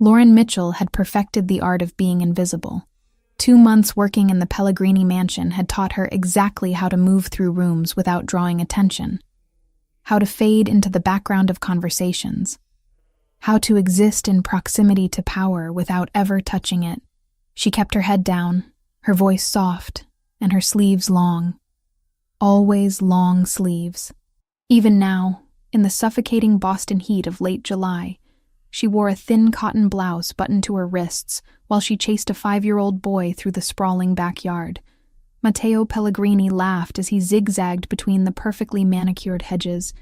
Lauren Mitchell had perfected the art of being invisible. 2 months working in the Pellegrini mansion had taught her exactly how to move through rooms without drawing attention, how to fade into the background of conversations, how to exist in proximity to power without ever touching it. She kept her head down, her voice soft, and her sleeves long. Always long sleeves. Even now, in the suffocating Boston heat of late July, she wore a thin cotton blouse buttoned to her wrists while she chased a 5-year-old boy through the sprawling backyard. Matteo Pellegrini laughed as he zigzagged between the perfectly manicured hedges,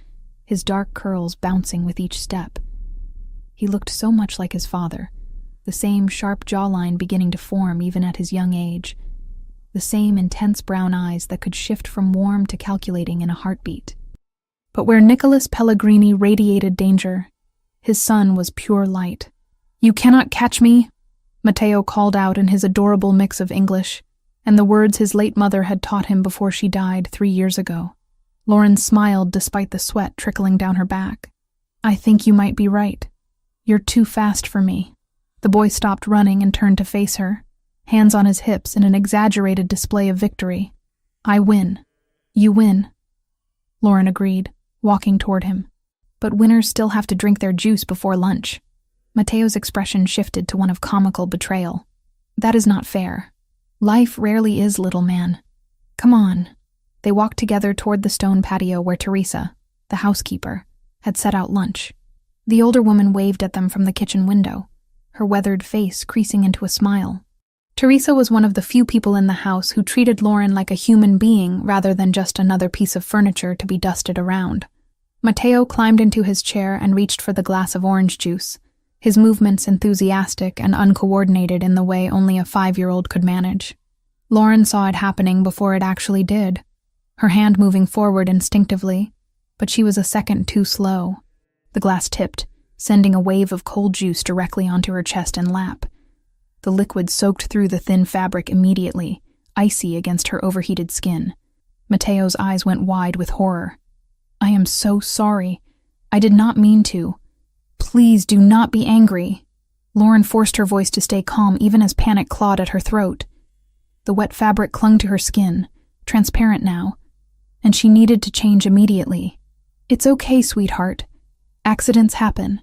his dark curls bouncing with each step. He looked so much like his father, the same sharp jawline beginning to form even at his young age, the same intense brown eyes that could shift from warm to calculating in a heartbeat. But where Nicholas Pellegrini radiated danger, his son was pure light. "You cannot catch me," Matteo called out in his adorable mix of English, and the words his late mother had taught him before she died 3 years ago. Lauren smiled despite the sweat trickling down her back. "I think you might be right. You're too fast for me." The boy stopped running and turned to face her, hands on his hips in an exaggerated display of victory. "I win. You win," Lauren agreed, walking toward him. "But winners still have to drink their juice before lunch." Matteo's expression shifted to one of comical betrayal. "That is not fair. Life rarely is, little man. Come on." They walked together toward the stone patio where Teresa, the housekeeper, had set out lunch. The older woman waved at them from the kitchen window, her weathered face creasing into a smile. Teresa was one of the few people in the house who treated Lauren like a human being rather than just another piece of furniture to be dusted around. Matteo climbed into his chair and reached for the glass of orange juice, his movements enthusiastic and uncoordinated in the way only a 5-year-old could manage. Lauren saw it happening before it actually did, her hand moving forward instinctively, but she was a second too slow. The glass tipped, sending a wave of cold juice directly onto her chest and lap. The liquid soaked through the thin fabric immediately, icy against her overheated skin. Matteo's eyes went wide with horror. "I am so sorry. I did not mean to. Please do not be angry." Lauren forced her voice to stay calm even as panic clawed at her throat. The wet fabric clung to her skin, transparent now, and she needed to change immediately. "It's okay, sweetheart. Accidents happen.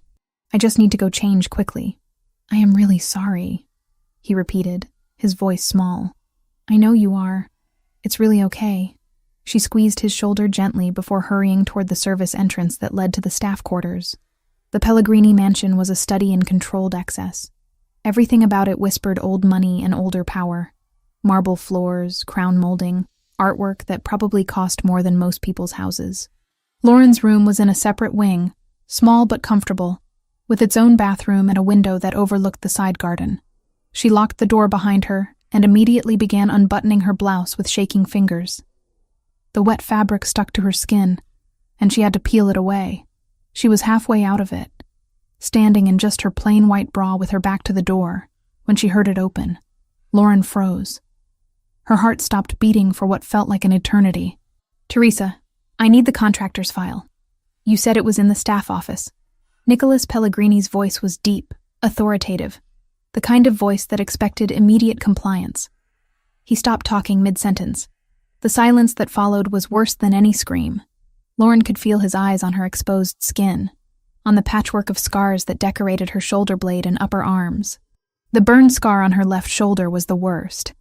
I just need to go change quickly." "I am really sorry," he repeated, his voice small. "I know you are. It's really okay." She squeezed his shoulder gently before hurrying toward the service entrance that led to the staff quarters. The Pellegrini mansion was a study in controlled excess. Everything about it whispered old money and older power. Marble floors, crown molding, artwork that probably cost more than most people's houses. Lauren's room was in a separate wing, small but comfortable, with its own bathroom and a window that overlooked the side garden. She locked the door behind her and immediately began unbuttoning her blouse with shaking fingers. The wet fabric stuck to her skin, and she had to peel it away. She was halfway out of it, standing in just her plain white bra with her back to the door, when she heard it open. Lauren froze. Her heart stopped beating for what felt like an eternity. "Teresa, I need the contractor's file. You said it was in the staff office." Nicholas Pellegrini's voice was deep, authoritative, the kind of voice that expected immediate compliance. He stopped talking mid-sentence. The silence that followed was worse than any scream. Lauren could feel his eyes on her exposed skin, on the patchwork of scars that decorated her shoulder blade and upper arms. The burn scar on her left shoulder was the worst.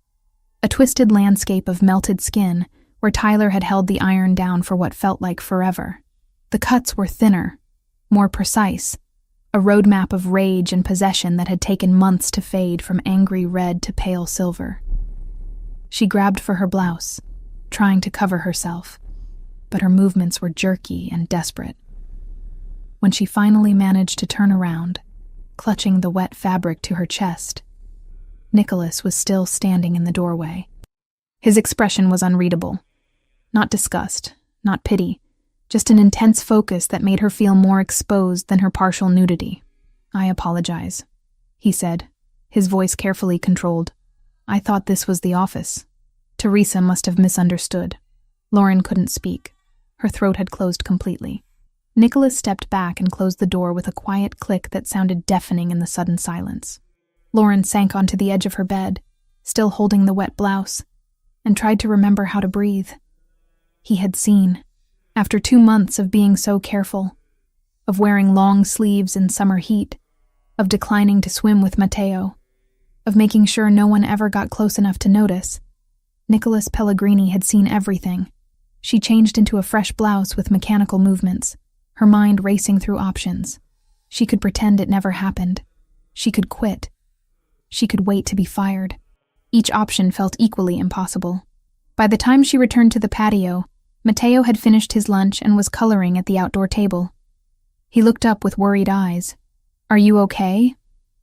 A twisted landscape of melted skin where Tyler had held the iron down for what felt like forever. The cuts were thinner, more precise, a roadmap of rage and possession that had taken months to fade from angry red to pale silver. She grabbed for her blouse, trying to cover herself, but her movements were jerky and desperate. When she finally managed to turn around, clutching the wet fabric to her chest, Nicholas was still standing in the doorway. His expression was unreadable. Not disgust, not pity, just an intense focus that made her feel more exposed than her partial nudity. "I apologize," he said, his voice carefully controlled. "I thought this was the office." Teresa must have misunderstood. Lauren couldn't speak. Her throat had closed completely. Nicholas stepped back and closed the door with a quiet click that sounded deafening in the sudden silence. Lauren sank onto the edge of her bed, still holding the wet blouse, and tried to remember how to breathe. He had seen, after 2 months of being so careful, of wearing long sleeves in summer heat, of declining to swim with Matteo, of making sure no one ever got close enough to notice, Nicholas Pellegrini had seen everything. She changed into a fresh blouse with mechanical movements, her mind racing through options. She could pretend it never happened. She could quit. She could wait to be fired. Each option felt equally impossible. By the time she returned to the patio, Matteo had finished his lunch and was coloring at the outdoor table. He looked up with worried eyes. "Are you okay?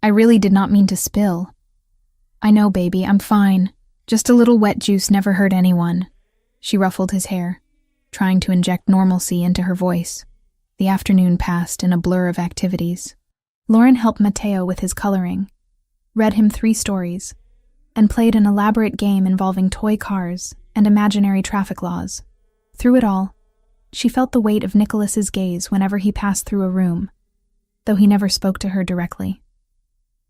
I really did not mean to spill." "I know, baby, I'm fine. Just a little wet juice never hurt anyone." She ruffled his hair, trying to inject normalcy into her voice. The afternoon passed in a blur of activities. Lauren helped Matteo with his coloring, read him 3 stories, and played an elaborate game involving toy cars and imaginary traffic laws. Through it all, she felt the weight of Nicholas's gaze whenever he passed through a room, though he never spoke to her directly.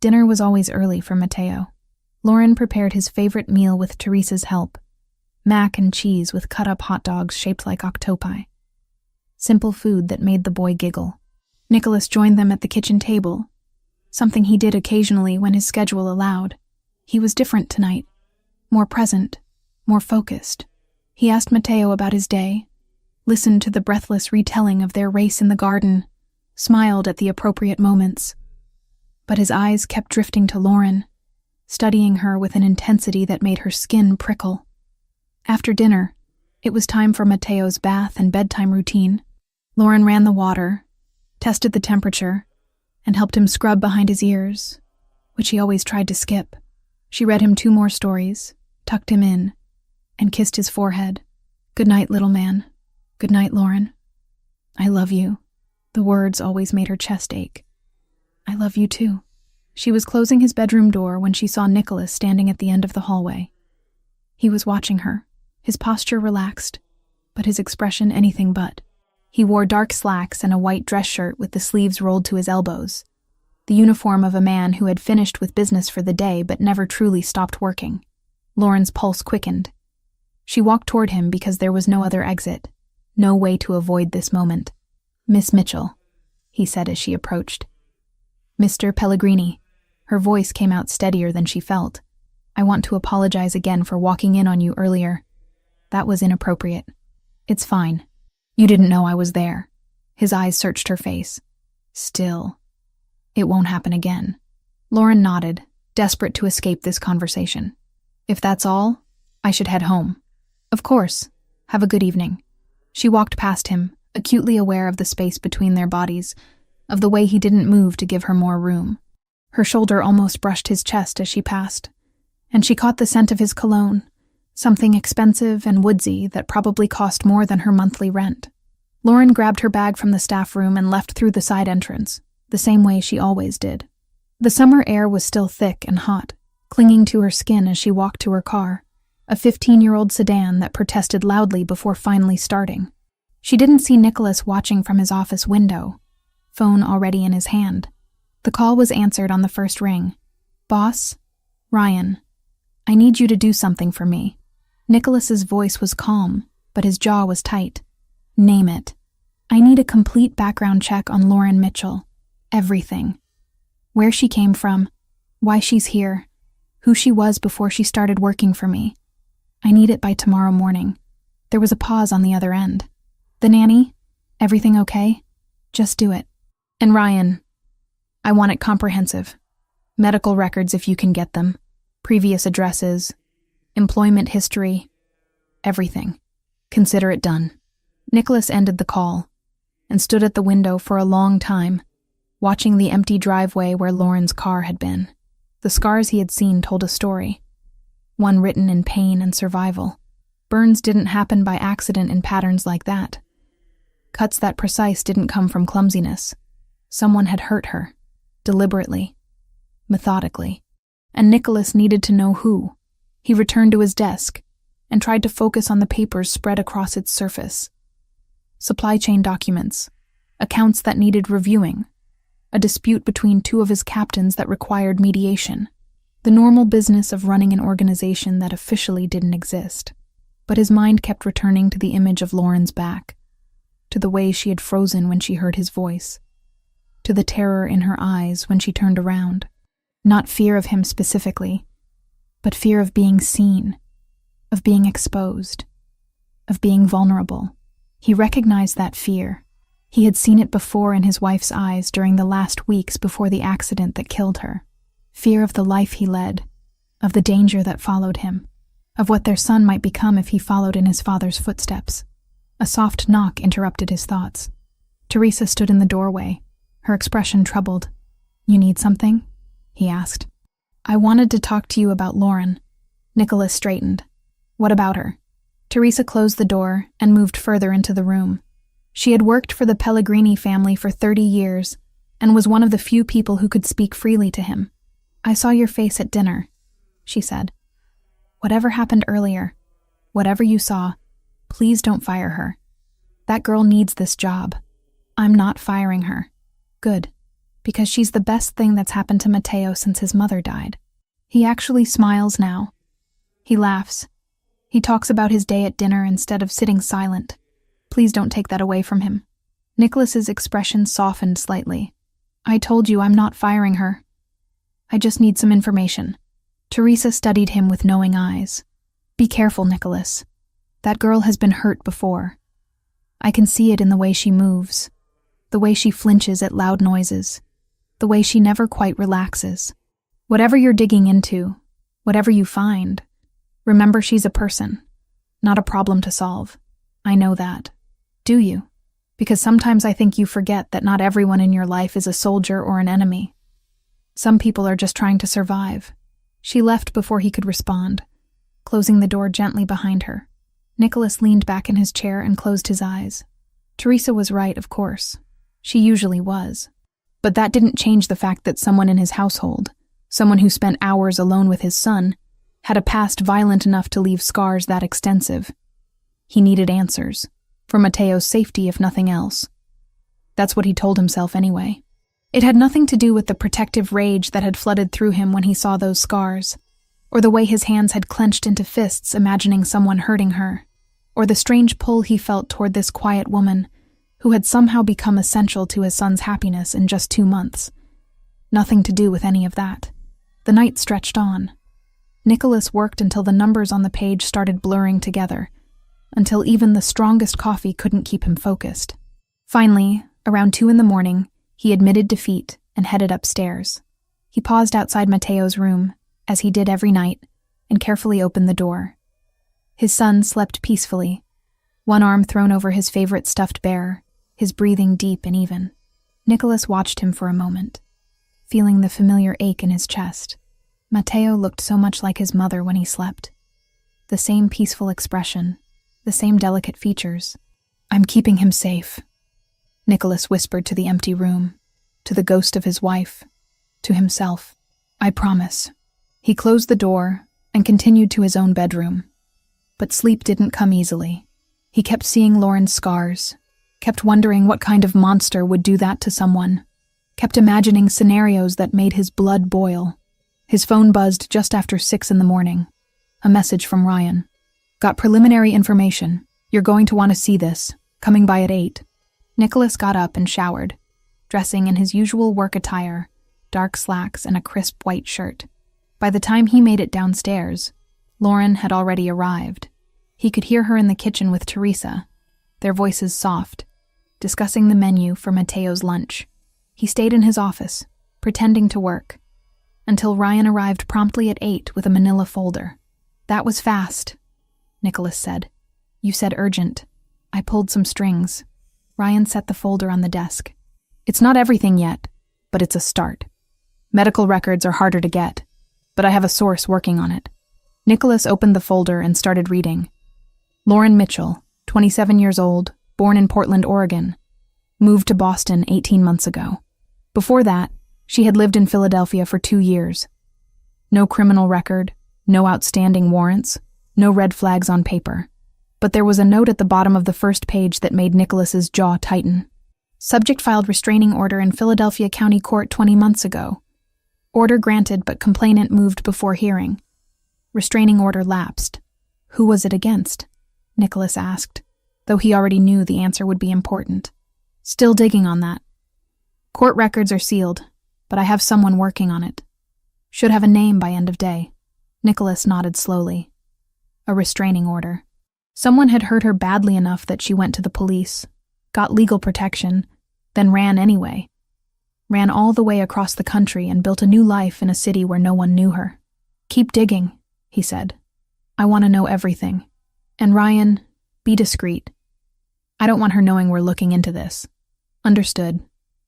Dinner was always early for Matteo. Lauren prepared his favorite meal with Teresa's help, mac and cheese with cut-up hot dogs shaped like octopi. Simple food that made the boy giggle. Nicholas joined them at the kitchen table, something he did occasionally when his schedule allowed. He was different tonight, more present, more focused. He asked Matteo about his day, listened to the breathless retelling of their race in the garden, smiled at the appropriate moments. But his eyes kept drifting to Lauren, studying her with an intensity that made her skin prickle. After dinner, it was time for Matteo's bath and bedtime routine. Lauren ran the water, tested the temperature, and helped him scrub behind his ears, which he always tried to skip. She read him 2 more stories, tucked him in, and kissed his forehead. "Good night, little man. Good night, Lauren. I love you." The words always made her chest ache. "I love you too." She was closing his bedroom door when she saw Nicholas standing at the end of the hallway. He was watching her, his posture relaxed, but his expression anything but. He wore dark slacks and a white dress shirt with the sleeves rolled to his elbows, the uniform of a man who had finished with business for the day but never truly stopped working. Lauren's pulse quickened. She walked toward him because there was no other exit, no way to avoid this moment. "Miss Mitchell," he said as she approached. "Mr. Pellegrini." Her voice came out steadier than she felt. "I want to apologize again for walking in on you earlier. That was inappropriate. It's fine. You didn't know I was there." His eyes searched her face. "Still, it won't happen again." Lauren nodded, desperate to escape this conversation. "If that's all, I should head home." "Of course. Have a good evening." She walked past him, acutely aware of the space between their bodies, of the way he didn't move to give her more room. Her shoulder almost brushed his chest as she passed, and she caught the scent of his cologne, something expensive and woodsy that probably cost more than her monthly rent. Lauren grabbed her bag from the staff room and left through the side entrance, the same way she always did. The summer air was still thick and hot, clinging to her skin as she walked to her car, a 15-year-old sedan that protested loudly before finally starting. She didn't see Nicholas watching from his office window, phone already in his hand. The call was answered on the first ring. "Boss? Ryan. I need you to do something for me." Nicholas's voice was calm, but his jaw was tight. "Name it. I need a complete background check on Lauren Mitchell. Everything. Where she came from, why she's here, who she was before she started working for me. I need it by tomorrow morning." There was a pause on the other end. "The nanny? Everything okay? Just do it. And Ryan, I want it comprehensive. Medical records if you can get them, previous addresses, employment history, everything. Consider it done." Nicholas ended the call and stood at the window for a long time, watching the empty driveway where Lauren's car had been. The scars he had seen told a story, one written in pain and survival. Burns didn't happen by accident in patterns like that. Cuts that precise didn't come from clumsiness. Someone had hurt her, deliberately, methodically, and Nicholas needed to know who. He returned to his desk and tried to focus on the papers spread across its surface. Supply chain documents, accounts that needed reviewing, a dispute between two of his captains that required mediation, the normal business of running an organization that officially didn't exist. But his mind kept returning to the image of Lauren's back, to the way she had frozen when she heard his voice, to the terror in her eyes when she turned around. Not fear of him specifically, but fear of being seen, of being exposed, of being vulnerable. He recognized that fear. He had seen it before in his wife's eyes during the last weeks before the accident that killed her. Fear of the life he led, of the danger that followed him, of what their son might become if he followed in his father's footsteps. A soft knock interrupted his thoughts. Teresa stood in the doorway, her expression troubled. "You need something?" he asked. "I wanted to talk to you about Lauren." Nicholas straightened. "What about her?" Teresa closed the door and moved further into the room. She had worked for the Pellegrini family for 30 years and was one of the few people who could speak freely to him. "I saw your face at dinner," she said. "Whatever happened earlier, whatever you saw, please don't fire her. That girl needs this job. I'm not firing her." "Good, because she's the best thing that's happened to Matteo since his mother died." He actually smiles now. He laughs. He talks about his day at dinner instead of sitting silent. Please don't take that away from him. Nicholas's expression softened slightly. "I told you I'm not firing her. I just need some information." Teresa studied him with knowing eyes. "Be careful, Nicholas. That girl has been hurt before. I can see it in the way she moves, the way she flinches at loud noises, the way she never quite relaxes. Whatever you're digging into, whatever you find, remember she's a person, not a problem to solve. I know that. Do you? Because sometimes I think you forget that not everyone in your life is a soldier or an enemy. Some people are just trying to survive." She left before he could respond, closing the door gently behind her. Nicholas leaned back in his chair and closed his eyes. Teresa was right, of course. She usually was. But that didn't change the fact that someone in his household, someone who spent hours alone with his son, had a past violent enough to leave scars that extensive. He needed answers, for Matteo's safety if nothing else. That's what he told himself anyway. It had nothing to do with the protective rage that had flooded through him when he saw those scars, or the way his hands had clenched into fists imagining someone hurting her, or the strange pull he felt toward this quiet woman who had somehow become essential to his son's happiness in just 2 months. Nothing to do with any of that. The night stretched on. Nicholas worked until the numbers on the page started blurring together, until even the strongest coffee couldn't keep him focused. Finally, around 2 a.m, he admitted defeat and headed upstairs. He paused outside Matteo's room, as he did every night, and carefully opened the door. His son slept peacefully, one arm thrown over his favorite stuffed bear, his breathing deep and even. Nicholas watched him for a moment, feeling the familiar ache in his chest. Matteo looked so much like his mother when he slept. The same peaceful expression, the same delicate features. "I'm keeping him safe," Nicholas whispered to the empty room, to the ghost of his wife, to himself. "I promise." He closed the door and continued to his own bedroom. But sleep didn't come easily. He kept seeing Lauren's scars, kept wondering what kind of monster would do that to someone, kept imagining scenarios that made his blood boil. His phone buzzed just after 6 a.m. A message from Ryan. "Got preliminary information. You're going to want to see this. Coming by at 8. Nicholas got up and showered, dressing in his usual work attire, dark slacks and a crisp white shirt. By the time he made it downstairs, Lauren had already arrived. He could hear her in the kitchen with Teresa, their voices soft, discussing the menu for Matteo's lunch. He stayed in his office, pretending to work, until Ryan arrived promptly at 8 with a manila folder. "That was fast," Nicholas said. "You said urgent. I pulled some strings." Ryan set the folder on the desk. "It's not everything yet, but it's a start. Medical records are harder to get, but I have a source working on it." Nicholas opened the folder and started reading. Lauren Mitchell, 27 years old, born in Portland, Oregon. Moved to Boston 18 months ago. Before that, she had lived in Philadelphia for 2 years. No criminal record, no outstanding warrants, no red flags on paper. But there was a note at the bottom of the first page that made Nicholas's jaw tighten. Subject filed restraining order in Philadelphia County Court 20 months ago. Order granted but complainant moved before hearing. Restraining order lapsed. Who was it against? Nicholas asked, though he already knew the answer would be important. Still digging on that. Court records are sealed, but I have someone working on it. Should have a name by end of day. Nicholas nodded slowly. A restraining order. Someone had hurt her badly enough that she went to the police, got legal protection, then ran anyway. Ran all the way across the country and built a new life in a city where no one knew her. Keep digging, he said. I want to know everything. And Ryan, be discreet. I don't want her knowing we're looking into this. Understood.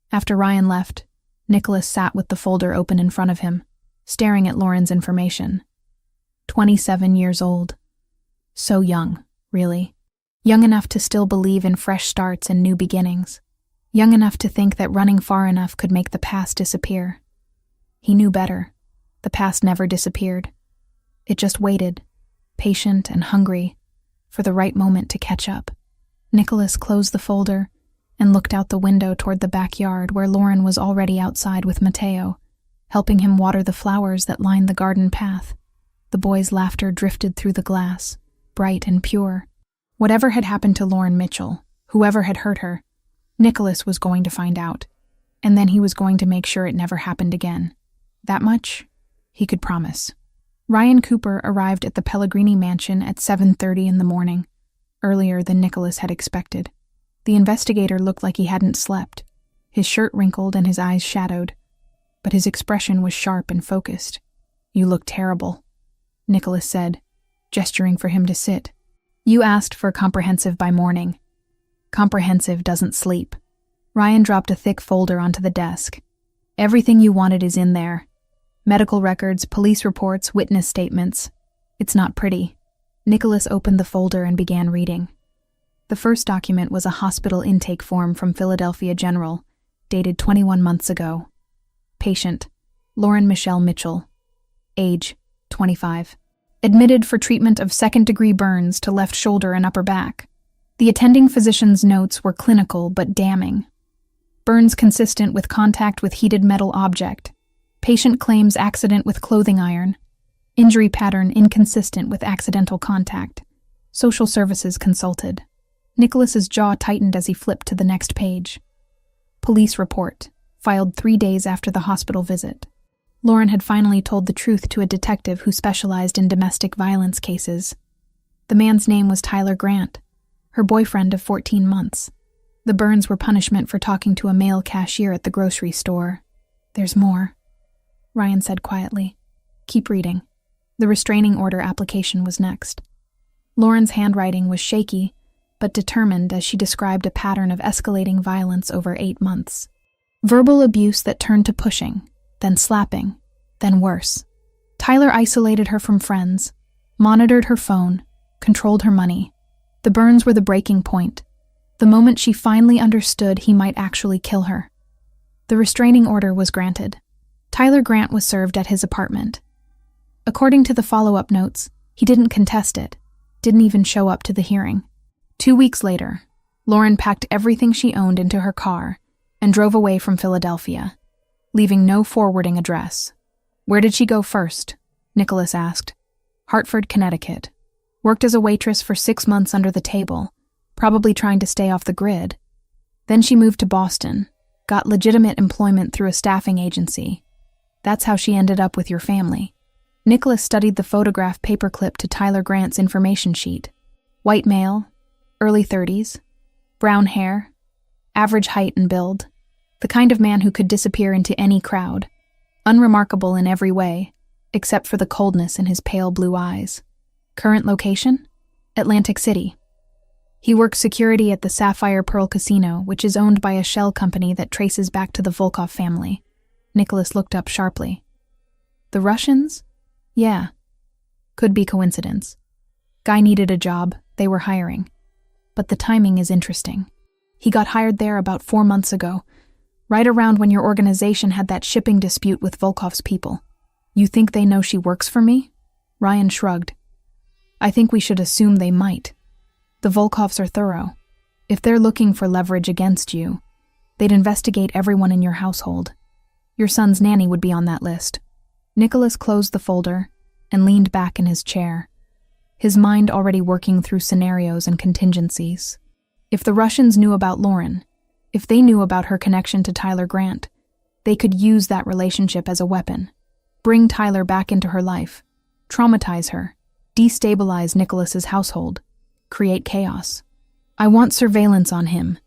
After Ryan left, Nicholas sat with the folder open in front of him, staring at Lauren's information. 27 years old. So young, really. Young enough to still believe in fresh starts and new beginnings. Young enough to think that running far enough could make the past disappear. He knew better. The past never disappeared. It just waited, patient and hungry, for the right moment to catch up. Nicholas closed the folder and looked out the window toward the backyard where Lauren was already outside with Mateo, helping him water the flowers that lined the garden path. The boy's laughter drifted through the glass, bright and pure. Whatever had happened to Lauren Mitchell, whoever had hurt her, Nicholas was going to find out, and then he was going to make sure it never happened again. That much, he could promise. Ryan Cooper arrived at the Pellegrini mansion at 7:30 in the morning, earlier than Nicholas had expected. The investigator looked like he hadn't slept, his shirt wrinkled and his eyes shadowed, but his expression was sharp and focused. You look terrible, Nicholas said, gesturing for him to sit. You asked for comprehensive by morning. Comprehensive doesn't sleep. Ryan dropped a thick folder onto the desk. Everything you wanted is in there. Medical records, police reports, witness statements. It's not pretty. Nicholas opened the folder and began reading. The first document was a hospital intake form from Philadelphia General, dated 21 months ago. Patient, Lauren Michelle Mitchell. Age, 25. Admitted for treatment of second-degree burns to left shoulder and upper back. The attending physician's notes were clinical but damning. Burns consistent with contact with heated metal object. Patient claims accident with clothing iron. Injury pattern inconsistent with accidental contact. Social services consulted. Nicholas's jaw tightened as he flipped to the next page. Police report, filed 3 days after the hospital visit. Lauren had finally told the truth to a detective who specialized in domestic violence cases. The man's name was Tyler Grant, her boyfriend of 14 months. The burns were punishment for talking to a male cashier at the grocery store. There's more, Ryan said quietly. Keep reading. The restraining order application was next. Lauren's handwriting was shaky, but determined as she described a pattern of escalating violence over 8 months. Verbal abuse that turned to pushing, then slapping, then worse. Tyler isolated her from friends, monitored her phone, controlled her money. The burns were the breaking point, the moment she finally understood he might actually kill her. The restraining order was granted. Tyler Grant was served at his apartment. According to the follow-up notes, he didn't contest it, didn't even show up to the hearing. 2 weeks later, Lauren packed everything she owned into her car and drove away from Philadelphia, leaving no forwarding address. Where did she go first? Nicholas asked. Hartford, Connecticut. Worked as a waitress for 6 months under the table, probably trying to stay off the grid. Then she moved to Boston, got legitimate employment through a staffing agency. That's how she ended up with your family. Nicholas studied the photograph paperclip to Tyler Grant's information sheet. White male, early 30s, brown hair, average height and build, the kind of man who could disappear into any crowd, unremarkable in every way, except for the coldness in his pale blue eyes. Current location? Atlantic City. He works security at the Sapphire Pearl Casino, which is owned by a shell company that traces back to the Volkov family. Nicholas looked up sharply. The Russians? Yeah. Could be coincidence. Guy needed a job, they were hiring. But the timing is interesting. He got hired there about 4 months ago, right around when your organization had that shipping dispute with Volkov's people. You think they know she works for me? Ryan shrugged. I think we should assume they might. The Volkovs are thorough. If they're looking for leverage against you, They'd investigate everyone in your household. Your son's nanny would be on that list. Nicholas closed the folder and leaned back in his chair, his mind already working through scenarios and contingencies. If the Russians knew about Lauren, if they knew about her connection to Tyler Grant, they could use that relationship as a weapon. Bring Tyler back into her life, traumatize her, destabilize Nicholas's household, create chaos. I want surveillance on him,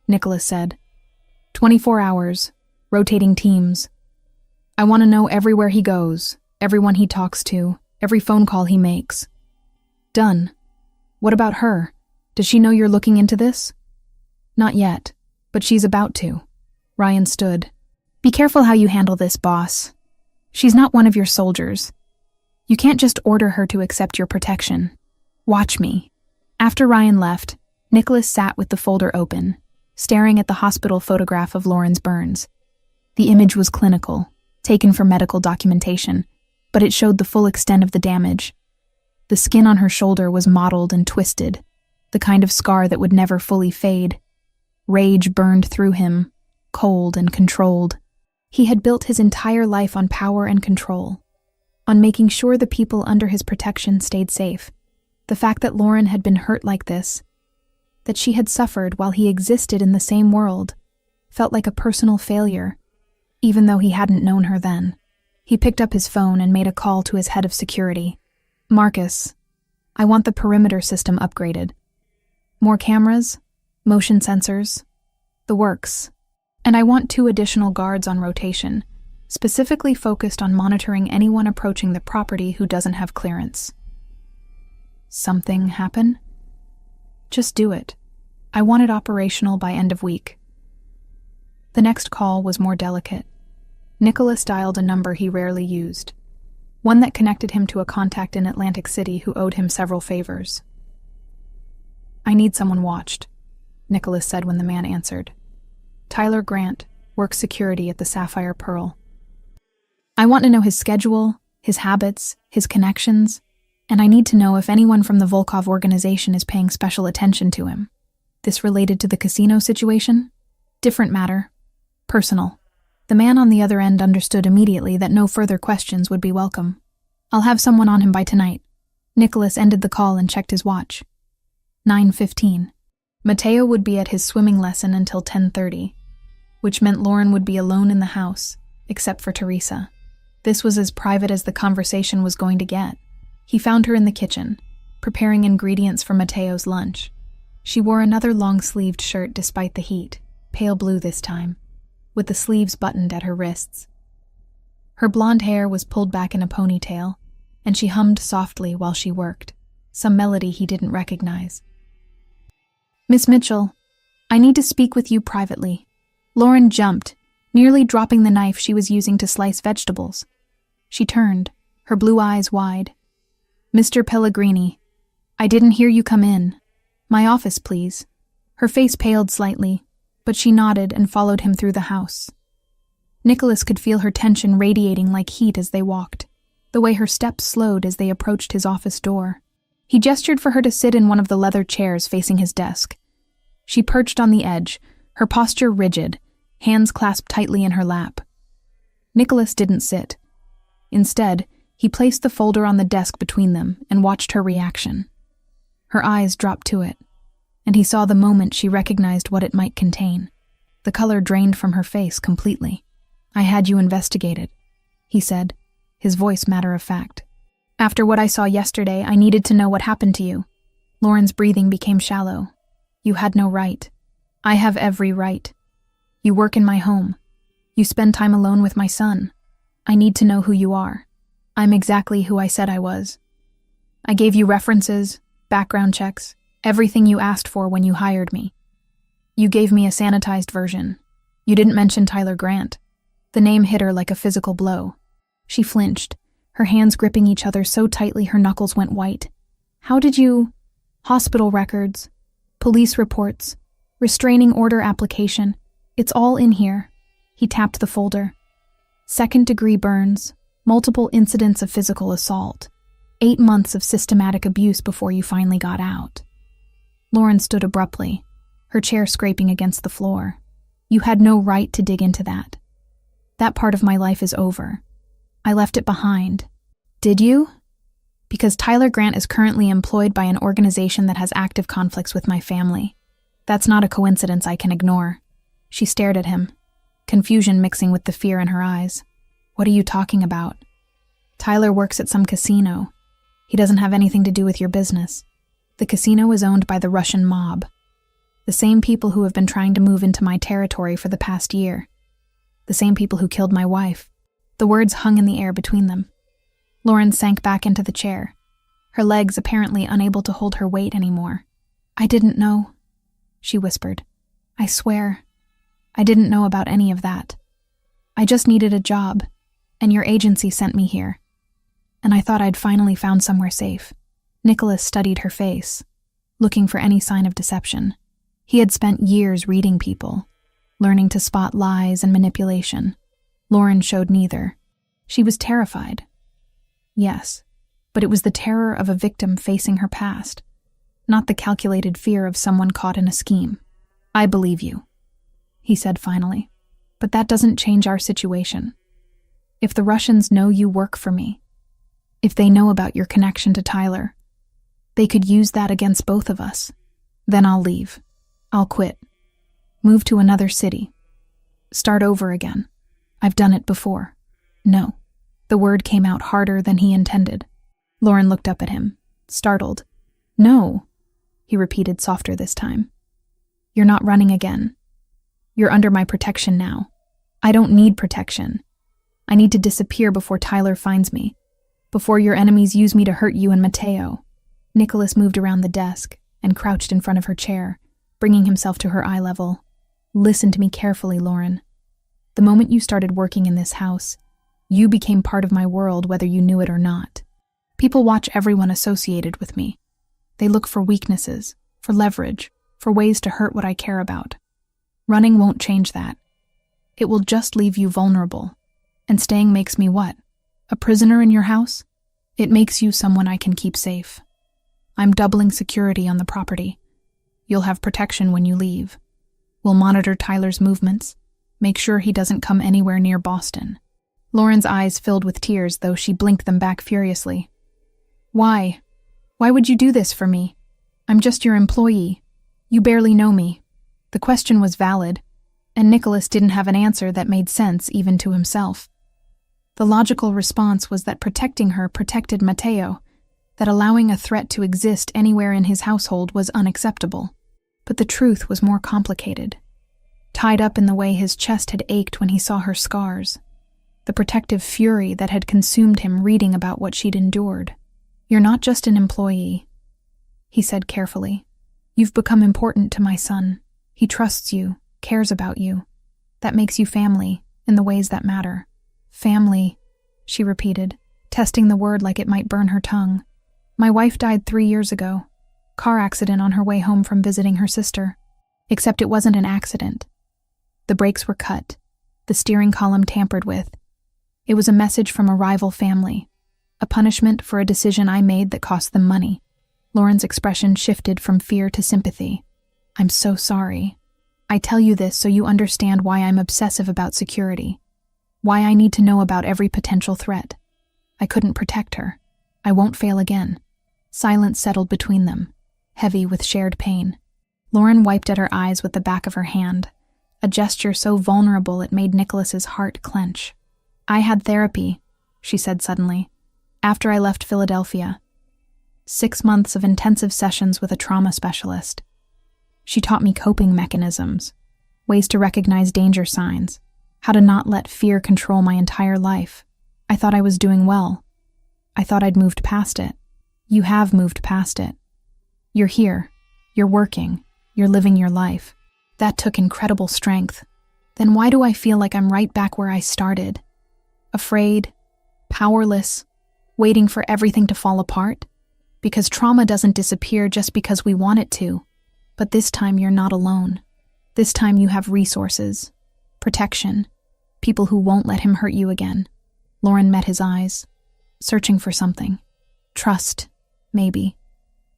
Nicholas said. 24 hours, rotating teams. I want to know everywhere he goes, everyone he talks to, every phone call he makes. Done. What about her? Does she know you're looking into this? Not yet, but she's about to. Ryan stood. Be careful how you handle this, boss. She's not one of your soldiers. You can't just order her to accept your protection. Watch me. After Ryan left, Nicholas sat with the folder open, staring at the hospital photograph of Lauren's burns. The image was clinical, taken for medical documentation, but it showed the full extent of the damage. The skin on her shoulder was mottled and twisted, the kind of scar that would never fully fade. Rage burned through him, cold and controlled. He had built his entire life on power and control, on making sure the people under his protection stayed safe. The fact that Lauren had been hurt like this, that she had suffered while he existed in the same world, felt like a personal failure, even though he hadn't known her then. He picked up his phone and made a call to his head of security. Marcus, I want the perimeter system upgraded. More cameras, motion sensors, the works. And I want 2 additional guards on rotation, specifically focused on monitoring anyone approaching the property who doesn't have clearance. Something happen? Just do it. I want it operational by end of week. The next call was more delicate. Nicholas dialed a number he rarely used, one that connected him to a contact in Atlantic City who owed him several favors. I need someone watched, Nicholas said when the man answered. Tyler Grant, works security at the Sapphire Pearl. I want to know his schedule, his habits, his connections, and I need to know if anyone from the Volkov organization is paying special attention to him. This related to the casino situation? Different matter. Personal. The man on the other end understood immediately that no further questions would be welcome. I'll have someone on him by tonight. Nicholas ended the call and checked his watch. 9:15. Mateo would be at his swimming lesson until 10:30, which meant Lauren would be alone in the house, except for Teresa. This was as private as the conversation was going to get. He found her in the kitchen, preparing ingredients for Mateo's lunch. She wore another long-sleeved shirt despite the heat, pale blue this time, with the sleeves buttoned at her wrists. Her blonde hair was pulled back in a ponytail, and she hummed softly while she worked, some melody he didn't recognize. Miss Mitchell, I need to speak with you privately. Lauren jumped, nearly dropping the knife she was using to slice vegetables. She turned, her blue eyes wide. Mr. Pellegrini, I didn't hear you come in. My office, please. Her face paled slightly, but she nodded and followed him through the house. Nicholas could feel her tension radiating like heat as they walked, the way her steps slowed as they approached his office door. He gestured for her to sit in one of the leather chairs facing his desk. She perched on the edge, her posture rigid, hands clasped tightly in her lap. Nicholas didn't sit. Instead, he placed the folder on the desk between them and watched her reaction. Her eyes dropped to it, and he saw the moment she recognized what it might contain. The color drained from her face completely. I had you investigated, he said, his voice matter-of-fact. After what I saw yesterday, I needed to know what happened to you. Lauren's breathing became shallow. You had no right. I have every right. You work in my home. You spend time alone with my son. I need to know who you are. I'm exactly who I said I was. I gave you references, background checks, everything you asked for when you hired me. You gave me a sanitized version. You didn't mention Tyler Grant. The name hit her like a physical blow. She flinched, her hands gripping each other so tightly her knuckles went white. How did you... Hospital records, police reports, restraining order application. It's all in here. He tapped the folder. 2nd-degree burns, multiple incidents of physical assault, 8 months of systematic abuse before you finally got out. Lauren stood abruptly, her chair scraping against the floor. You had no right to dig into that. That part of my life is over. I left it behind. Did you? Because Tyler Grant is currently employed by an organization that has active conflicts with my family. That's not a coincidence I can ignore. She stared at him, confusion mixing with the fear in her eyes. What are you talking about? Tyler works at some casino. He doesn't have anything to do with your business. The casino is owned by the Russian mob. The same people who have been trying to move into my territory for the past year. The same people who killed my wife. The words hung in the air between them. Lauren sank back into the chair, her legs apparently unable to hold her weight anymore. I didn't know, she whispered. I swear, I didn't know about any of that. I just needed a job, and your agency sent me here. And I thought I'd finally found somewhere safe. Nicholas studied her face, looking for any sign of deception. He had spent years reading people, learning to spot lies and manipulation. Lauren showed neither. She was terrified. Yes, but it was the terror of a victim facing her past, not the calculated fear of someone caught in a scheme. I believe you, he said finally, but that doesn't change our situation. If the Russians know you work for me, if they know about your connection to Tyler, they could use that against both of us. Then I'll leave. I'll quit. Move to another city. Start over again. I've done it before. No. The word came out harder than he intended. Lauren looked up at him, startled. No, he repeated softer this time. You're not running again. You're under my protection now. I don't need protection. I need to disappear before Tyler finds me, before your enemies use me to hurt you and Mateo. Nicholas moved around the desk and crouched in front of her chair, bringing himself to her eye level. Listen to me carefully, Lauren. The moment you started working in this house, you became part of my world whether you knew it or not. People watch everyone associated with me. They look for weaknesses, for leverage, for ways to hurt what I care about. Running won't change that. It will just leave you vulnerable. And staying makes me what? A prisoner in your house? It makes you someone I can keep safe. I'm doubling security on the property. You'll have protection when you leave. We'll monitor Tyler's movements, make sure he doesn't come anywhere near Boston. Lauren's eyes filled with tears, though she blinked them back furiously. Why? Why would you do this for me? I'm just your employee. You barely know me. The question was valid, and Nicholas didn't have an answer that made sense even to himself. The logical response was that protecting her protected Mateo, that allowing a threat to exist anywhere in his household was unacceptable. But the truth was more complicated, tied up in the way his chest had ached when he saw her scars, the protective fury that had consumed him reading about what she'd endured. You're not just an employee, he said carefully. You've become important to my son. He trusts you, cares about you. That makes you family, in the ways that matter. Family, she repeated, testing the word like it might burn her tongue. My wife died 3 years ago. Car accident on her way home from visiting her sister. Except it wasn't an accident. The brakes were cut, the steering column tampered with. It was a message from a rival family, a punishment for a decision I made that cost them money. Lauren's expression shifted from fear to sympathy. I'm so sorry. I tell you this so you understand why I'm obsessive about security, why I need to know about every potential threat. I couldn't protect her. I won't fail again. Silence settled between them, heavy with shared pain. Lauren wiped at her eyes with the back of her hand, a gesture so vulnerable it made Nicholas's heart clench. I had therapy, she said suddenly, after I left Philadelphia. 6 months of intensive sessions with a trauma specialist. She taught me coping mechanisms, ways to recognize danger signs, how to not let fear control my entire life. I thought I was doing well. I thought I'd moved past it. You have moved past it. You're here. You're working. You're living your life. That took incredible strength. Then why do I feel like I'm right back where I started? Afraid, powerless, waiting for everything to fall apart? Because trauma doesn't disappear just because we want it to. But this time you're not alone. This time you have resources, protection, people who won't let him hurt you again. Lauren met his eyes, searching for something. Trust, maybe,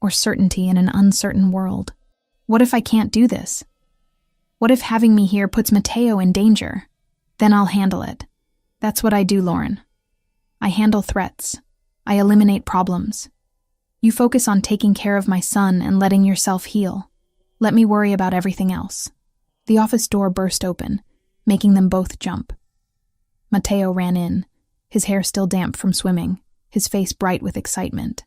or certainty in an uncertain world. What if I can't do this? What if having me here puts Mateo in danger? Then I'll handle it. That's what I do, Lauren. I handle threats. I eliminate problems. You focus on taking care of my son and letting yourself heal. Let me worry about everything else. The office door burst open, making them both jump. Mateo ran in, his hair still damp from swimming, his face bright with excitement.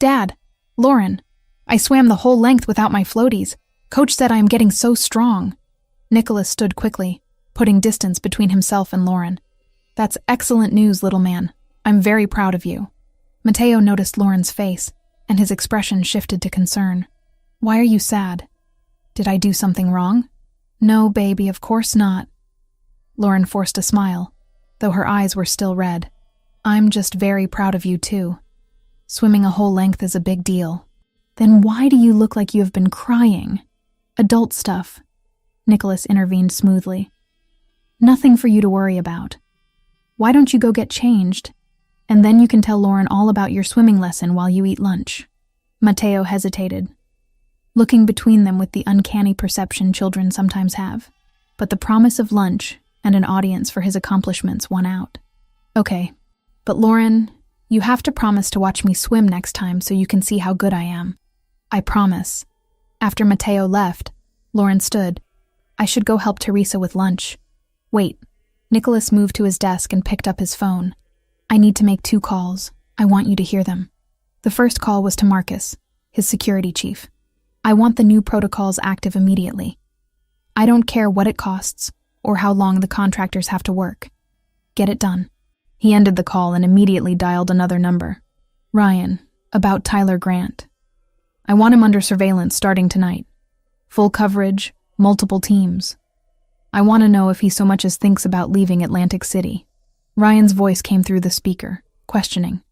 Dad! Lauren! I swam the whole length without my floaties. Coach said I am getting so strong. Nicholas stood quickly, putting distance between himself and Lauren. That's excellent news, little man. I'm very proud of you. Mateo noticed Lauren's face, and his expression shifted to concern. Why are you sad? Did I do something wrong? No, baby, of course not. Lauren forced a smile, though her eyes were still red. I'm just very proud of you, too. Swimming a whole length is a big deal. Then why do you look like you have been crying? Adult stuff. Nicholas intervened smoothly. Nothing for you to worry about. Why don't you go get changed? And then you can tell Lauren all about your swimming lesson while you eat lunch. Mateo hesitated, looking between them with the uncanny perception children sometimes have. But the promise of lunch and an audience for his accomplishments won out. Okay, but Lauren, you have to promise to watch me swim next time so you can see how good I am. I promise. After Mateo left, Lauren stood. I should go help Teresa with lunch. Wait. Nicholas moved to his desk and picked up his phone. I need to make 2 calls. I want you to hear them. The first call was to Marcus, his security chief. I want the new protocols active immediately. I don't care what it costs or how long the contractors have to work. Get it done. He ended the call and immediately dialed another number. Ryan, about Tyler Grant. I want him under surveillance starting tonight. Full coverage, multiple teams. I want to know if he so much as thinks about leaving Atlantic City. Ryan's voice came through the speaker, questioning.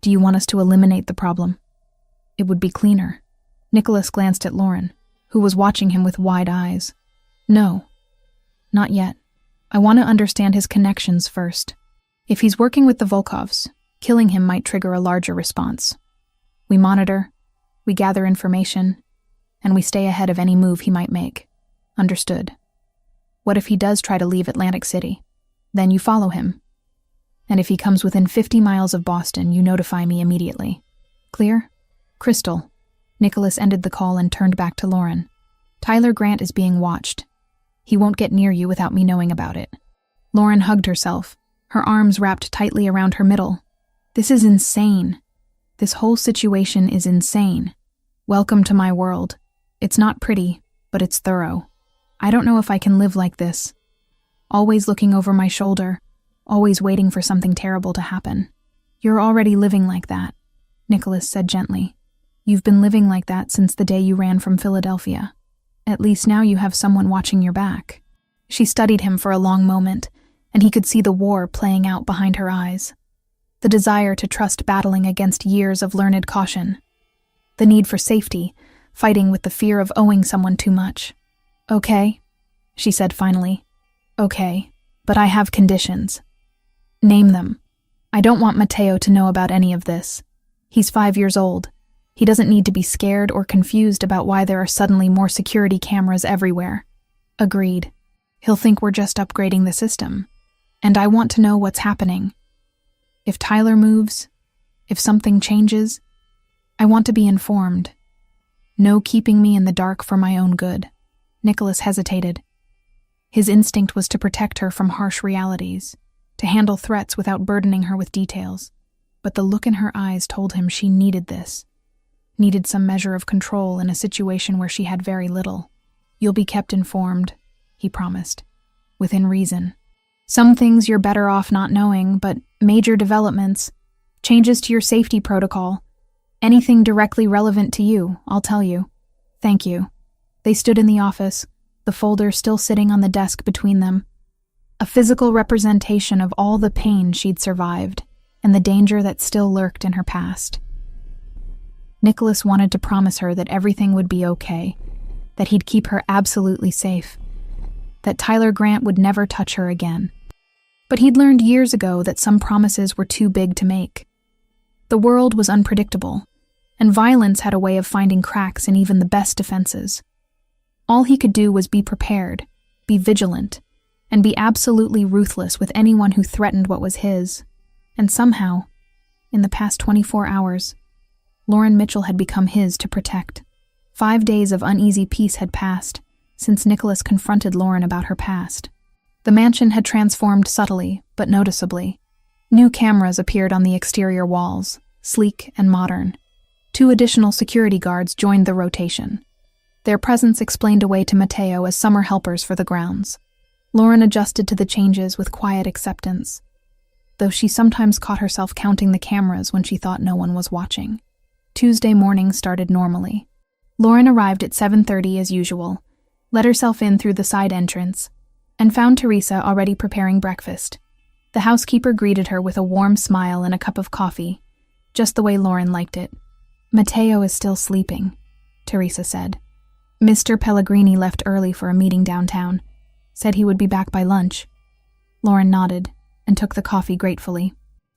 Do you want us to eliminate the problem? It would be cleaner. Nicholas glanced at Lauren, who was watching him with wide eyes. No, not yet. I want to understand his connections first. If he's working with the Volkovs, killing him might trigger a larger response. We monitor, we gather information, and we stay ahead of any move he might make. Understood. What if he does try to leave Atlantic City? Then you follow him. And if he comes within 50 miles of Boston, you notify me immediately. Clear? Crystal. Nicholas ended the call and turned back to Lauren. Tyler Grant is being watched. He won't get near you without me knowing about it. Lauren hugged herself, her arms wrapped tightly around her middle. This is insane. This whole situation is insane. Welcome to my world. It's not pretty, but it's thorough. I don't know if I can live like this. Always looking over my shoulder, always waiting for something terrible to happen. You're already living like that, Nicholas said gently. You've been living like that since the day you ran from Philadelphia. At least now you have someone watching your back. She studied him for a long moment, and he could see the war playing out behind her eyes. The desire to trust battling against years of learned caution. The need for safety, fighting with the fear of owing someone too much. Okay, she said finally. Okay, but I have conditions. Name them. I don't want Mateo to know about any of this. He's 5 years old. He doesn't need to be scared or confused about why there are suddenly more security cameras everywhere. Agreed. He'll think we're just upgrading the system. And I want to know what's happening. If Tyler moves, if something changes, I want to be informed. No keeping me in the dark for my own good. Nicholas hesitated. His instinct was to protect her from harsh realities, to handle threats without burdening her with details. But the look in her eyes told him she needed this. Needed some measure of control in a situation where she had very little. You'll be kept informed, he promised, within reason. Some things you're better off not knowing, but major developments, changes to your safety protocol, anything directly relevant to you, I'll tell you. Thank you. They stood in the office, the folder still sitting on the desk between them. A physical representation of all the pain she'd survived and the danger that still lurked in her past. Nicholas wanted to promise her that everything would be okay, that he'd keep her absolutely safe, that Tyler Grant would never touch her again. But he'd learned years ago that some promises were too big to make. The world was unpredictable, and violence had a way of finding cracks in even the best defenses. All he could do was be prepared, be vigilant, and be absolutely ruthless with anyone who threatened what was his. And somehow, in the past 24 hours, Lauren Mitchell had become his to protect. 5 days of uneasy peace had passed since Nicholas confronted Lauren about her past. The mansion had transformed subtly, but noticeably. New cameras appeared on the exterior walls, sleek and modern. 2 additional security guards joined the rotation. Their presence explained away to Mateo as summer helpers for the grounds. Lauren adjusted to the changes with quiet acceptance, though she sometimes caught herself counting the cameras when she thought no one was watching. Tuesday morning started normally. Lauren arrived at 7:30 as usual, let herself in through the side entrance, and found Teresa already preparing breakfast. The housekeeper greeted her with a warm smile and a cup of coffee, just the way Lauren liked it. "Mateo is still sleeping," Teresa said. "Mr. Pellegrini left early for a meeting downtown. Said he would be back by lunch." Lauren nodded and took the coffee gratefully.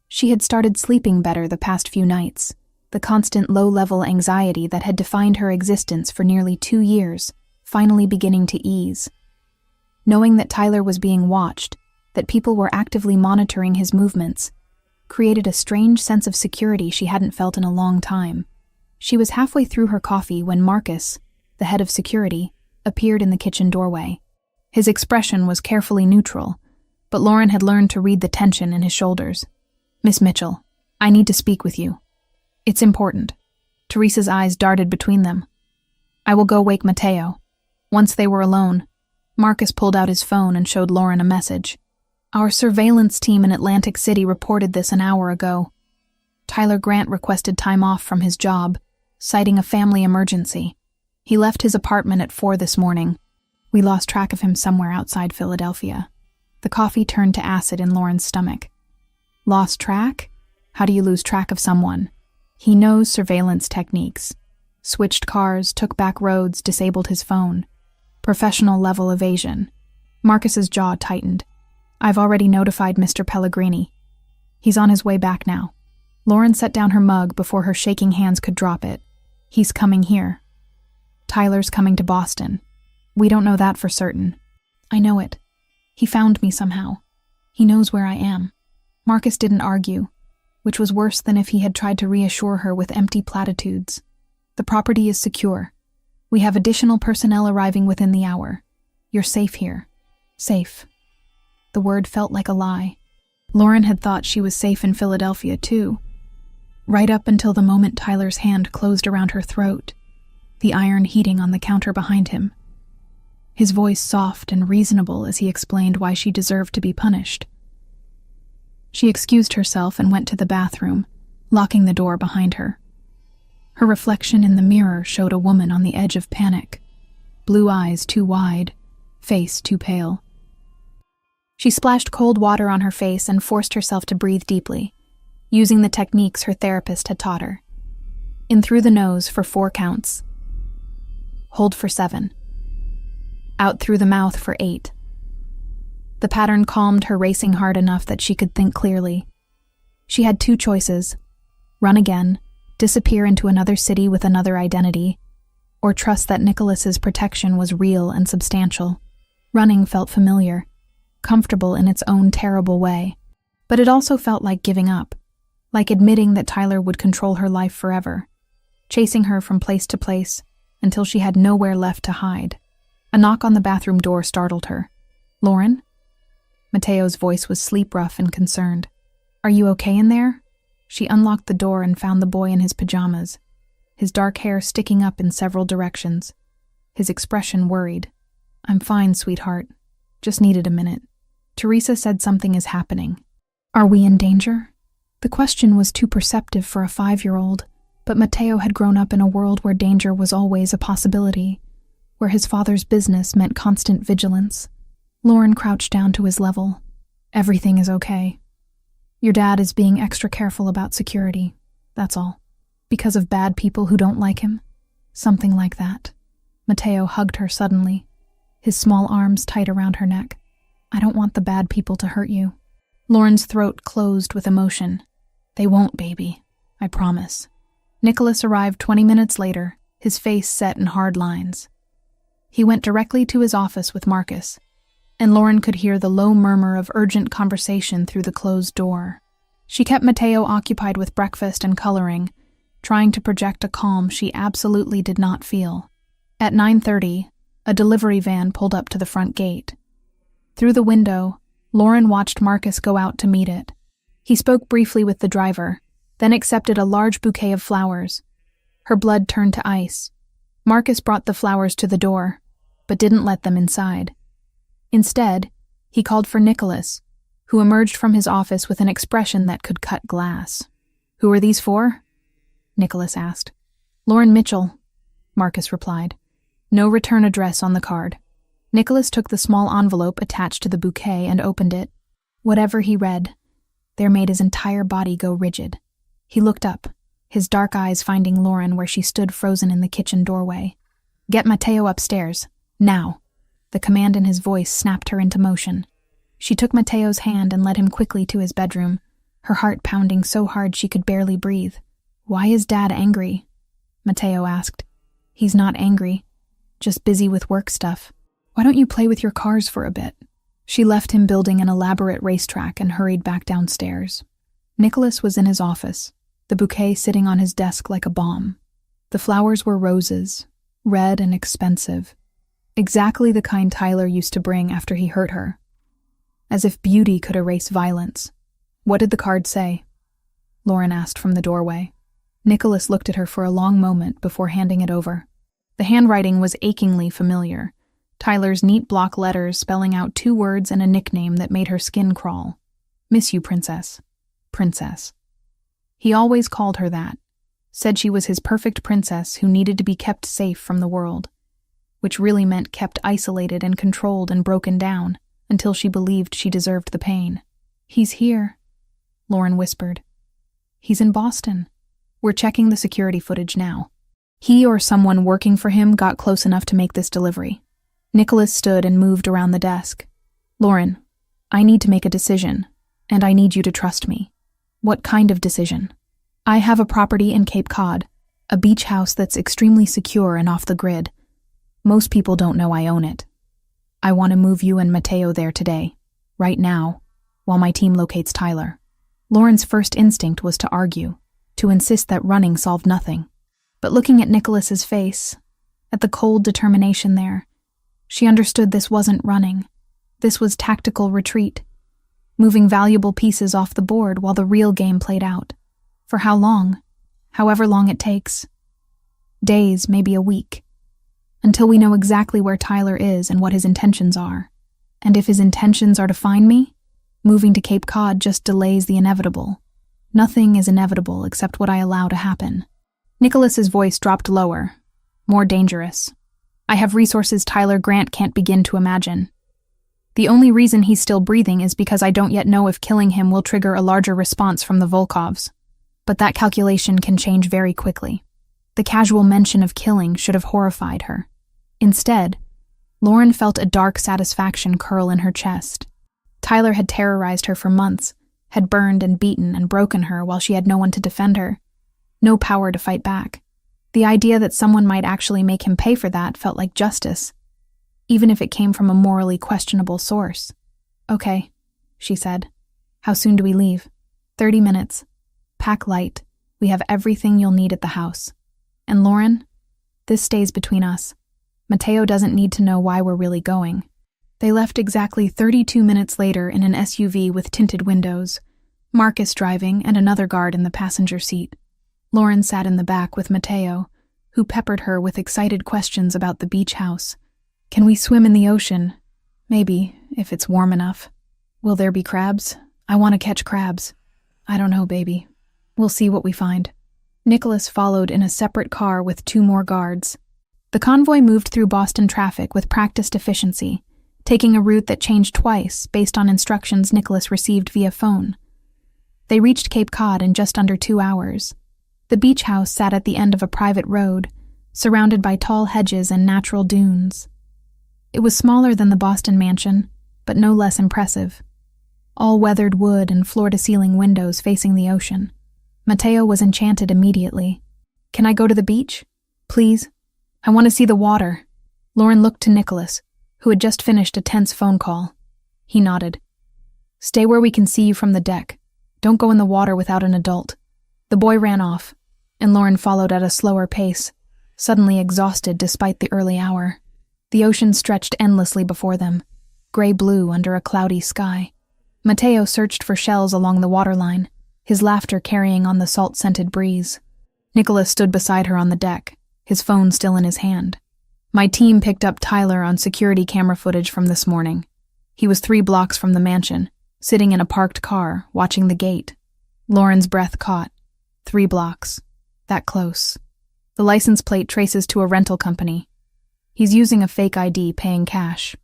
She had started sleeping better the past few nights. The constant low-level anxiety that had defined her existence for nearly 2 years, finally beginning to ease. Knowing that Tyler was being watched, that people were actively monitoring his movements, created a strange sense of security she hadn't felt in a long time. She was halfway through her coffee when Marcus, the head of security, appeared in the kitchen doorway. His expression was carefully neutral, but Lauren had learned to read the tension in his shoulders. "Miss Mitchell, I need to speak with you. It's important." Teresa's eyes darted between them. "I will go wake Mateo." Once they were alone, Marcus pulled out his phone and showed Lauren a message. "Our surveillance team in Atlantic City reported this an hour ago. Tyler Grant requested time off from his job, citing a family emergency. He left his apartment at 4 this morning. We lost track of him somewhere outside Philadelphia." The coffee turned to acid in Lauren's stomach. Lost track? How do you lose track of someone? He knows surveillance techniques. Switched cars, took back roads, disabled his phone. Professional level evasion. Marcus's jaw tightened. "I've already notified Mr. Pellegrini. He's on his way back now." Lauren set down her mug before her shaking hands could drop it. "He's coming here. Tyler's coming to Boston. We don't know that for certain." "I know it. He found me somehow. He knows where I am." Marcus didn't argue, which was worse than if he had tried to reassure her with empty platitudes. "The property is secure. We have additional personnel arriving within the hour. You're safe here." Safe. The word felt like a lie. Lauren had thought she was safe in Philadelphia, too. Right up until the moment Tyler's hand closed around her throat, the iron heating on the counter behind him. His voice soft and reasonable as he explained why she deserved to be punished. She excused herself and went to the bathroom, locking the door behind her. Her reflection in the mirror showed a woman on the edge of panic. Blue eyes too wide, face too pale. She splashed cold water on her face and forced herself to breathe deeply, using the techniques her therapist had taught her. In through the nose for 4 counts. Hold for 7. Out through the mouth for 8. The pattern calmed her racing heart enough that she could think clearly. She had 2 choices: run again, disappear into another city with another identity, or trust that Nicholas's protection was real and substantial. Running felt familiar, comfortable in its own terrible way, but it also felt like giving up, like admitting that Tyler would control her life forever, chasing her from place to place until she had nowhere left to hide. A knock on the bathroom door startled her. "Lauren?" Mateo's voice was sleep-rough and concerned. "Are you okay in there?" She unlocked the door and found the boy in his pajamas, his dark hair sticking up in several directions. His expression worried. "I'm fine, sweetheart. Just needed a minute." Teresa said something is happening. "Are we in danger?" The question was too perceptive for a 5-year-old, but Mateo had grown up in a world where danger was always a possibility, where his father's business meant constant vigilance. Lauren crouched down to his level. "Everything is okay. Your dad is being extra careful about security, that's all. Because of bad people who don't like him? Something like that." Mateo hugged her suddenly, his small arms tight around her neck. "I don't want the bad people to hurt you." Lauren's throat closed with emotion. "They won't, baby. I promise." Nicholas arrived 20 minutes later, his face set in hard lines. He went directly to his office with Marcus, and Lauren could hear the low murmur of urgent conversation through the closed door. She kept Mateo occupied with breakfast and coloring, trying to project a calm she absolutely did not feel. At 9:30, a delivery van pulled up to the front gate. Through the window, Lauren watched Marcus go out to meet it. He spoke briefly with the driver, then accepted a large bouquet of flowers. Her blood turned to ice. Marcus brought the flowers to the door, but didn't let them inside. Instead, he called for Nicholas, who emerged from his office with an expression that could cut glass. "Who are these for?" Nicholas asked. "Lauren Mitchell," Marcus replied. No return address on the card. Nicholas took the small envelope attached to the bouquet and opened it. Whatever he read, there made his entire body go rigid. He looked up, his dark eyes finding Lauren where she stood frozen in the kitchen doorway. "Get Mateo upstairs, now." The command in his voice snapped her into motion. She took Mateo's hand and led him quickly to his bedroom, her heart pounding so hard she could barely breathe. "Why is Dad angry?" Mateo asked. "He's not angry, just busy with work stuff. Why don't you play with your cars for a bit?" She left him building an elaborate racetrack and hurried back downstairs. Nicholas was in his office, the bouquet sitting on his desk like a bomb. The flowers were roses, red and expensive, exactly the kind Tyler used to bring after he hurt her. As if beauty could erase violence. "What did the card say?" Lauren asked from the doorway. Nicholas looked at her for a long moment before handing it over. The handwriting was achingly familiar, Tyler's neat block letters spelling out 2 words and a nickname that made her skin crawl. "Miss you, Princess. Princess." He always called her that, said she was his perfect princess who needed to be kept safe from the world, which really meant kept isolated and controlled and broken down until she believed she deserved the pain. "He's here," Lauren whispered. "He's in Boston. We're checking the security footage now." He or someone working for him got close enough to make this delivery. Nicholas stood and moved around the desk. "Lauren, I need to make a decision, and I need you to trust me." "What kind of decision?" "I have a property in Cape Cod, a beach house that's extremely secure and off the grid. Most people don't know I own it. I want to move you and Mateo there today, right now, while my team locates Tyler." Lauren's first instinct was to argue, to insist that running solved nothing. But looking at Nicholas's face, at the cold determination there, she understood this wasn't running. This was tactical retreat, moving valuable pieces off the board while the real game played out. For how long? However long it takes. Days, maybe a week. Until we know exactly where Tyler is and what his intentions are. And if his intentions are to find me, moving to Cape Cod just delays the inevitable. Nothing is inevitable except what I allow to happen. Nicholas's voice dropped lower, more dangerous. "I have resources Tyler Grant can't begin to imagine. The only reason he's still breathing is because I don't yet know if killing him will trigger a larger response from the Volkovs. But that calculation can change very quickly." The casual mention of killing should have horrified her. Instead, Lauren felt a dark satisfaction curl in her chest. Tyler had terrorized her for months, had burned and beaten and broken her while she had no one to defend her. No power to fight back. The idea that someone might actually make him pay for that felt like justice, even if it came from a morally questionable source. "Okay," she said. "How soon do we leave?" 30 minutes. Pack light. We have everything you'll need at the house. And Lauren, this stays between us. Mateo doesn't need to know why we're really going." They left exactly 32 minutes later in an SUV with tinted windows, Marcus driving and another guard in the passenger seat. Lauren sat in the back with Mateo, who peppered her with excited questions about the beach house. "Can we swim in the ocean? Maybe, if it's warm enough. Will there be crabs? I want to catch crabs." "I don't know, baby. We'll see what we find." Nicholas followed in a separate car with 2 more guards. The convoy moved through Boston traffic with practiced efficiency, taking a route that changed twice based on instructions Nicholas received via phone. They reached Cape Cod in just under 2 hours. The beach house sat at the end of a private road, surrounded by tall hedges and natural dunes. It was smaller than the Boston mansion, but no less impressive. All weathered wood and floor-to-ceiling windows facing the ocean. Mateo was enchanted immediately. "Can I go to the beach? Please? I want to see the water." Lauren looked to Nicholas, who had just finished a tense phone call. He nodded. "Stay where we can see you from the deck. Don't go in the water without an adult." The boy ran off, and Lauren followed at a slower pace, suddenly exhausted despite the early hour. The ocean stretched endlessly before them, gray-blue under a cloudy sky. Mateo searched for shells along the waterline, his laughter carrying on the salt-scented breeze. Nicholas stood beside her on the deck, his phone still in his hand. "My team picked up Tyler on security camera footage from this morning. He was 3 blocks from the mansion, sitting in a parked car, watching the gate." Lauren's breath caught. 3 blocks. That close. The license plate traces to a rental company. He's using a fake ID, paying cash.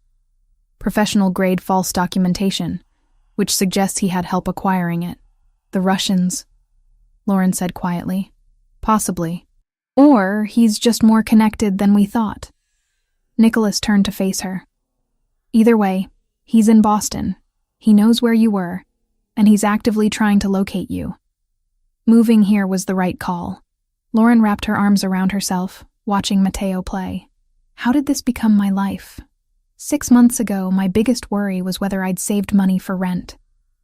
Professional-grade false documentation, which suggests he had help acquiring it. "The Russians," Lauren said quietly. "Possibly. Or he's just more connected than we thought." Nicholas turned to face her. "Either way, he's in Boston. He knows where you were, and he's actively trying to locate you. Moving here was the right call." Lauren wrapped her arms around herself, watching Mateo play. "How did this become my life? 6 months ago, my biggest worry was whether I'd saved money for rent.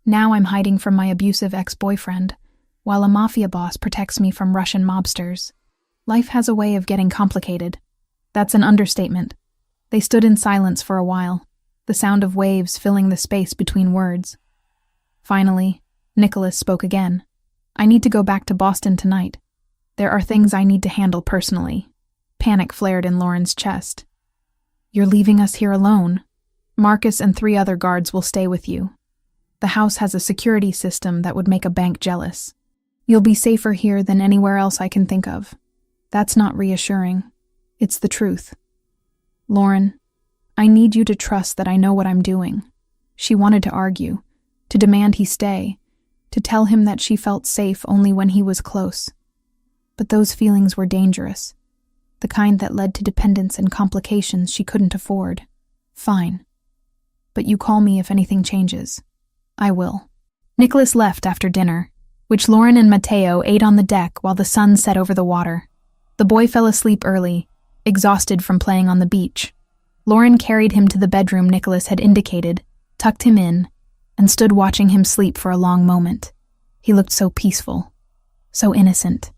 Now I'm hiding from my abusive ex-boyfriend, while a mafia boss protects me from Russian mobsters. Life has a way of getting complicated." That's an understatement. They stood in silence for a while, the sound of waves filling the space between words. Finally, Nicholas spoke again. "I need to go back to Boston tonight. There are things I need to handle personally." Panic flared in Lauren's chest. "You're leaving us here alone? Marcus and 3 other guards will stay with you. The house has a security system that would make a bank jealous. You'll be safer here than anywhere else I can think of." "That's not reassuring. It's the truth." "Lauren, I need you to trust that I know what I'm doing." She wanted to argue, to demand he stay, to tell him that she felt safe only when he was close. But those feelings were dangerous, the kind that led to dependence and complications she couldn't afford. "Fine. But you call me if anything changes." "I will." Nicholas left after dinner, which Lauren and Mateo ate on the deck while the sun set over the water. The boy fell asleep early, exhausted from playing on the beach. Lauren carried him to the bedroom Nicholas had indicated, tucked him in, and stood watching him sleep for a long moment. He looked so peaceful, so innocent.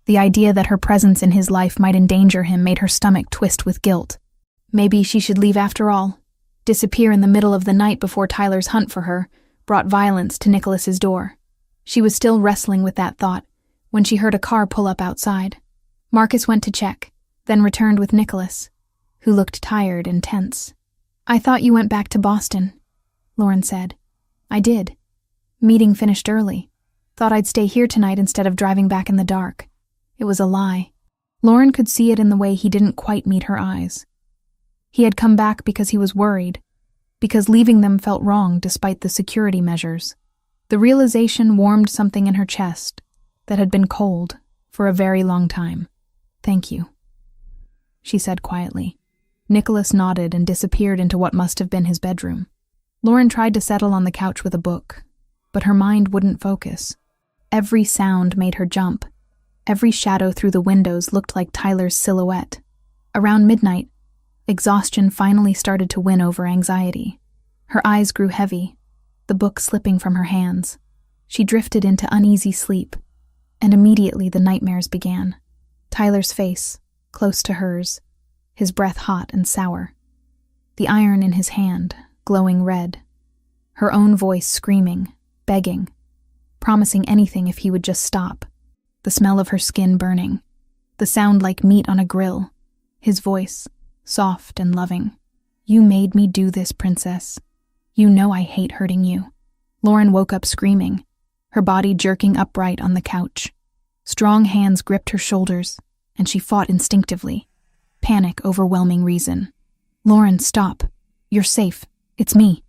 The idea that her presence in his life might endanger him made her stomach twist with guilt. Maybe she should leave after all. Disappear in the middle of the night before Tyler's hunt for her brought violence to Nicholas's door. She was still wrestling with that thought when she heard a car pull up outside. Marcus went to check, then returned with Nicholas, who looked tired and tense. "I thought you went back to Boston," Lauren said. "I did. Meeting finished early. Thought I'd stay here tonight instead of driving back in the dark." It was a lie. Lauren could see it in the way he didn't quite meet her eyes. He had come back because he was worried, because leaving them felt wrong despite the security measures. The realization warmed something in her chest that had been cold for a very long time. "Thank you," she said quietly. Nicholas nodded and disappeared into what must have been his bedroom. Lauren tried to settle on the couch with a book, but her mind wouldn't focus. Every sound made her jump. Every shadow through the windows looked like Tyler's silhouette. Around midnight, exhaustion finally started to win over anxiety. Her eyes grew heavy, the book slipping from her hands. She drifted into uneasy sleep, and immediately the nightmares began. Tyler's face, close to hers, his breath hot and sour. The iron in his hand, glowing red. Her own voice screaming, begging, promising anything if he would just stop. The smell of her skin burning. The sound like meat on a grill. His voice, soft and loving. "You made me do this, princess. You know I hate hurting you." Lauren woke up screaming, her body jerking upright on the couch. Strong hands gripped her shoulders, and she fought instinctively. Panic overwhelming reason. "Lauren, stop. You're safe. It's me."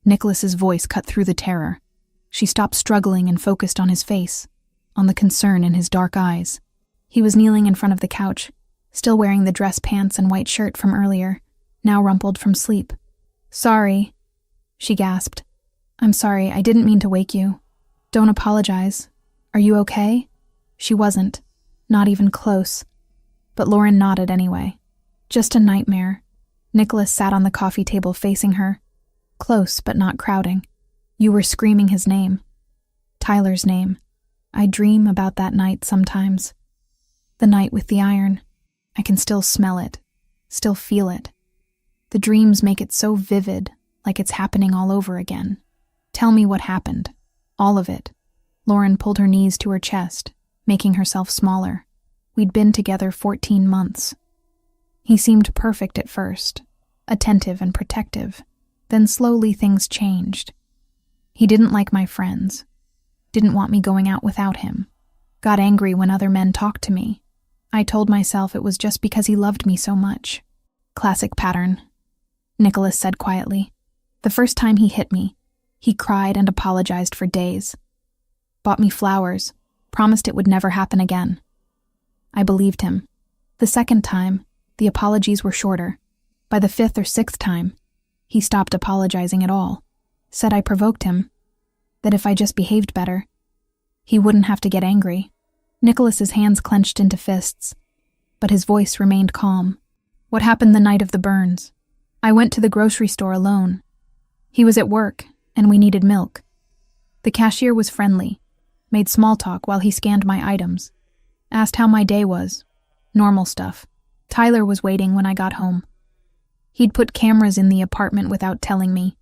Nicholas's voice cut through the terror. She stopped struggling and focused on his face, on the concern in his dark eyes. He was kneeling in front of the couch, still wearing the dress pants and white shirt from earlier, now rumpled from sleep. "Sorry," she gasped. "I'm sorry, I didn't mean to wake you. Don't apologize. Are you okay?" She wasn't, not even close. But Lauren nodded anyway. "Just a nightmare. Nicholas sat on the coffee table facing her, close but not crowding. You were screaming his name. Tyler's name. I dream about that night sometimes. The night with the iron. I can still smell it, still feel it. The dreams make it so vivid, like it's happening all over again. Tell me what happened. All of it. Lauren pulled her knees to her chest, making herself smaller. We'd been together 14 months. He seemed perfect at first, attentive and protective. Then slowly things changed. He didn't like my friends. Didn't want me going out without him. Got angry when other men talked to me. I told myself it was just because he loved me so much. Classic pattern, Nicholas said quietly. The first time he hit me, he cried and apologized for days. Bought me flowers, promised it would never happen again. I believed him. The second time, the apologies were shorter. By the fifth or sixth time, he stopped apologizing at all. Said I provoked him. That if I just behaved better, he wouldn't have to get angry. Nicholas's hands clenched into fists, but his voice remained calm. What happened the night of the burns? I went to the grocery store alone. He was at work, and we needed milk. The cashier was friendly, made small talk while he scanned my items. Asked how my day was. Normal stuff. Tyler was waiting when I got home. He'd put cameras in the apartment without telling me.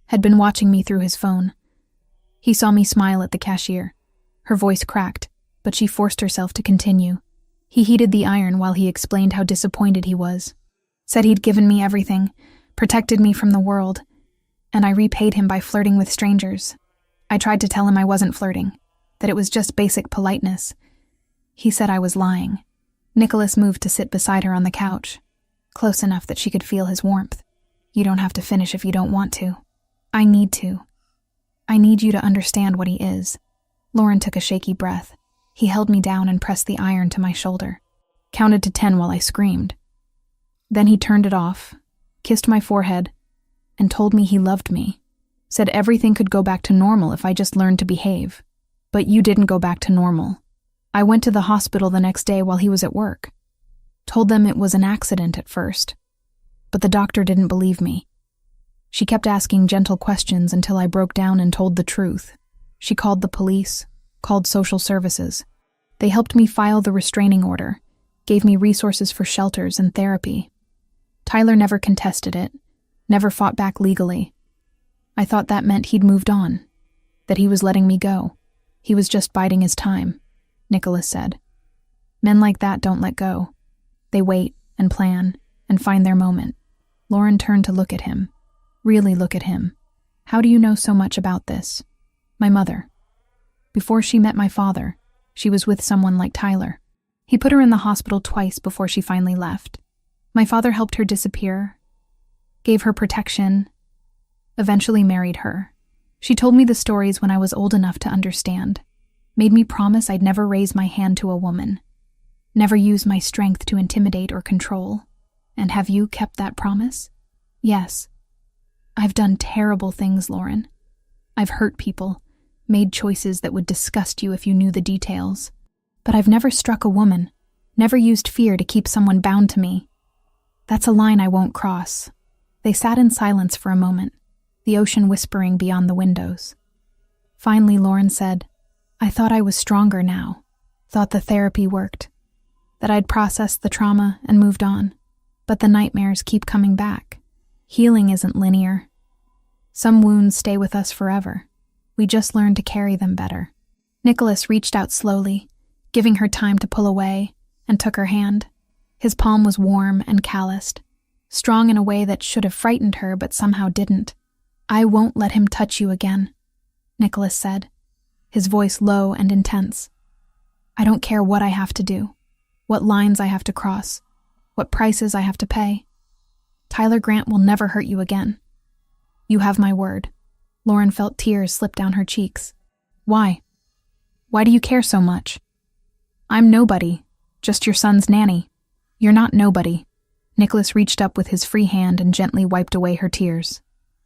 Had been watching me through his phone. He saw me smile at the cashier. Her voice cracked, but she forced herself to continue. He heated the iron while he explained how disappointed he was. Said he'd given me everything, protected me from the world, and I repaid him by flirting with strangers. I tried to tell him I wasn't flirting, that it was just basic politeness. He said I was lying. Nicholas moved to sit beside her on the couch, close enough that she could feel his warmth. You don't have to finish if you don't want to. I need to. I need you to understand what he is. Lauren took a shaky breath. He held me down and pressed the iron to my shoulder. Counted to 10 while I screamed. Then he turned it off, kissed my forehead, and told me he loved me. Said everything could go back to normal if I just learned to behave. But you didn't go back to normal. I went to the hospital the next day while he was at work. Told them it was an accident at first. But the doctor didn't believe me. She kept asking gentle questions until I broke down and told the truth. She called the police, called social services. They helped me file the restraining order, gave me resources for shelters and therapy. Tyler never contested it, never fought back legally. I thought that meant he'd moved on, that he was letting me go. He was just biding his time, Nicholas said. Men like that don't let go. They wait and plan and find their moment. Lauren turned to look at him. Really look at him. How do you know so much about this? My mother. Before she met my father, she was with someone like Tyler. He put her in the hospital twice before she finally left. My father helped her disappear, gave her protection, eventually married her. She told me the stories when I was old enough to understand. Made me promise I'd never raise my hand to a woman. Never use my strength to intimidate or control. And have you kept that promise? Yes. I've done terrible things, Lauren. I've hurt people, made choices that would disgust you if you knew the details. But I've never struck a woman, never used fear to keep someone bound to me. That's a line I won't cross. They sat in silence for a moment, the ocean whispering beyond the windows. Finally, Lauren said, I thought I was stronger now, thought the therapy worked, that I'd processed the trauma and moved on. But the nightmares keep coming back. Healing isn't linear. Some wounds stay with us forever. We just learn to carry them better. Nicholas reached out slowly, giving her time to pull away, and took her hand. His palm was warm and calloused, strong in a way that should have frightened her but somehow didn't. I won't let him touch you again, Nicholas said, his voice low and intense. I don't care what I have to do, what lines I have to cross, what prices I have to pay. Tyler Grant will never hurt you again. You have my word. Lauren felt tears slip down her cheeks. Why? Why do you care so much? I'm nobody, just your son's nanny. You're not nobody. Nicholas reached up with his free hand and gently wiped away her tears.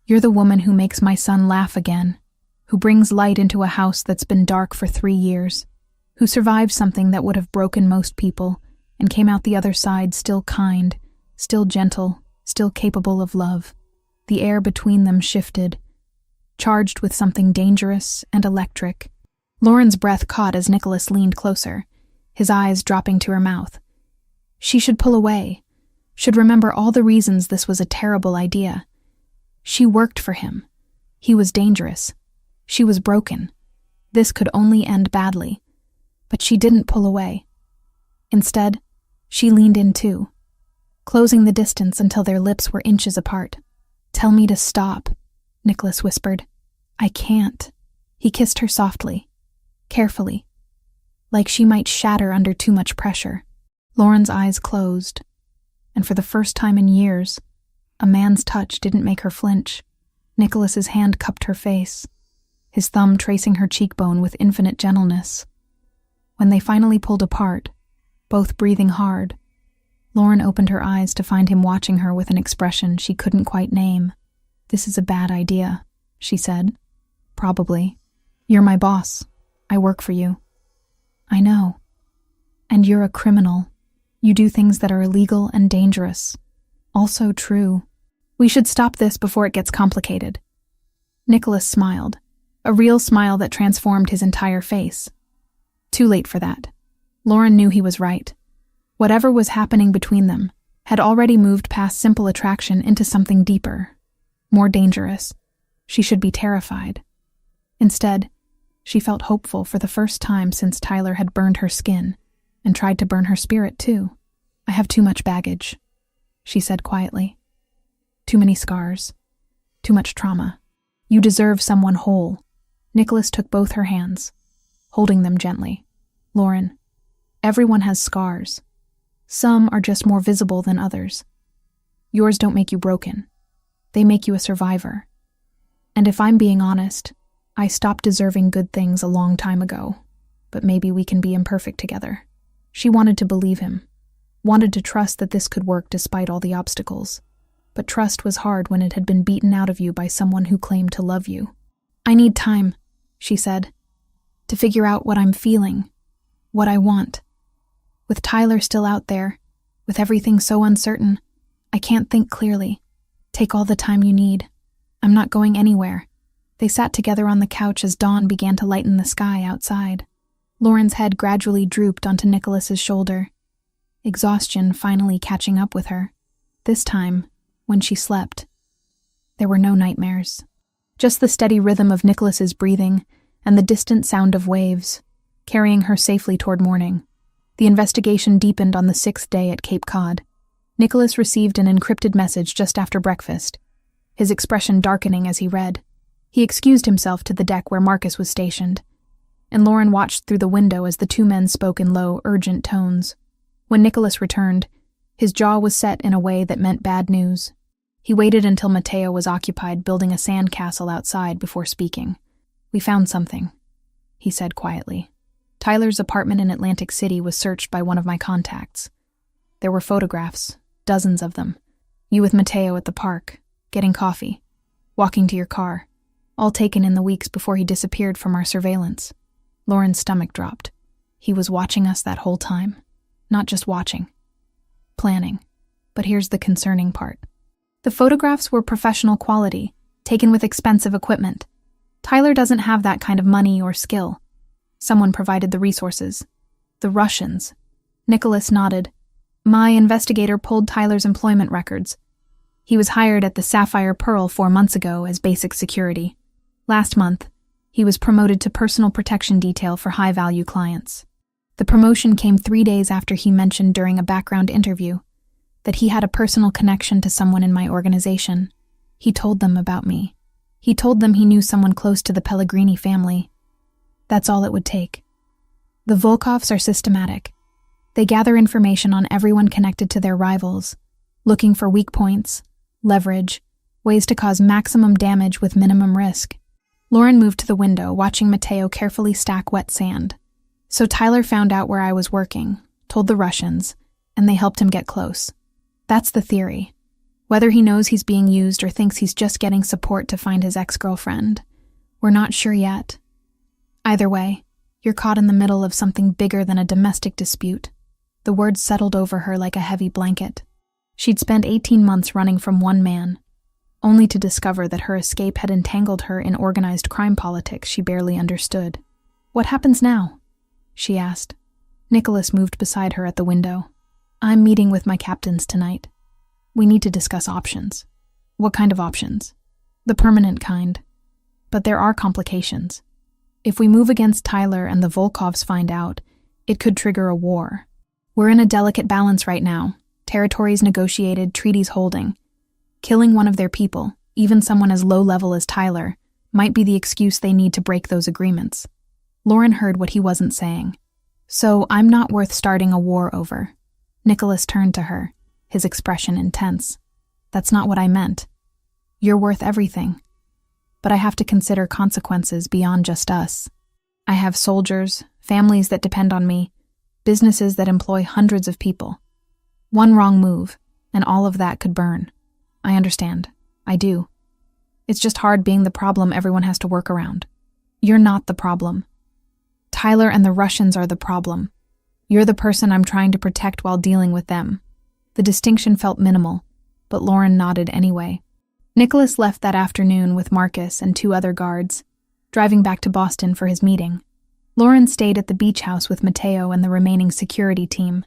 You're the woman who makes my son laugh again, who brings light into a house that's been dark for 3 years, who survived something that would have broken most people and came out the other side still kind, still gentle, still capable of love. The air between them shifted, charged with something dangerous and electric. Lauren's breath caught as Nicholas leaned closer, his eyes dropping to her mouth. She should pull away, should remember all the reasons this was a terrible idea. She worked for him. He was dangerous. She was broken. This could only end badly. But she didn't pull away. Instead, she leaned in too, closing the distance until their lips were inches apart. "Tell me to stop," Nicholas whispered. "I can't." He kissed her softly, carefully, like she might shatter under too much pressure. Lauren's eyes closed, and for the first time in years, a man's touch didn't make her flinch. Nicholas's hand cupped her face, his thumb tracing her cheekbone with infinite gentleness. When they finally pulled apart, both breathing hard, Lauren opened her eyes to find him watching her with an expression she couldn't quite name. "This is a bad idea," she said. "Probably. You're my boss. I work for you." "I know. And you're a criminal. You do things that are illegal and dangerous. Also true. We should stop this before it gets complicated." Nicholas smiled, a real smile that transformed his entire face. Too late for that. Lauren knew he was right. Whatever was happening between them had already moved past simple attraction into something deeper, more dangerous. She should be terrified. Instead, she felt hopeful for the first time since Tyler had burned her skin and tried to burn her spirit too. "I have too much baggage," she said quietly. "Too many scars. Too much trauma. You deserve someone whole." Nicholas took both her hands, holding them gently. "Lauren, everyone has scars. Some are just more visible than others. Yours don't make you broken. They make you a survivor. And if I'm being honest, I stopped deserving good things a long time ago, but maybe we can be imperfect together." She wanted to believe him, wanted to trust that this could work despite all the obstacles. But trust was hard when it had been beaten out of you by someone who claimed to love you. "I need time," she said, "to figure out what I'm feeling, what I want. With Tyler still out there, with everything so uncertain, I can't think clearly. Take all the time you need. I'm not going anywhere." They sat together on the couch as dawn began to lighten the sky outside. Lauren's head gradually drooped onto Nicholas's shoulder, exhaustion finally catching up with her. This time, when she slept, there were no nightmares. Just the steady rhythm of Nicholas's breathing and the distant sound of waves, carrying her safely toward morning. The investigation deepened on the 6th day at Cape Cod. Nicholas received an encrypted message just after breakfast, his expression darkening as he read. He excused himself to the deck where Marcus was stationed, and Lauren watched through the window as the two men spoke in low, urgent tones. When Nicholas returned, his jaw was set in a way that meant bad news. He waited until Mateo was occupied building a sandcastle outside before speaking. "We found something," he said quietly. "Tyler's apartment in Atlantic City was searched by one of my contacts. There were photographs, dozens of them. You with Mateo at the park, getting coffee, walking to your car, all taken in the weeks before he disappeared from our surveillance." Lauren's stomach dropped. He was watching us that whole time. Not just watching. Planning. But here's the concerning part. The photographs were professional quality, taken with expensive equipment. Tyler doesn't have that kind of money or skill. Someone provided the resources. The Russians. Nicholas nodded. "My investigator pulled Tyler's employment records. He was hired at the Sapphire Pearl 4 months ago as basic security. Last month, he was promoted to personal protection detail for high-value clients. The promotion came 3 days after he mentioned during a background interview that he had a personal connection to someone in my organization. He told them about me. He told them he knew someone close to the Pellegrini family. That's all it would take. The Volkovs are systematic. They gather information on everyone connected to their rivals, looking for weak points, leverage, ways to cause maximum damage with minimum risk." Lauren moved to the window, watching Mateo carefully stack wet sand. "So Tyler found out where I was working, told the Russians, and they helped him get close. That's the theory. Whether he knows he's being used or thinks he's just getting support to find his ex-girlfriend, we're not sure yet. Either way, you're caught in the middle of something bigger than a domestic dispute." The words settled over her like a heavy blanket. She'd spent 18 months running from one man, only to discover that her escape had entangled her in organized crime politics she barely understood. "What happens now?" she asked. Nicholas moved beside her at the window. "I'm meeting with my captains tonight. We need to discuss options." "What kind of options?" "The permanent kind. But there are complications. If we move against Tyler and the Volkovs find out, it could trigger a war. We're in a delicate balance right now. Territories negotiated, treaties holding. Killing one of their people, even someone as low-level as Tyler, might be the excuse they need to break those agreements." Lauren heard what he wasn't saying. "So I'm not worth starting a war over." Nicholas turned to her, his expression intense. "That's not what I meant. You're worth everything. But I have to consider consequences beyond just us. I have soldiers, families that depend on me, businesses that employ hundreds of people. One wrong move, and all of that could burn. I understand. I do. It's just hard being the problem everyone has to work around. You're not the problem. Tyler and the Russians are the problem. You're the person I'm trying to protect while dealing with them." The distinction felt minimal, but Lauren nodded anyway. Nicholas left that afternoon with Marcus and 2 other guards, driving back to Boston for his meeting. Lauren stayed at the beach house with Mateo and the remaining security team,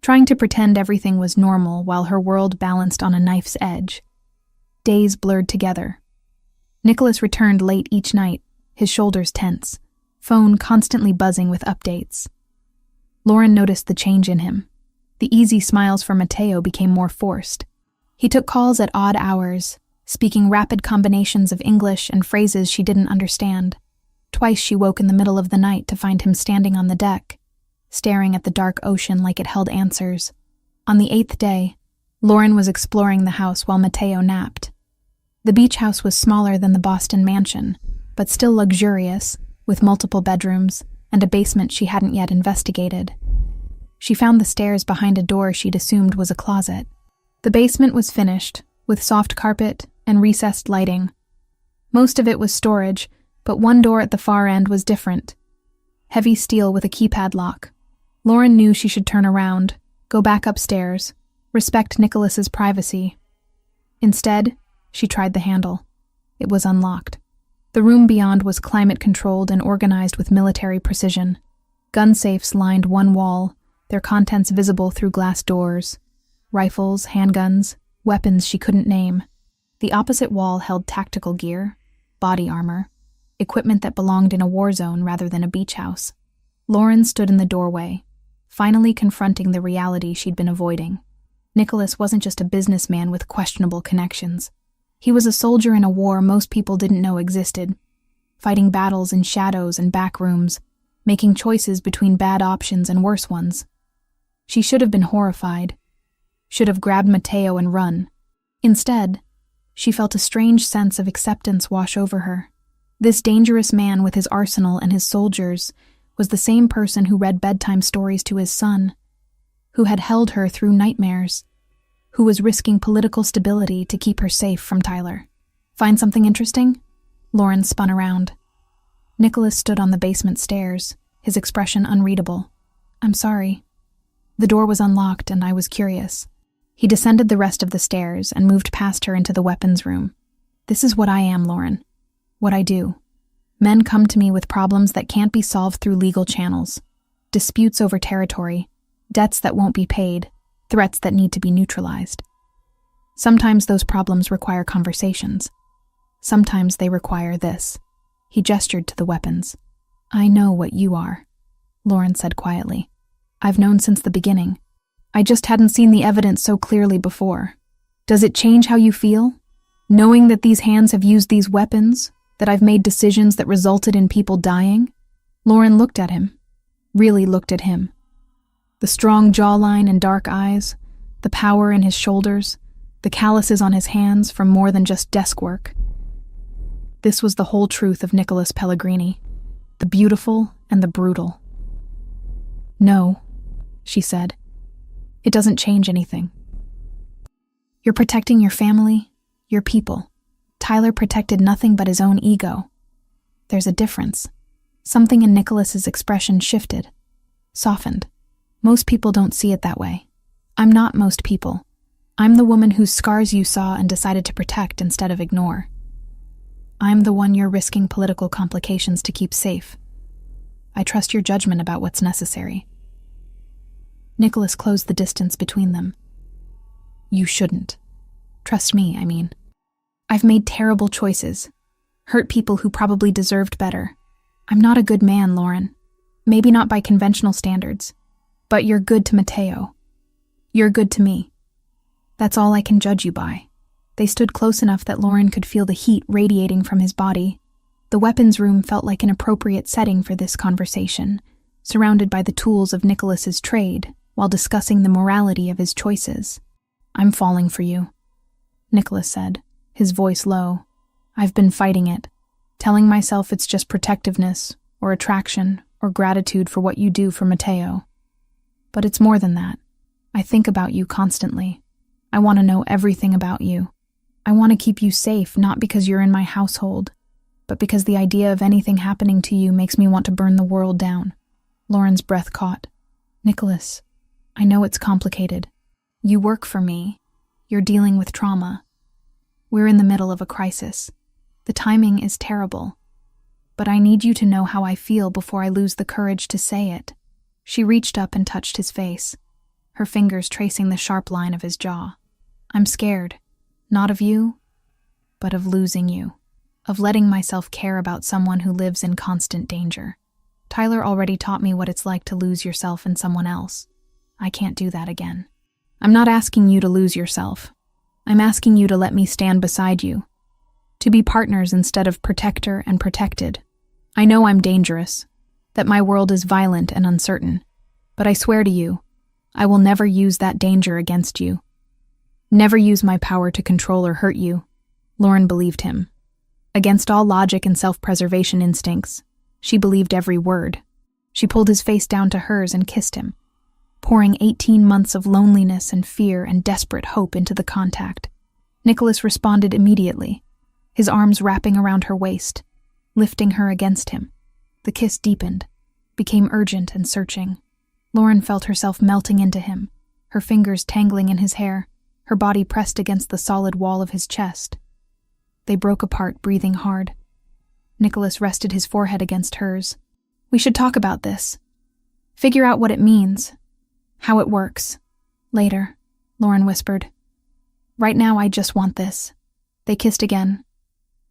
trying to pretend everything was normal while her world balanced on a knife's edge. Days blurred together. Nicholas returned late each night, his shoulders tense, phone constantly buzzing with updates. Lauren noticed the change in him. The easy smiles for Mateo became more forced. He took calls at odd hours, speaking rapid combinations of English and phrases she didn't understand. Twice she woke in the middle of the night to find him standing on the deck, staring at the dark ocean like it held answers. On the 8th day, Lauren was exploring the house while Mateo napped. The beach house was smaller than the Boston mansion, but still luxurious, with multiple bedrooms and a basement she hadn't yet investigated. She found the stairs behind a door she'd assumed was a closet. The basement was finished, with soft carpet and recessed lighting. Most of it was storage, but one door at the far end was different. Heavy steel with a keypad lock. Lauren knew she should turn around, go back upstairs, respect Nicholas's privacy. Instead, she tried the handle. It was unlocked. The room beyond was climate-controlled and organized with military precision. Gun safes lined one wall, their contents visible through glass doors. Rifles, handguns, weapons she couldn't name. The opposite wall held tactical gear, body armor, equipment that belonged in a war zone rather than a beach house. Lauren stood in the doorway, finally confronting the reality she'd been avoiding. Nicholas wasn't just a businessman with questionable connections. He was a soldier in a war most people didn't know existed, fighting battles in shadows and back rooms, making choices between bad options and worse ones. She should have been horrified, should have grabbed Mateo and run. Instead, she felt a strange sense of acceptance wash over her. This dangerous man with his arsenal and his soldiers was the same person who read bedtime stories to his son, who had held her through nightmares, who was risking political stability to keep her safe from Tyler. "Find something interesting?" Lauren spun around. Nicholas stood on the basement stairs, his expression unreadable. "I'm sorry." The door was unlocked and I was curious. He descended the rest of the stairs and moved past her into the weapons room. "This is what I am, Lauren. What I do. Men come to me with problems that can't be solved through legal channels. Disputes over territory, debts that won't be paid, threats that need to be neutralized. Sometimes those problems require conversations. Sometimes they require this." He gestured to the weapons. "I know what you are," Lauren said quietly. "I've known since the beginning. I just hadn't seen the evidence so clearly before. Does it change how you feel? Knowing that these hands have used these weapons, that I've made decisions that resulted in people dying?" Lauren looked at him, really looked at him. The strong jawline and dark eyes, the power in his shoulders, the calluses on his hands from more than just desk work. This was the whole truth of Nicholas Pellegrini, the beautiful and the brutal. "No," she said. "It doesn't change anything. You're protecting your family, your people. Tyler protected nothing but his own ego. There's a difference." Something in Nicholas's expression shifted, softened. "Most people don't see it that way. I'm not most people. I'm the woman whose scars you saw and decided to protect instead of ignore. I'm the one you're risking political complications to keep safe. I trust your judgment about what's necessary. Nicholas closed the distance between them. You shouldn't. Trust me, I mean. I've made terrible choices. Hurt people who probably deserved better. I'm not a good man, Lauren. Maybe not by conventional standards. But you're good to Mateo. You're good to me. That's all I can judge you by. They stood close enough that Lauren could feel the heat radiating from his body. The weapons room felt like an appropriate setting for this conversation, surrounded by the tools of Nicholas's trade, while discussing the morality of his choices. I'm falling for you, Nicholas said, his voice low. I've been fighting it, telling myself it's just protectiveness, or attraction, or gratitude for what you do for Mateo. But it's more than that. I think about you constantly. I want to know everything about you. I want to keep you safe, not because you're in my household, but because the idea of anything happening to you makes me want to burn the world down. Lauren's breath caught. Nicholas, I know it's complicated. You work for me. You're dealing with trauma. We're in the middle of a crisis. The timing is terrible. But I need you to know how I feel before I lose the courage to say it. She reached up and touched his face, her fingers tracing the sharp line of his jaw. I'm scared, not of you, but of losing you, of letting myself care about someone who lives in constant danger. Tyler already taught me what it's like to lose yourself in someone else. I can't do that again. I'm not asking you to lose yourself. I'm asking you to let me stand beside you, to be partners instead of protector and protected. I know I'm dangerous, that my world is violent and uncertain, but I swear to you, I will never use that danger against you. Never use my power to control or hurt you. Lauren believed him. Against all logic and self-preservation instincts, she believed every word. She pulled his face down to hers and kissed him, pouring 18 months of loneliness and fear and desperate hope into the contact. Nicholas responded immediately, his arms wrapping around her waist, lifting her against him. The kiss deepened, became urgent and searching. Lauren felt herself melting into him, her fingers tangling in his hair, her body pressed against the solid wall of his chest. They broke apart, breathing hard. Nicholas rested his forehead against hers. We should talk about this. Figure out what it means. How it works. Later, Lauren whispered. Right now I just want this. They kissed again,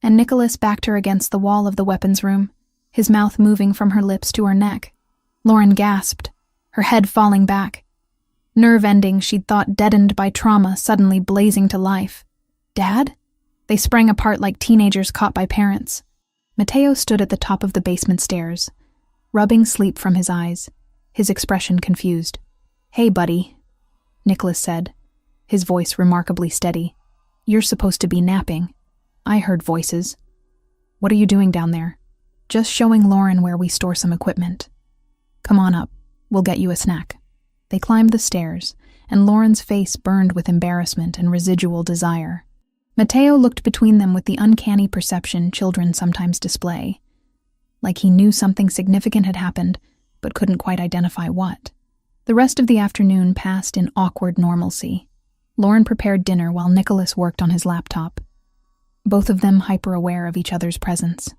and Nicholas backed her against the wall of the weapons room, his mouth moving from her lips to her neck. Lauren gasped, her head falling back. Nerve endings she'd thought deadened by trauma suddenly blazing to life. Dad? They sprang apart like teenagers caught by parents. Mateo stood at the top of the basement stairs, rubbing sleep from his eyes, his expression confused. Hey, buddy, Nicholas said, his voice remarkably steady. You're supposed to be napping. I heard voices. What are you doing down there? Just showing Lauren where we store some equipment. Come on up. We'll get you a snack. They climbed the stairs, and Lauren's face burned with embarrassment and residual desire. Mateo looked between them with the uncanny perception children sometimes display, like he knew something significant had happened, but couldn't quite identify what. The rest of the afternoon passed in awkward normalcy. Lauren prepared dinner while Nicholas worked on his laptop, both of them hyper-aware of each other's presence.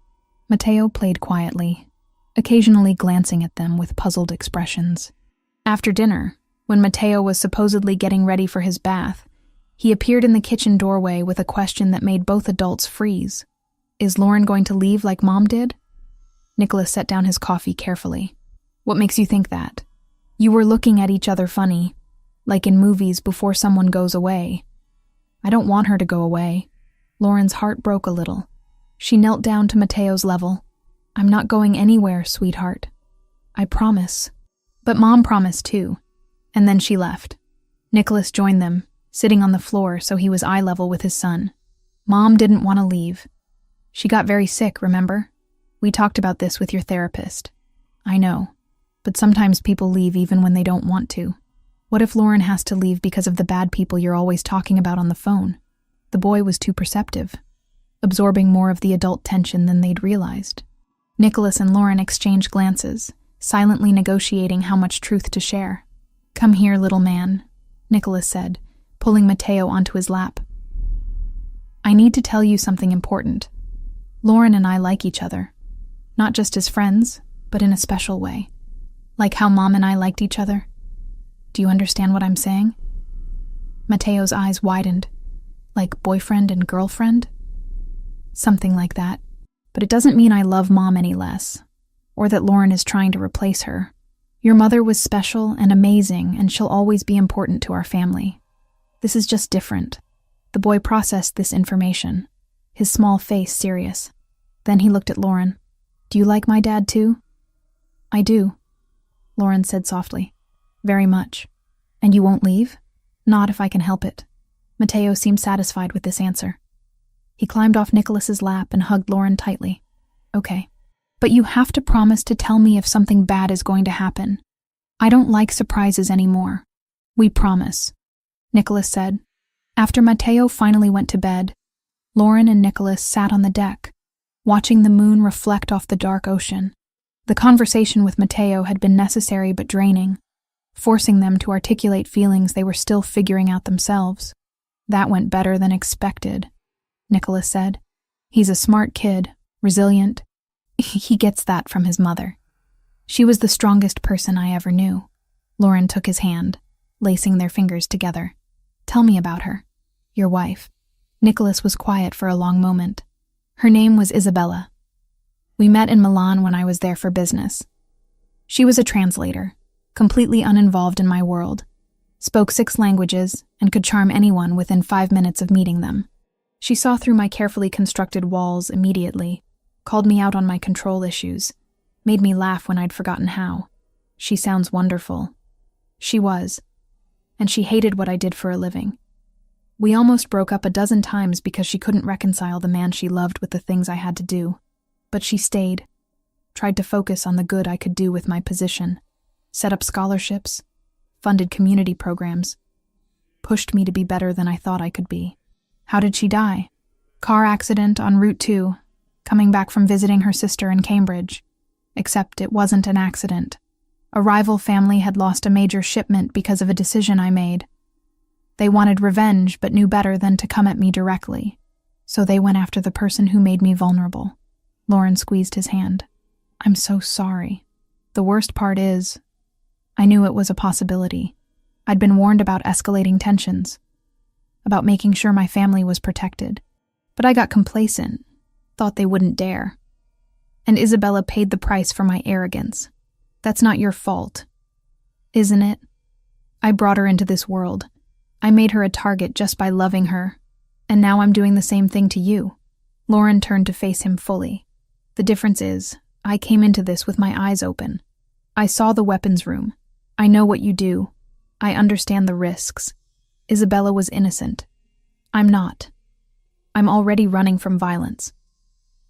Mateo played quietly, occasionally glancing at them with puzzled expressions. After dinner, when Mateo was supposedly getting ready for his bath, he appeared in the kitchen doorway with a question that made both adults freeze. Is Lauren going to leave like Mom did? Nicholas set down his coffee carefully. What makes you think that? You were looking at each other funny, like in movies before someone goes away. I don't want her to go away. Lauren's heart broke a little. She knelt down to Mateo's level. I'm not going anywhere, sweetheart. I promise. But Mom promised too. And then she left. Nicholas joined them, sitting on the floor so he was eye level with his son. Mom didn't want to leave. She got very sick, remember? We talked about this with your therapist. I know, but sometimes people leave even when they don't want to. What if Lauren has to leave because of the bad people you're always talking about on the phone? The boy was too perceptive, absorbing more of the adult tension than they'd realized. Nicholas and Lauren exchanged glances, silently negotiating how much truth to share. Come here, little man, Nicholas said, pulling Mateo onto his lap. I need to tell you something important. Lauren and I like each other. Not just as friends, but in a special way. Like how Mom and I liked each other. Do you understand what I'm saying? Mateo's eyes widened. Like boyfriend and girlfriend? Something like that. But it doesn't mean I love Mom any less, or that Lauren is trying to replace her. Your mother was special and amazing, and she'll always be important to our family. This is just different. The boy processed this information, his small face serious. Then he looked at Lauren. Do you like my dad too? I do, Lauren said softly. Very much. And you won't leave? Not if I can help it. Mateo seemed satisfied with this answer. He climbed off Nicholas's lap and hugged Lauren tightly. Okay. But you have to promise to tell me if something bad is going to happen. I don't like surprises anymore. We promise, Nicholas said. After Mateo finally went to bed, Lauren and Nicholas sat on the deck, watching the moon reflect off the dark ocean. The conversation with Mateo had been necessary but draining, forcing them to articulate feelings they were still figuring out themselves. That went better than expected, Nicholas said. He's a smart kid, resilient. He gets that from his mother. She was the strongest person I ever knew. Lauren took his hand, lacing their fingers together. Tell me about her. Your wife. Nicholas was quiet for a long moment. Her name was Isabella. We met in Milan when I was there for business. She was a translator, completely uninvolved in my world, spoke 6 languages, and could charm anyone within 5 minutes of meeting them. She saw through my carefully constructed walls immediately, called me out on my control issues, made me laugh when I'd forgotten how. She sounds wonderful. She was. And she hated what I did for a living. We almost broke up a dozen times because she couldn't reconcile the man she loved with the things I had to do. But she stayed, tried to focus on the good I could do with my position, set up scholarships, funded community programs, pushed me to be better than I thought I could be. How did she die? Car accident on Route 2, coming back from visiting her sister in Cambridge. Except it wasn't an accident. A rival family had lost a major shipment because of a decision I made. They wanted revenge but knew better than to come at me directly, so they went after the person who made me vulnerable. Lauren squeezed his hand. I'm so sorry. The worst part is, I knew it was a possibility. I'd been warned about escalating tensions, about making sure my family was protected. But I got complacent, thought they wouldn't dare. And Isabella paid the price for my arrogance. That's not your fault, isn't it? I brought her into this world. I made her a target just by loving her, and now I'm doing the same thing to you. Lauren turned to face him fully. The difference is, I came into this with my eyes open. I saw the weapons room. I know what you do. I understand the risks. Isabella was innocent. I'm not. I'm already running from violence.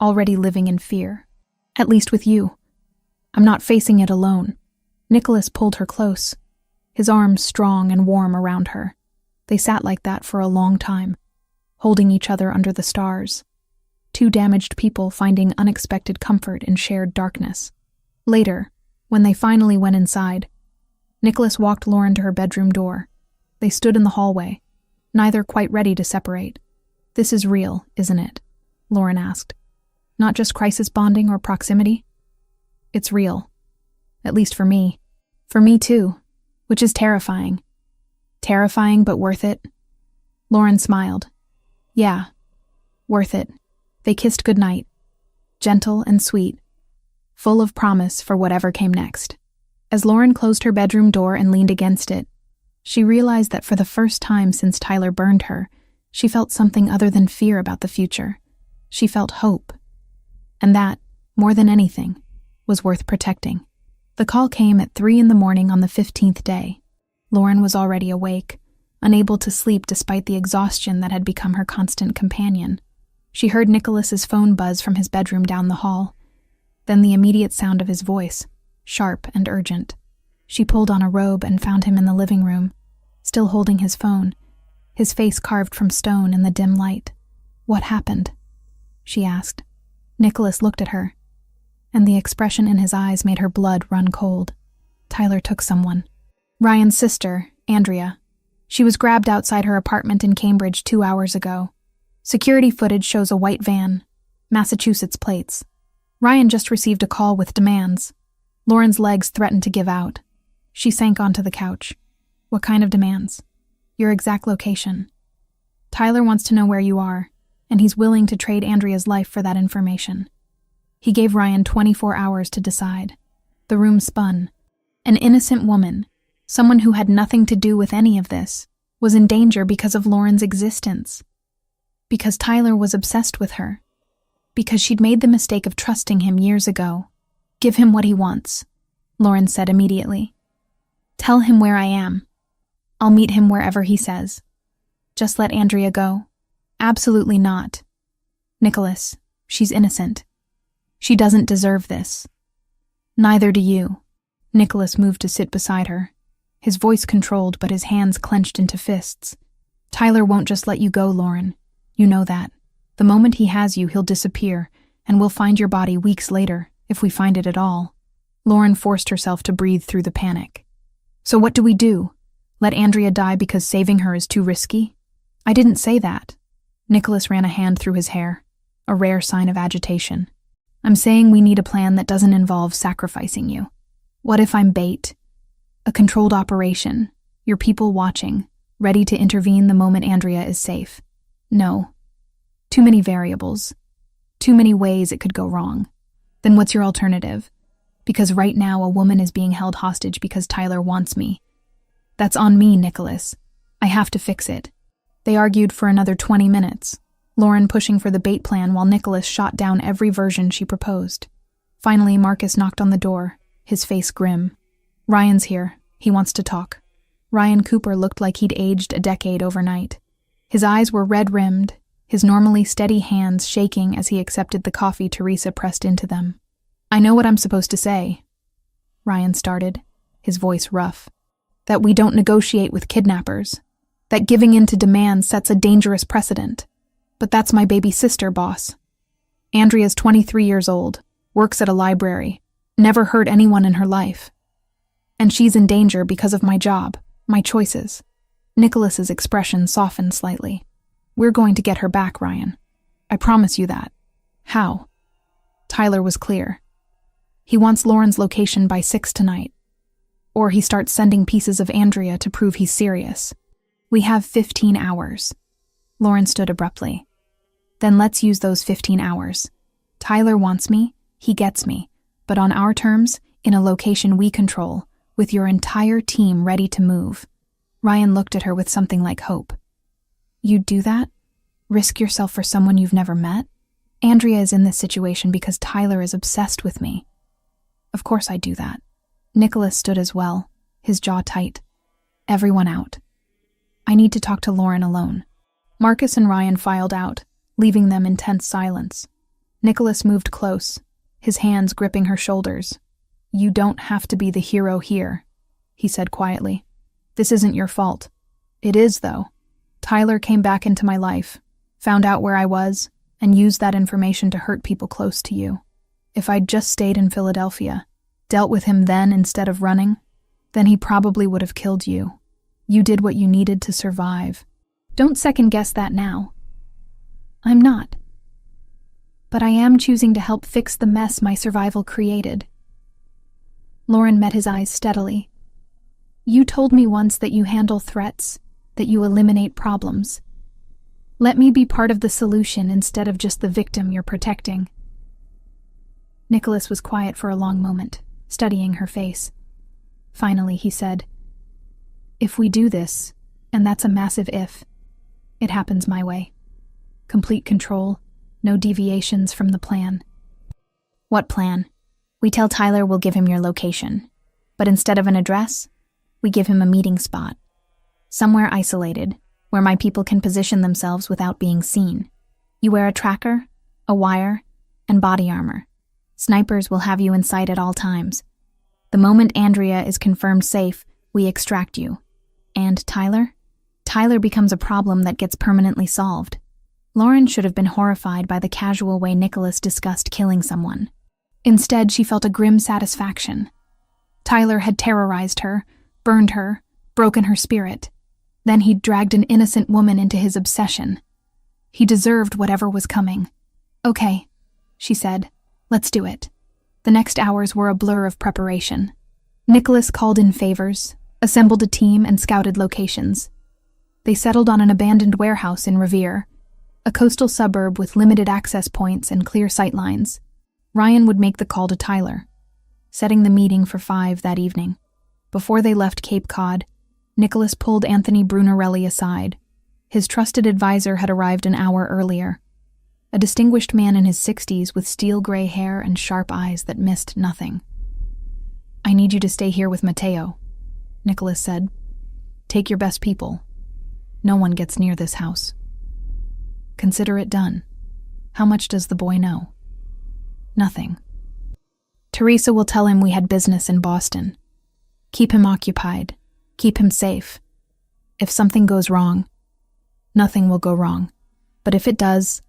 Already living in fear. At least with you. I'm not facing it alone. Nicholas pulled her close, his arms strong and warm around her. They sat like that for a long time, holding each other under the stars. 2 damaged people finding unexpected comfort in shared darkness. Later, when they finally went inside, Nicholas walked Lauren to her bedroom door. They stood in the hallway, neither quite ready to separate. This is real, isn't it? Lauren asked. Not just crisis bonding or proximity? It's real. At least for me. For me too, which is terrifying. Terrifying but worth it. Lauren smiled. Yeah, worth it. They kissed goodnight, gentle and sweet, full of promise for whatever came next. As Lauren closed her bedroom door and leaned against it, she realized that for the first time since Tyler burned her, she felt something other than fear about the future. She felt hope. And that, more than anything, was worth protecting. The call came at 3 a.m. on the 15th day. Lauren was already awake, unable to sleep despite the exhaustion that had become her constant companion. She heard Nicholas's phone buzz from his bedroom down the hall, then the immediate sound of his voice, sharp and urgent. She pulled on a robe and found him in the living room, still holding his phone, his face carved from stone in the dim light. What happened? She asked. Nicholas looked at her, and the expression in his eyes made her blood run cold. Tyler took someone. Ryan's sister, Andrea. She was grabbed outside her apartment in Cambridge 2 hours ago. Security footage shows a white van, Massachusetts plates. Ryan just received a call with demands. Lauren's legs threatened to give out. She sank onto the couch. What kind of demands? Your exact location. Tyler wants to know where you are, and he's willing to trade Andrea's life for that information. He gave Ryan 24 hours to decide. The room spun. An innocent woman, someone who had nothing to do with any of this, was in danger because of Lauren's existence. Because Tyler was obsessed with her. Because she'd made the mistake of trusting him years ago. Give him what he wants, Lauren said immediately. Tell him where I am. I'll meet him wherever he says. Just let Andrea go. Absolutely not. Nicholas, she's innocent. She doesn't deserve this. Neither do you. Nicholas moved to sit beside her. His voice controlled, but his hands clenched into fists. Tyler won't just let you go, Lauren. You know that. The moment he has you, he'll disappear, and we'll find your body weeks later, if we find it at all. Lauren forced herself to breathe through the panic. So what do we do? Let Andrea die because saving her is too risky? I didn't say that. Nicholas ran a hand through his hair, a rare sign of agitation. I'm saying we need a plan that doesn't involve sacrificing you. What if I'm bait? A controlled operation, your people watching, ready to intervene the moment Andrea is safe. No. Too many variables. Too many ways it could go wrong. Then what's your alternative? Because right now a woman is being held hostage because Tyler wants me. That's on me, Nicholas. I have to fix it. They argued for another 20 minutes, Lauren pushing for the bait plan while Nicholas shot down every version she proposed. Finally, Marcus knocked on the door, his face grim. Ryan's here. He wants to talk. Ryan Cooper looked like he'd aged a decade overnight. His eyes were red-rimmed, his normally steady hands shaking as he accepted the coffee Teresa pressed into them. I know what I'm supposed to say, Ryan started, his voice rough. That we don't negotiate with kidnappers. That giving in to demands sets a dangerous precedent. But that's my baby sister, boss. Andrea's 23 years old, works at a library, never hurt anyone in her life. And she's in danger because of my job, my choices. Nicholas's expression softened slightly. We're going to get her back, Ryan. I promise you that. How? Tyler was clear. He wants Lauren's location by 6 tonight. Or he starts sending pieces of Andrea to prove he's serious. We have 15 hours. Lauren stood abruptly. Then let's use those 15 hours. Tyler wants me, he gets me, but on our terms, in a location we control, with your entire team ready to move. Ryan looked at her with something like hope. You'd do that? Risk yourself for someone you've never met? Andrea is in this situation because Tyler is obsessed with me. Of course I'd do that. Nicholas stood as well, his jaw tight. Everyone out. I need to talk to Lauren alone. Marcus and Ryan filed out, leaving them in tense silence. Nicholas moved close, his hands gripping her shoulders. You don't have to be the hero here, he said quietly. This isn't your fault. It is, though. Tyler came back into my life, found out where I was, and used that information to hurt people close to you. If I'd just stayed in Philadelphia, dealt with him then instead of running, then he probably would have killed you. You did what you needed to survive. Don't second-guess that now. I'm not. But I am choosing to help fix the mess my survival created. Lauren met his eyes steadily. You told me once that you handle threats, that you eliminate problems. Let me be part of the solution instead of just the victim you're protecting. Nicholas was quiet for a long moment, studying her face. Finally, he said, If we do this, and that's a massive if, it happens my way. Complete control, no deviations from the plan. What plan? We tell Tyler we'll give him your location, but instead of an address, we give him a meeting spot. Somewhere isolated, where my people can position themselves without being seen. You wear a tracker, a wire, and body armor. Snipers will have you in sight at all times. The moment Andrea is confirmed safe, we extract you. And Tyler? Tyler becomes a problem that gets permanently solved. Lauren should have been horrified by the casual way Nicholas discussed killing someone. Instead, she felt a grim satisfaction. Tyler had terrorized her, burned her, broken her spirit. Then he'd dragged an innocent woman into his obsession. He deserved whatever was coming. "Okay," she said. "Let's do it." The next hours were a blur of preparation. Nicholas called in favors, assembled a team, and scouted locations. They settled on an abandoned warehouse in Revere, a coastal suburb with limited access points and clear sightlines. Ryan would make the call to Tyler, setting the meeting for 5 that evening. Before they left Cape Cod, Nicholas pulled Anthony Brunarelli aside. His trusted advisor had arrived an hour earlier, a distinguished man in his 60s with steel-gray hair and sharp eyes that missed nothing. "I need you to stay here with Mateo," Nicholas said. "Take your best people. No one gets near this house." "Consider it done. How much does the boy know?" "Nothing. Teresa will tell him we had business in Boston. Keep him occupied. Keep him safe. If something goes wrong, nothing will go wrong. But if it does,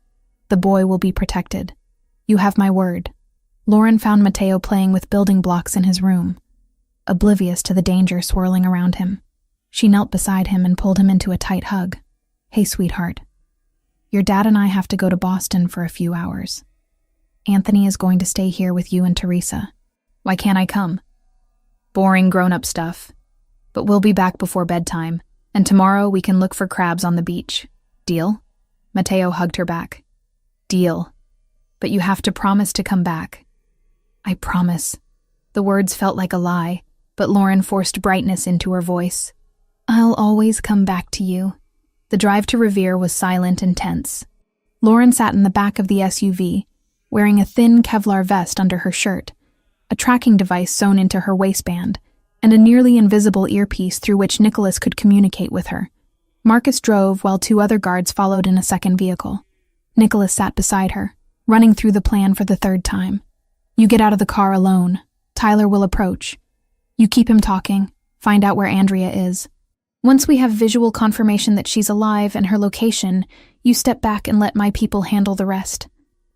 the boy will be protected. You have my word." Lauren found Mateo playing with building blocks in his room, oblivious to the danger swirling around him. She knelt beside him and pulled him into a tight hug. "Hey, sweetheart. Your dad and I have to go to Boston for a few hours. Anthony is going to stay here with you and Teresa. Why can't I come?" "Boring grown-up stuff. But we'll be back before bedtime, and tomorrow we can look for crabs on the beach. Deal?" Mateo hugged her back. "Deal. But you have to promise to come back." "I promise." The words felt like a lie, but Lauren forced brightness into her voice. "I'll always come back to you." The drive to Revere was silent and tense. Lauren sat in the back of the SUV, wearing a thin Kevlar vest under her shirt, a tracking device sewn into her waistband, and a nearly invisible earpiece through which Nicholas could communicate with her. Marcus drove while 2 other guards followed in a second vehicle. Nicholas sat beside her, running through the plan for the 3rd time. "You get out of the car alone. Tyler will approach. You keep him talking, find out where Andrea is. Once we have visual confirmation that she's alive and her location, you step back and let my people handle the rest.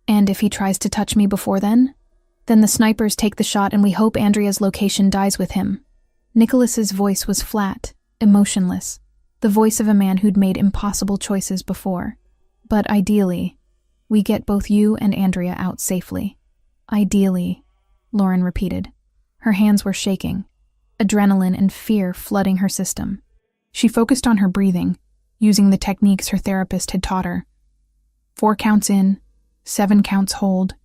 And if he tries to touch me before then the snipers take the shot and we hope Andrea's location dies with him." Nicholas's voice was flat, emotionless, the voice of a man who'd made impossible choices before. "But ideally, we get both you and Andrea out safely." "Ideally," Lauren repeated. Her hands were shaking, adrenaline and fear flooding her system. She focused on her breathing, using the techniques her therapist had taught her. 4 counts in, 7 counts hold,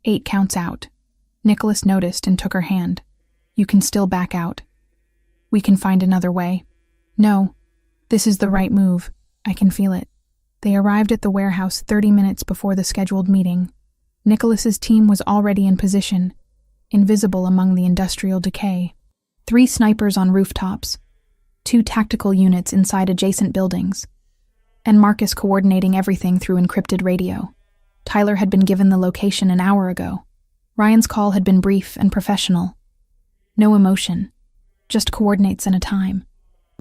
8 counts out. Nicholas noticed and took her hand. "You can still back out. We can find another way." "No, this is the right move. I can feel it." They arrived at the warehouse 30 minutes before the scheduled meeting. Nicholas's team was already in position, invisible among the industrial decay. 3 snipers on rooftops, 2 tactical units inside adjacent buildings, and Marcus coordinating everything through encrypted radio. Tyler had been given the location an hour ago. Ryan's call had been brief and professional. No emotion, just coordinates and a time.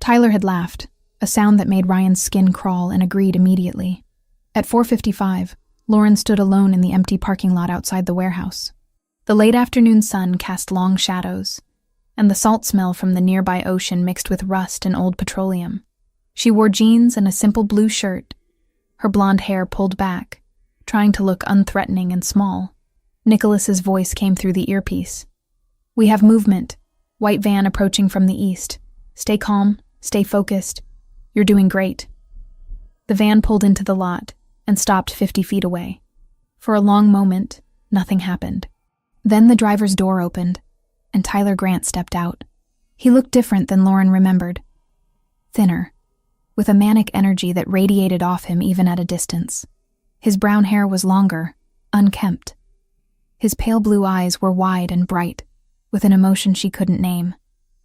Tyler had laughed, a sound that made Ryan's skin crawl, and agreed immediately. At 4:55, Lauren stood alone in the empty parking lot outside the warehouse. The late afternoon sun cast long shadows, and the salt smell from the nearby ocean mixed with rust and old petroleum. She wore jeans and a simple blue shirt, her blonde hair pulled back, trying to look unthreatening and small. Nicholas's voice came through the earpiece. "We have movement. White van approaching from the east. Stay calm, stay focused. You're doing great." The van pulled into the lot and stopped 50 feet away. For a long moment, nothing happened. Then the driver's door opened, and Tyler Grant stepped out. He looked different than Lauren remembered. Thinner, with a manic energy that radiated off him even at a distance. His brown hair was longer, unkempt. His pale blue eyes were wide and bright, with an emotion she couldn't name.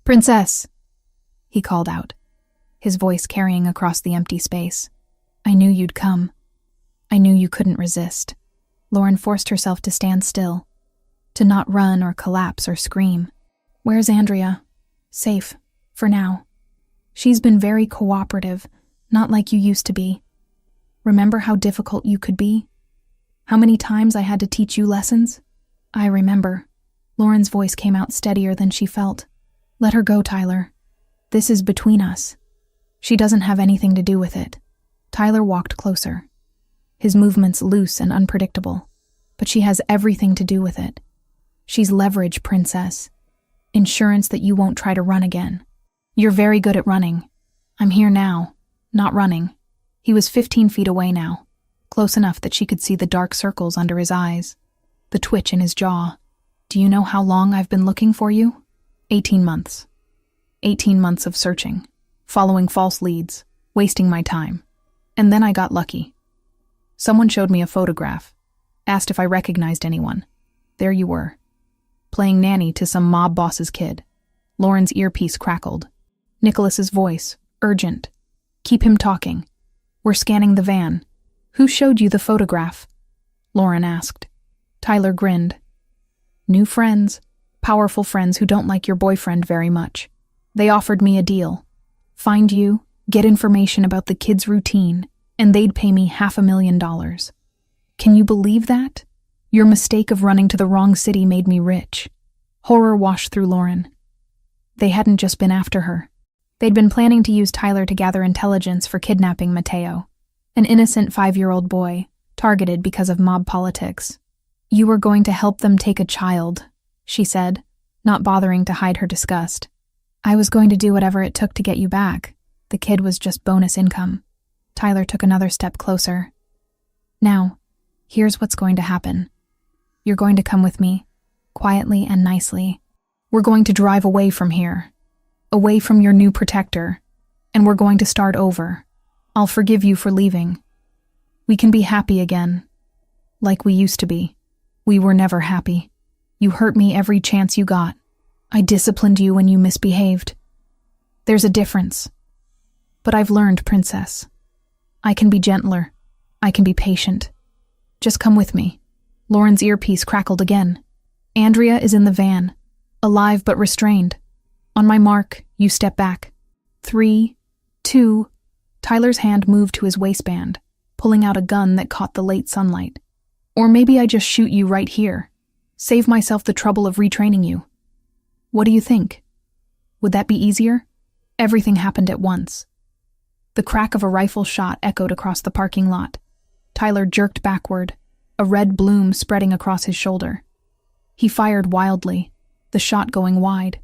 "Princess," he called out, his voice carrying across the empty space. "I knew you'd come. I knew you couldn't resist." Lauren forced herself to stand still, to not run or collapse or scream. "Where's Andrea?" "Safe, for now. She's been very cooperative, not like you used to be. Remember how difficult you could be? How many times I had to teach you lessons?" "I remember." Lauren's voice came out steadier than she felt. "Let her go, Tyler. This is between us. She doesn't have anything to do with it. Tyler walked closer, his movements loose and unpredictable. But she has everything to do with it. She's leverage, Princess. Insurance that you won't try to run again. You're very good at running. I'm here now, not running. He was 15 feet away now, close enough that she could see the dark circles under his eyes, the twitch in his jaw. Do you know how long I've been looking for you? 18 months. 18 months of searching, following false leads, wasting my time. And then I got lucky. Someone showed me a photograph, asked if I recognized anyone. There you were, playing nanny to some mob boss's kid. Lauren's earpiece crackled. Nicholas's voice, urgent. Keep him talking. We're scanning the van. Who showed you the photograph? Lauren asked. Tyler grinned. New friends, powerful friends who don't like your boyfriend very much. They offered me a deal. Find you, get information about the kid's routine, and they'd pay me $500,000. Can you believe that? Your mistake of running to the wrong city made me rich. Horror washed through Lauren. They hadn't just been after her. They'd been planning to use Tyler to gather intelligence for kidnapping Mateo, an innocent 5-year-old boy, targeted because of mob politics. You were going to help them take a child, she said, not bothering to hide her disgust. I was going to do whatever it took to get you back. The kid was just bonus income. Tyler took another step closer. Now, here's what's going to happen. You're going to come with me, quietly and nicely. We're going to drive away from here, away from your new protector, and we're going to start over. I'll forgive you for leaving. We can be happy again, like we used to be. We were never happy. You hurt me every chance you got. I disciplined you when you misbehaved. There's a difference. But I've learned, Princess. I can be gentler. I can be patient. Just come with me. Lauren's earpiece crackled again. Andrea is in the van, alive but restrained. On my mark, you step back. 3, 2... Tyler's hand moved to his waistband, pulling out a gun that caught the late sunlight. Or maybe I just shoot you right here. Save myself the trouble of retraining you. What do you think? Would that be easier? Everything happened at once. The crack of a rifle shot echoed across the parking lot. Tyler jerked backward, a red bloom spreading across his shoulder. He fired wildly, the shot going wide.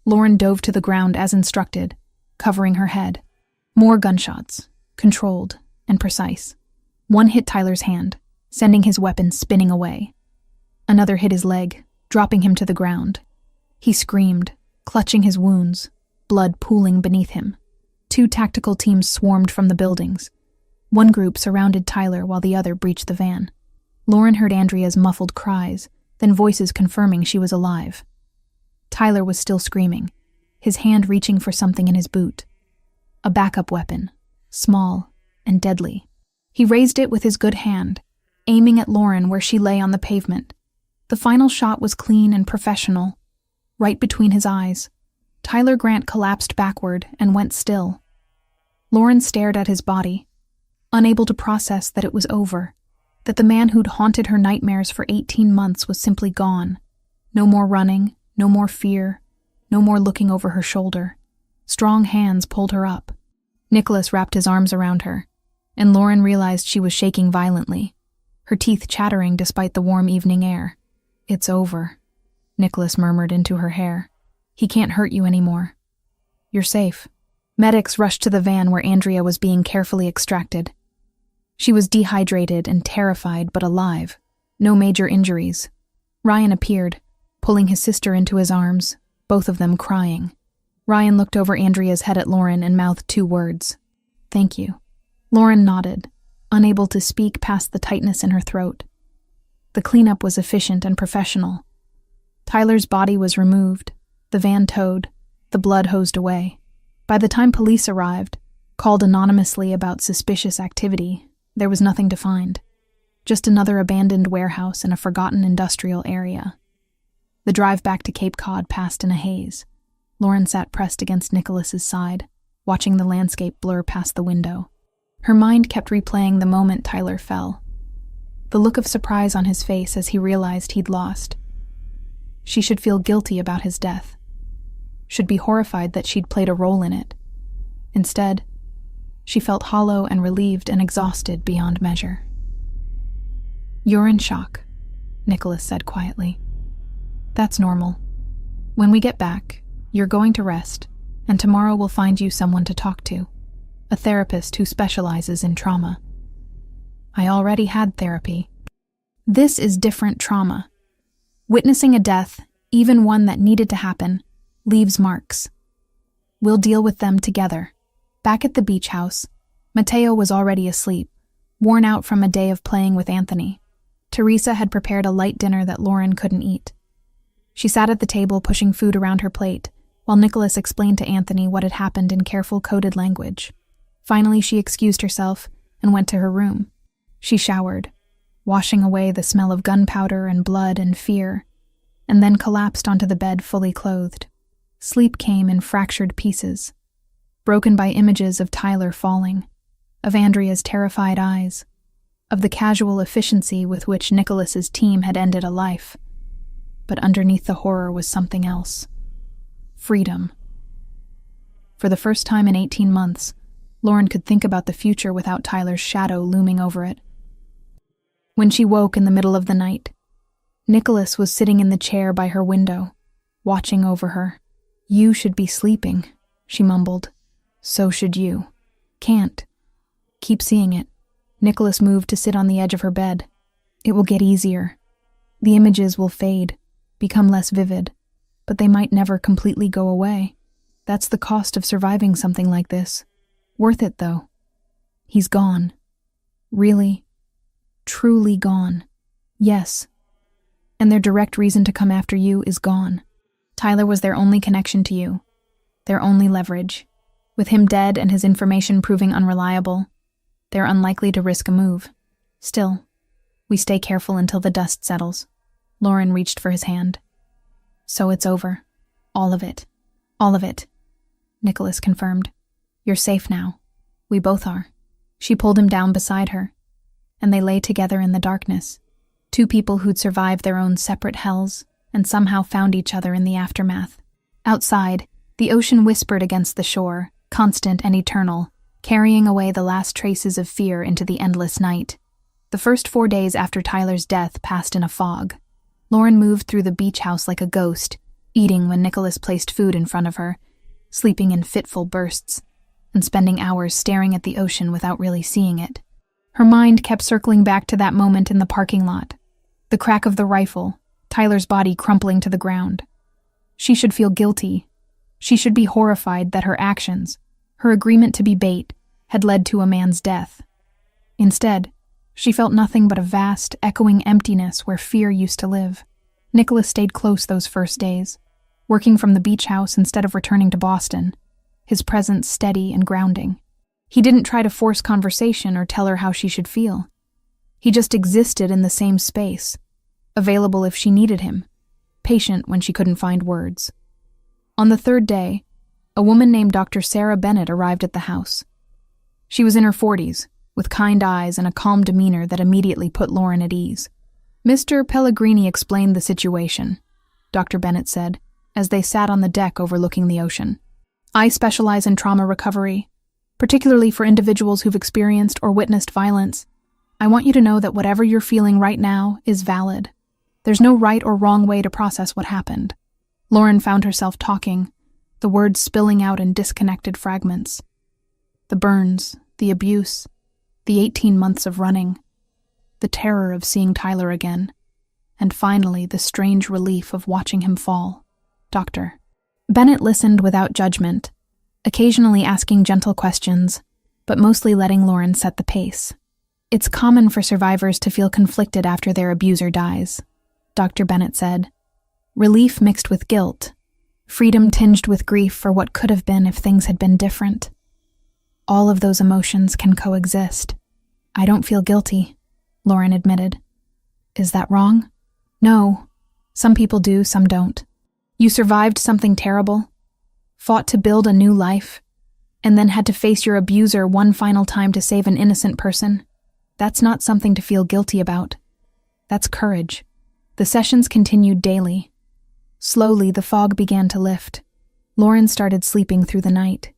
Lauren dove to the ground as instructed, covering her head. More gunshots, controlled and precise. One hit Tyler's hand, sending his weapon spinning away. Another hit his leg, dropping him to the ground. He screamed, clutching his wounds, blood pooling beneath him. 2 tactical teams swarmed from the buildings. One group surrounded Tyler while the other breached the van. Lauren heard Andrea's muffled cries, then voices confirming she was alive. Tyler was still screaming, his hand reaching for something in his boot. A backup weapon, small and deadly. He raised it with his good hand, aiming at Lauren where she lay on the pavement. The final shot was clean and professional, right between his eyes. Tyler Grant collapsed backward and went still. Lauren stared at his body, unable to process that it was over, that the man who'd haunted her nightmares for 18 months was simply gone. No more running, no more fear, no more looking over her shoulder. Strong hands pulled her up. Nicholas wrapped his arms around her, and Lauren realized she was shaking violently, her teeth chattering despite the warm evening air. It's over, Nicholas murmured into her hair. He can't hurt you anymore. You're safe. Medics rushed to the van where Andrea was being carefully extracted. She was dehydrated and terrified but alive. No major injuries. Ryan appeared, pulling his sister into his arms, both of them crying. Ryan looked over Andrea's head at Lauren and mouthed 2 words. Thank you. Lauren nodded, unable to speak past the tightness in her throat. The cleanup was efficient and professional. Tyler's body was removed, the van towed, the blood hosed away. By the time police arrived, called anonymously about suspicious activity, there was nothing to find. Just another abandoned warehouse in a forgotten industrial area. The drive back to Cape Cod passed in a haze. Lauren sat pressed against Nicholas's side, watching the landscape blur past the window. Her mind kept replaying the moment Tyler fell. The look of surprise on his face as he realized he'd lost. She should feel guilty about his death. Should be horrified that she'd played a role in it. Instead, She felt hollow and relieved and exhausted beyond measure. "You're in shock," Nicholas said quietly. "That's normal. When we get back, you're going to rest, and tomorrow we'll find you someone to talk to, a therapist who specializes in trauma." I already had therapy. This is different trauma. Witnessing a death, even one that needed to happen, leaves marks. We'll deal with them together. Back at the beach house, Mateo was already asleep, worn out from a day of playing with Anthony. Teresa had prepared a light dinner that Lauren couldn't eat. She sat at the table pushing food around her plate, while Nicholas explained to Anthony what had happened in careful coded language. Finally, she excused herself and went to her room. She showered, washing away the smell of gunpowder and blood and fear, and then collapsed onto the bed fully clothed. Sleep came in fractured pieces, broken by images of Tyler falling, of Andrea's terrified eyes, of the casual efficiency with which Nicholas's team had ended a life. But underneath the horror was something else. Freedom. For the first time in 18 months, Lauren could think about the future without Tyler's shadow looming over it. When she woke in the middle of the night, Nicholas was sitting in the chair by her window, watching over her. "You should be sleeping," she mumbled. "So should you. Can't. Keep seeing it." Nicholas moved to sit on the edge of her bed. "It will get easier. The images will fade, become less vivid, but they might never completely go away. That's the cost of surviving something like this. Worth it, though. He's gone. Really, truly gone. Yes. And their direct reason to come after you is gone. Tyler was their only connection to you, their only leverage. With him dead and his information proving unreliable, they're unlikely to risk a move. Still, we stay careful until the dust settles." Lauren reached for his hand. "So it's over. All of it. All of it," Nicholas confirmed. "You're safe now. We both are." She pulled him down beside her, and they lay together in the darkness, two people who'd survived their own separate hells and somehow found each other in the aftermath. Outside, the ocean whispered against the shore, constant and eternal, carrying away the last traces of fear into the endless night. The first 4 days after Tyler's death passed in a fog. Lauren moved through the beach house like a ghost, eating when Nicholas placed food in front of her, sleeping in fitful bursts, and spending hours staring at the ocean without really seeing it. Her mind kept circling back to that moment in the parking lot. The crack of the rifle, Tyler's body crumpling to the ground. She should feel guilty. She should be horrified that her actions, her agreement to be bait, had led to a man's death. Instead, she felt nothing but a vast, echoing emptiness where fear used to live. Nicholas stayed close those first days, working from the beach house instead of returning to Boston, his presence steady and grounding. He didn't try to force conversation or tell her how she should feel. He just existed in the same space, available if she needed him, patient when she couldn't find words. On the third day, a woman named Dr. Sarah Bennett arrived at the house. She was in her 40s, with kind eyes and a calm demeanor that immediately put Lauren at ease. "Mr. Pellegrini explained the situation," Dr. Bennett said, as they sat on the deck overlooking the ocean. "I specialize in trauma recovery, particularly for individuals who've experienced or witnessed violence. I want you to know that whatever you're feeling right now is valid. There's no right or wrong way to process what happened." Lauren found herself talking, the words spilling out in disconnected fragments. The burns, the abuse, the 18 months of running, the terror of seeing Tyler again, and finally the strange relief of watching him fall. "Doctor." Bennett listened without judgment, occasionally asking gentle questions, but mostly letting Lauren set the pace. "It's common for survivors to feel conflicted after their abuser dies," Dr. Bennett said. "Relief mixed with guilt, freedom tinged with grief for what could have been if things had been different. All of those emotions can coexist." "I don't feel guilty," Lauren admitted. "Is that wrong?" "No. Some people do, some don't. You survived something terrible, fought to build a new life, and then had to face your abuser one final time to save an innocent person. That's not something to feel guilty about. That's courage." The sessions continued daily. Slowly, the fog began to lift. Lauren started sleeping through the night,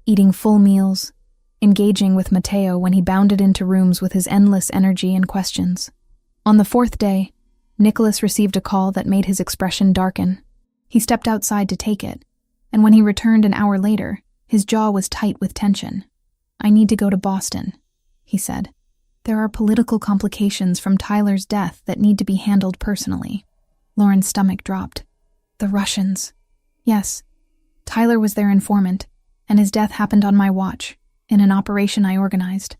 eating full meals, engaging with Matteo when he bounded into rooms with his endless energy and questions. On the fourth day, Nicholas received a call that made his expression darken. He stepped outside to take it, and when he returned an hour later, his jaw was tight with tension. "I need to go to Boston," he said. "There are political complications from Tyler's death that need to be handled personally." Lauren's stomach dropped. "The Russians." "Yes. Tyler was their informant, and his death happened on my watch, in an operation I organized.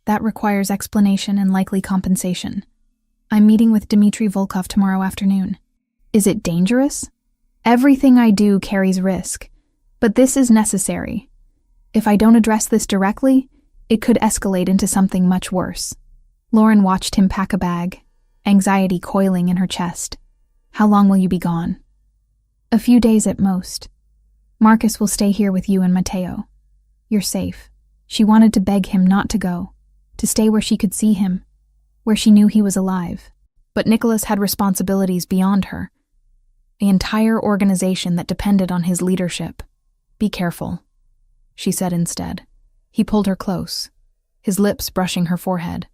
That requires explanation and likely compensation. I'm meeting with Dmitry Volkov tomorrow afternoon." "Is it dangerous?" "Everything I do carries risk, but this is necessary. If I don't address this directly, it could escalate into something much worse." Lauren watched him pack a bag, anxiety coiling in her chest. "How long will you be gone?" "A few days at most. Marcus will stay here with you and Matteo. You're safe." She wanted to beg him not to go, to stay where she could see him, where she knew he was alive. But Nicholas had responsibilities beyond her, an entire organization that depended on his leadership. "Be careful," she said instead. He pulled her close, his lips brushing her forehead.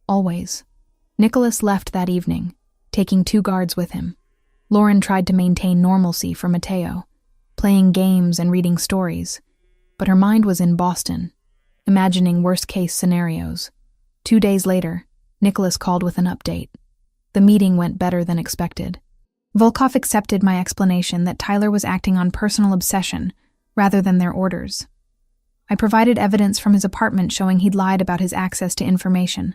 "Always." Nicholas left that evening, taking 2 guards with him. Lauren tried to maintain normalcy for Matteo, playing games and reading stories, but her mind was in Boston, imagining worst-case scenarios. 2 days later, Nicholas called with an update. The meeting went better than expected. Volkov accepted my explanation that Tyler was acting on personal obsession rather than their orders. I provided evidence from his apartment showing he'd lied about his access to information.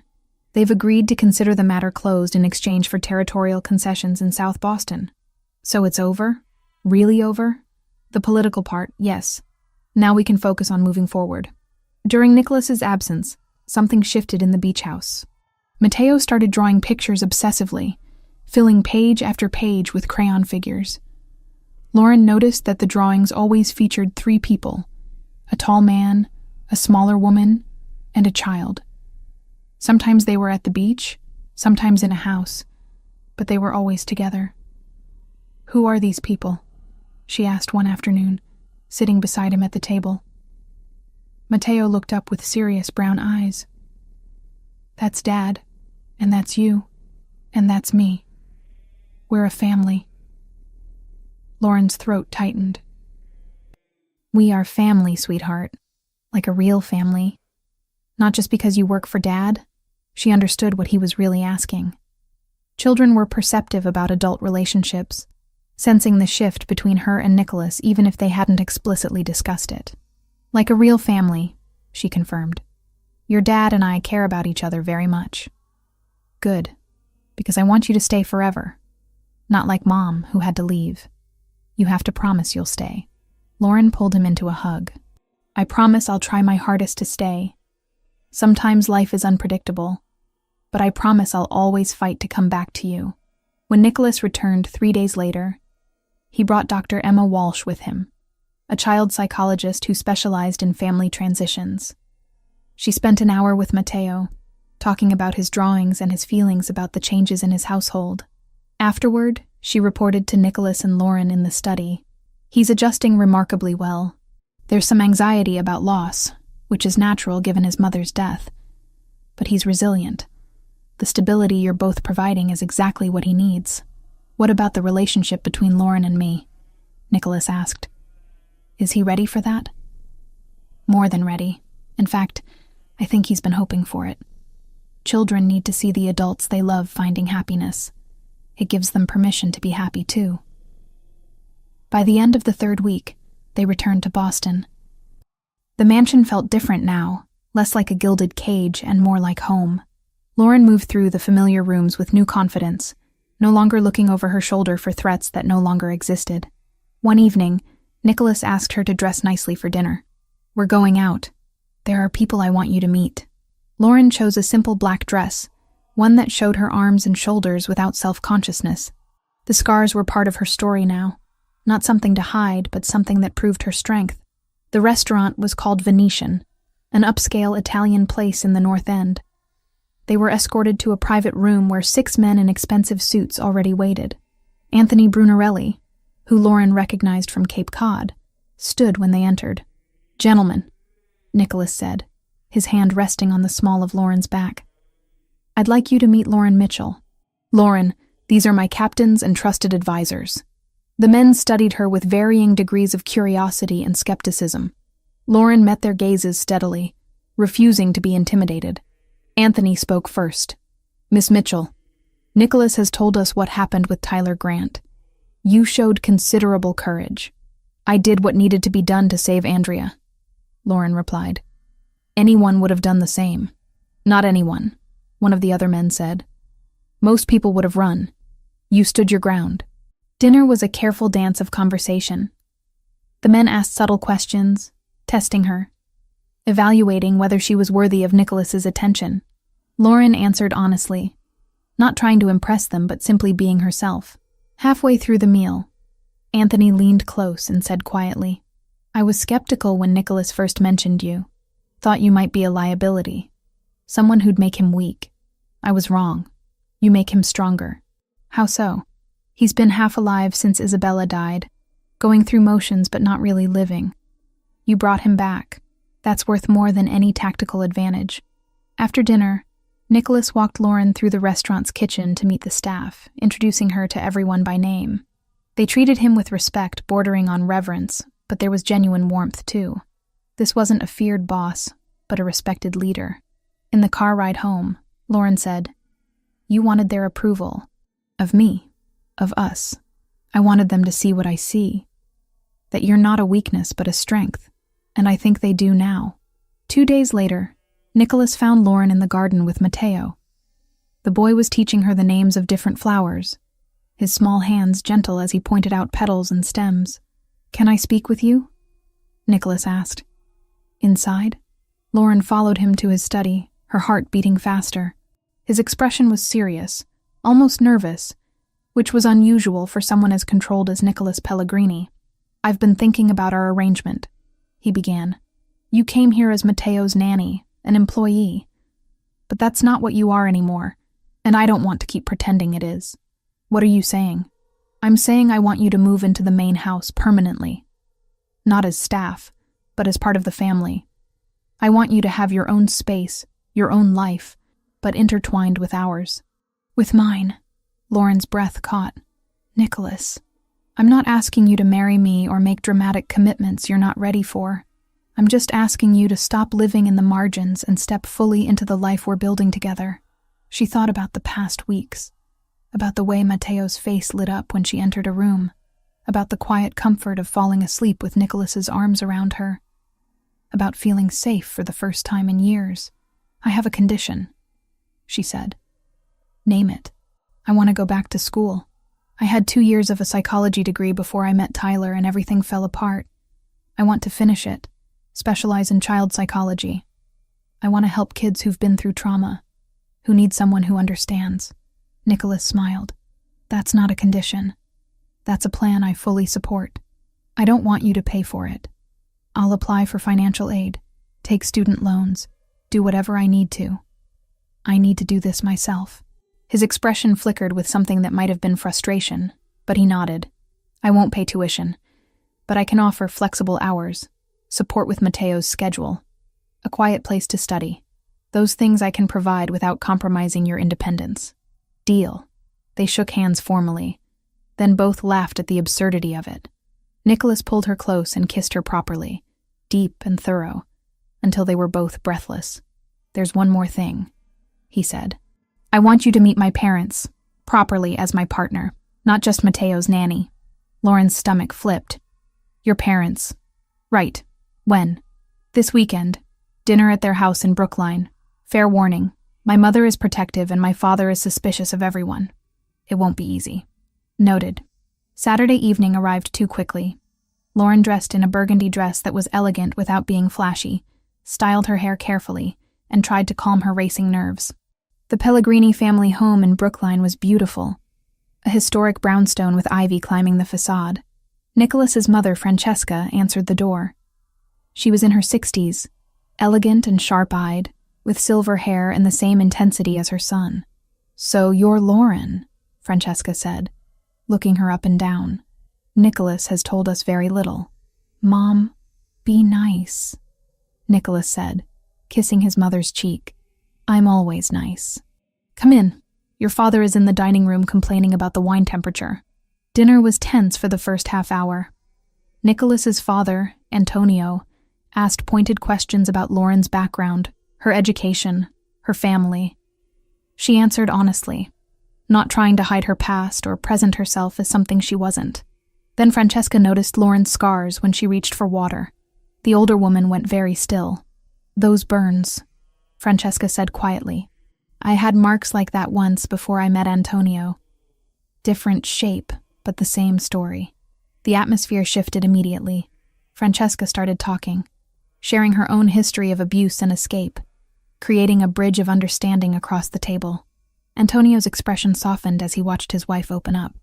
They've agreed to consider the matter closed in exchange for territorial concessions in South Boston. So it's over? Really over? The political part, yes. Now we can focus on moving forward. During Nicholas's absence, something shifted in the beach house. Matteo started drawing pictures obsessively, filling page after page with crayon figures. Lauren noticed that the drawings always featured 3 people: a tall man, a smaller woman, and a child. Sometimes they were at the beach, sometimes in a house, but they were always together. "Who are these people?" she asked one afternoon, sitting beside him at the table. Matteo looked up with serious brown eyes. "That's Dad, and that's you, and that's me. We're a family." Lauren's throat tightened. "We are family, sweetheart. Like a real family. Not just because you work for Dad." She understood what he was really asking. Children were perceptive about adult relationships, sensing the shift between her and Nicholas even if they hadn't explicitly discussed it. "Like a real family," she confirmed. "Your dad and I care about each other very much." "Good, because I want you to stay forever. Not like Mom, who had to leave. You have to promise you'll stay." Lauren pulled him into a hug. "I promise I'll try my hardest to stay. Sometimes life is unpredictable, but I promise I'll always fight to come back to you." When Nicholas returned 3 days later, he brought Dr. Emma Walsh with him, a child psychologist who specialized in family transitions. She spent an hour with Matteo, talking about his drawings and his feelings about the changes in his household. Afterward, she reported to Nicholas and Lauren in the study. "He's adjusting remarkably well. There's some anxiety about loss, which is natural given his mother's death. But he's resilient. The stability you're both providing is exactly what he needs." "What about the relationship between Lauren and me?" Nicholas asked. "Is he ready for that?" "More than ready. In fact, I think he's been hoping for it. Children need to see the adults they love finding happiness. It gives them permission to be happy too." By the end of the 3rd week, they returned to Boston. The mansion felt different now, less like a gilded cage and more like home. Lauren moved through the familiar rooms with new confidence, no longer looking over her shoulder for threats that no longer existed. One evening, Nicholas asked her to dress nicely for dinner. "We're going out. There are people I want you to meet." Lauren chose a simple black dress, one that showed her arms and shoulders without self-consciousness. The scars were part of her story now, not something to hide, but something that proved her strength. The restaurant was called Venetian, an upscale Italian place in the North End. They were escorted to a private room where 6 men in expensive suits already waited. Anthony Brunarelli, who Lauren recognized from Cape Cod, stood when they entered. "Gentlemen," Nicholas said, his hand resting on the small of Lauren's back. "I'd like you to meet Lauren Mitchell. Lauren, these are my captains and trusted advisors." The men studied her with varying degrees of curiosity and skepticism. Lauren met their gazes steadily, refusing to be intimidated. Anthony spoke first. "Miss Mitchell, Nicholas has told us what happened with Tyler Grant. You showed considerable courage. I did what needed to be done to save Andrea," Lauren replied. "Anyone would have done the same." "Not anyone," one of the other men said. "Most people would have run. You stood your ground." Dinner was a careful dance of conversation. The men asked subtle questions, testing her, evaluating whether she was worthy of Nicholas's attention. Lauren answered honestly, not trying to impress them but simply being herself. Halfway through the meal, Anthony leaned close and said quietly, "I was skeptical when Nicholas first mentioned you. Thought you might be a liability. Someone who'd make him weak. I was wrong. You make him stronger." "How so?" "He's been half alive since Isabella died, going through motions but not really living. You brought him back. That's worth more than any tactical advantage." After dinner, Nicholas walked Lauren through the restaurant's kitchen to meet the staff, introducing her to everyone by name. They treated him with respect bordering on reverence, but there was genuine warmth too. This wasn't a feared boss, but a respected leader. In the car ride home, Lauren said, "You wanted their approval. Of me. Of us. I wanted them to see what I see. That you're not a weakness but a strength. And I think they do now." 2 days later, Nicholas found Lauren in the garden with Matteo. The boy was teaching her the names of different flowers, his small hands gentle as he pointed out petals and stems. "Can I speak with you?" Nicholas asked. Inside, Lauren followed him to his study, her heart beating faster. His expression was serious, almost nervous, which was unusual for someone as controlled as Nicholas Pellegrini. "I've been thinking about our arrangement," he began. "You came here as Matteo's nanny, an employee. But that's not what you are anymore, and I don't want to keep pretending it is." "What are you saying?" "I'm saying I want you to move into the main house permanently. Not as staff, but as part of the family. I want you to have your own space, your own life, but intertwined with ours." "With mine." Lauren's breath caught. "Nicholas, I'm not asking you to marry me or make dramatic commitments you're not ready for. I'm just asking you to stop living in the margins and step fully into the life we're building together." She thought about the past weeks, about the way Matteo's face lit up when she entered a room, about the quiet comfort of falling asleep with Nicholas's arms around her, about feeling safe for the first time in years. "I have a condition," she said. "Name it." "I want to go back to school. I had 2 years of a psychology degree before I met Tyler and everything fell apart. I want to finish it, specialize in child psychology. I want to help kids who've been through trauma, who need someone who understands." Nicholas smiled. "That's not a condition. That's a plan I fully support. I don't want you to pay for it. I'll apply for financial aid, take student loans, do whatever I need to. I need to do this myself." His expression flickered with something that might have been frustration, but he nodded. "I won't pay tuition, but I can offer flexible hours, support with Matteo's schedule, a quiet place to study. Those things I can provide without compromising your independence." "Deal." They shook hands formally, then both laughed at the absurdity of it. Nicholas pulled her close and kissed her properly, deep and thorough, until they were both breathless. "There's one more thing," he said. "I want you to meet my parents, properly as my partner, not just Matteo's nanny." Lauren's stomach flipped. "Your parents. Right. When?" "This weekend. Dinner at their house in Brookline. Fair warning. My mother is protective and my father is suspicious of everyone. It won't be easy." "Noted." Saturday evening arrived too quickly. Lauren dressed in a burgundy dress that was elegant without being flashy, styled her hair carefully, and tried to calm her racing nerves. The Pellegrini family home in Brookline was beautiful, a historic brownstone with ivy climbing the facade. Nicholas's mother, Francesca, answered the door. She was in her 60s, elegant and sharp-eyed, with silver hair and the same intensity as her son. "So you're Lauren," Francesca said, looking her up and down. "Nicholas has told us very little." "Mom, be nice," Nicholas said, kissing his mother's cheek. "I'm always nice. Come in. Your father is in the dining room complaining about the wine temperature." Dinner was tense for the first half hour. Nicholas's father, Antonio, asked pointed questions about Lauren's background, her education, her family. She answered honestly, not trying to hide her past or present herself as something she wasn't. Then Francesca noticed Lauren's scars when she reached for water. The older woman went very still. "Those burns," Francesca said quietly. "I had marks like that once before I met Antonio. Different shape, but the same story." The atmosphere shifted immediately. Francesca started talking, sharing her own history of abuse and escape, creating a bridge of understanding across the table. Antonio's expression softened as he watched his wife open up.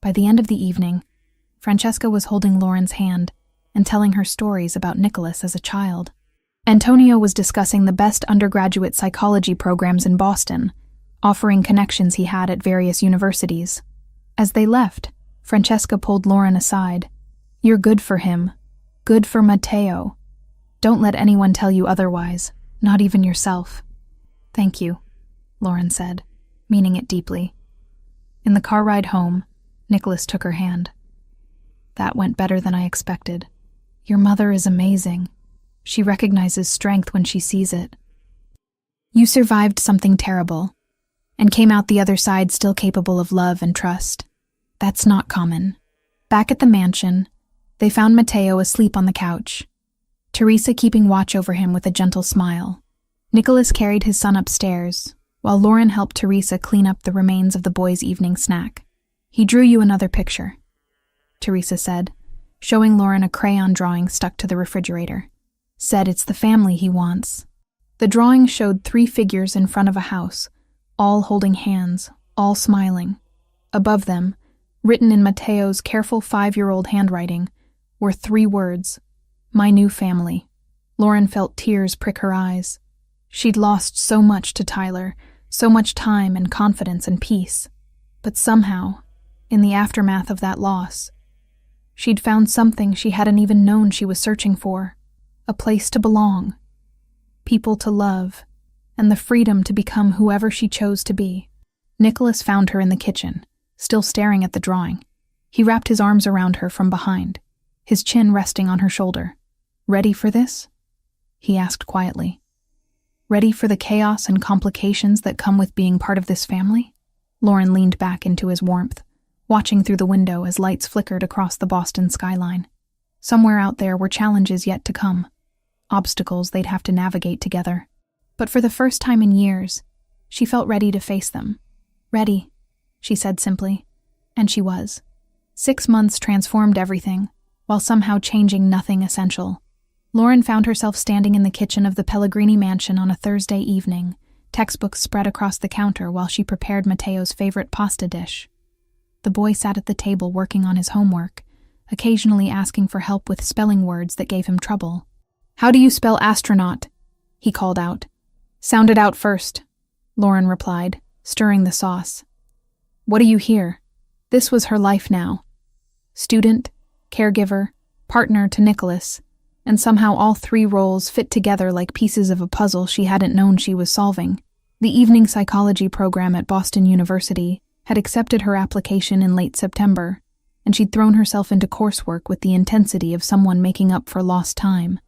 By the end of the evening, Francesca was holding Lauren's hand and telling her stories about Nicholas as a child. Antonio was discussing the best undergraduate psychology programs in Boston, offering connections he had at various universities. As they left, Francesca pulled Lauren aside. "You're good for him. Good for Matteo. Don't let anyone tell you otherwise, not even yourself." "Thank you," Lauren said, meaning it deeply. In the car ride home, Nicholas took her hand. "That went better than I expected. Your mother is amazing. She recognizes strength when she sees it. You survived something terrible, and came out the other side still capable of love and trust. That's not common." Back at the mansion, they found Matteo asleep on the couch, Teresa keeping watch over him with a gentle smile. Nicholas carried his son upstairs, while Lauren helped Teresa clean up the remains of the boy's evening snack. "He drew you another picture," Teresa said, showing Lauren a crayon drawing stuck to the refrigerator. "Said it's the family he wants." The drawing showed 3 figures in front of a house, all holding hands, all smiling. Above them, written in Matteo's careful 5-year-old handwriting, were 3 words, "My new family." Lauren felt tears prick her eyes. She'd lost so much to Tyler, so much time and confidence and peace. But somehow, in the aftermath of that loss, she'd found something she hadn't even known she was searching for. A place to belong, people to love, and the freedom to become whoever she chose to be. Nicholas found her in the kitchen, still staring at the drawing. He wrapped his arms around her from behind, his chin resting on her shoulder. "Ready for this?" he asked quietly. "Ready for the chaos and complications that come with being part of this family?" Lauren leaned back into his warmth, watching through the window as lights flickered across the Boston skyline. Somewhere out there were challenges yet to come, obstacles they'd have to navigate together. But for the first time in years, she felt ready to face them. "Ready," she said simply, and she was. 6 months transformed everything, while somehow changing nothing essential. Lauren found herself standing in the kitchen of the Pellegrini mansion on a Thursday evening, textbooks spread across the counter while she prepared Matteo's favorite pasta dish. The boy sat at the table working on his homework, occasionally asking for help with spelling words that gave him trouble. "How do you spell astronaut?" he called out. "Sound it out first," Lauren replied, stirring the sauce. "What do you hear?" This was her life now. Student, caregiver, partner to Nicholas, and somehow all 3 roles fit together like pieces of a puzzle she hadn't known she was solving. The evening psychology program at Boston University had accepted her application in late September, and she'd thrown herself into coursework with the intensity of someone making up for lost time.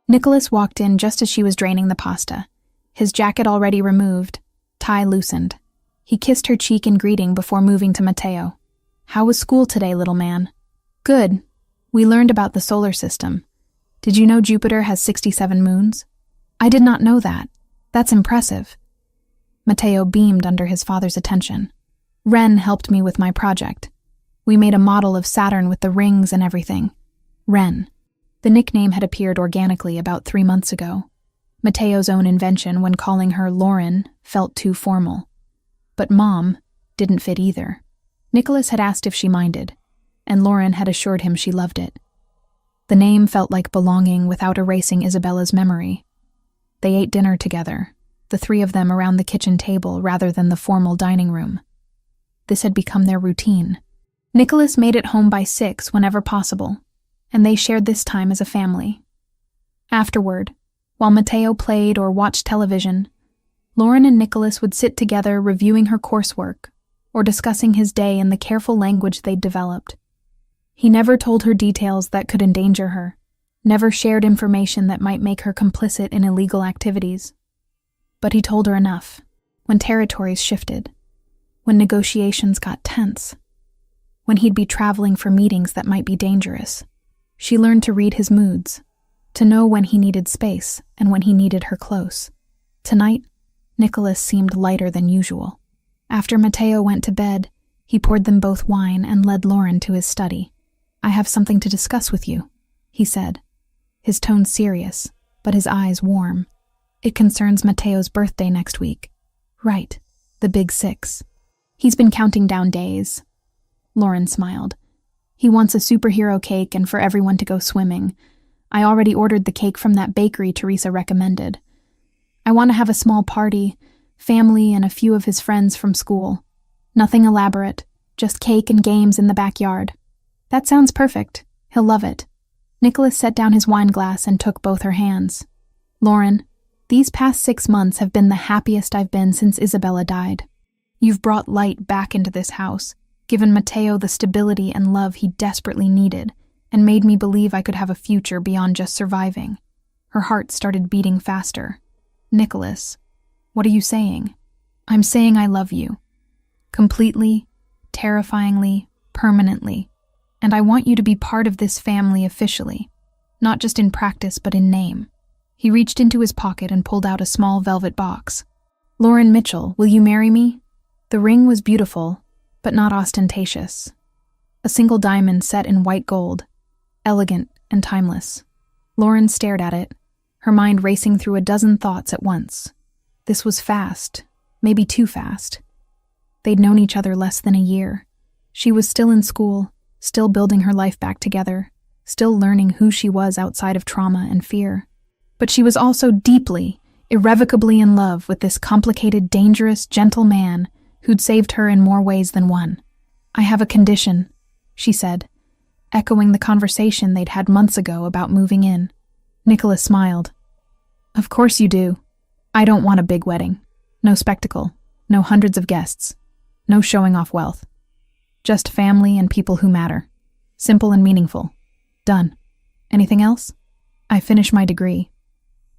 Nicholas walked in just as she was draining the pasta, his jacket already removed, tie loosened. He kissed her cheek in greeting before moving to Matteo. "How was school today, little man?" "Good. We learned about the solar system. Did you know Jupiter has 67 moons?" "I did not know that. That's impressive." Matteo beamed under his father's attention. "Ren helped me with my project. We made a model of Saturn with the rings and everything. Ren." The nickname had appeared organically about 3 months ago. Matteo's own invention when calling her Lauren felt too formal. But Mom didn't fit either. Nicholas had asked if she minded, and Lauren had assured him she loved it. The name felt like belonging without erasing Isabella's memory. They ate dinner together, the 3 of them around the kitchen table rather than the formal dining room. This had become their routine. Nicholas made it home by 6 whenever possible, and they shared this time as a family. Afterward, While Matteo played or watched television, Lauren and Nicholas would sit together reviewing her coursework or discussing his day in the careful language they'd developed. He never told her details that could endanger her, never shared information that might make her complicit in illegal activities. But he told her enough, when territories shifted, when negotiations got tense, when he'd be traveling for meetings that might be dangerous. She learned to read his moods, to know when he needed space and when he needed her close. Tonight, Nicholas seemed lighter than usual. After Matteo went to bed, he poured them both wine and led Lauren to his study. "I have something to discuss with you," he said, his tone serious, but his eyes warm. "It concerns Matteo's birthday next week." "Right, the big 6. He's been counting down days." Lauren smiled. "He wants a superhero cake and for everyone to go swimming. I already ordered the cake from that bakery Teresa recommended. I want to have a small party, family and a few of his friends from school. Nothing elaborate, just cake and games in the backyard." "That sounds perfect. He'll love it." Nicholas set down his wine glass and took both her hands. "Lauren, these past 6 months have been the happiest I've been since Isabella died. You've brought light back into this house, given Matteo the stability and love he desperately needed, and made me believe I could have a future beyond just surviving." Her heart started beating faster. "Nicholas, what are you saying?" "I'm saying I love you. Completely, terrifyingly, permanently. And I want you to be part of this family officially, not just in practice but in name." He reached into his pocket and pulled out a small velvet box. "Lauren Mitchell, will you marry me?" The ring was beautiful, but not ostentatious. A single diamond set in white gold, elegant and timeless. Lauren stared at it, her mind racing through a dozen thoughts at once. This was fast, maybe too fast. They'd known each other less than a year. She was still in school, still building her life back together, still learning who she was outside of trauma and fear. But she was also deeply, irrevocably in love with this complicated, dangerous, gentle man who'd saved her in more ways than one. "I have a condition," she said, echoing the conversation they'd had months ago about moving in. Nicholas smiled. "Of course you do. I don't want a big wedding. No spectacle, no hundreds of guests, no showing off wealth. Just family and people who matter. Simple and meaningful. Done. Anything else? I finished my degree.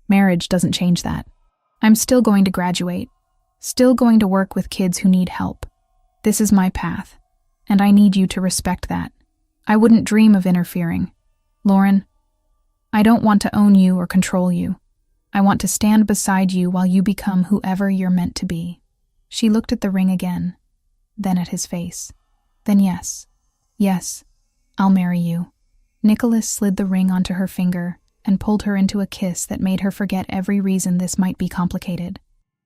Marriage doesn't change that. I'm still going to graduate, still going to work with kids who need help. This is my path, and I need you to respect that. I wouldn't dream of interfering. Lauren, I don't want to own you or control you. I want to stand beside you while you become whoever you're meant to be." She looked at the ring again, then at his face. "Then yes, I'll marry you." Nicholas slid the ring onto her finger and pulled her into a kiss that made her forget every reason this might be complicated.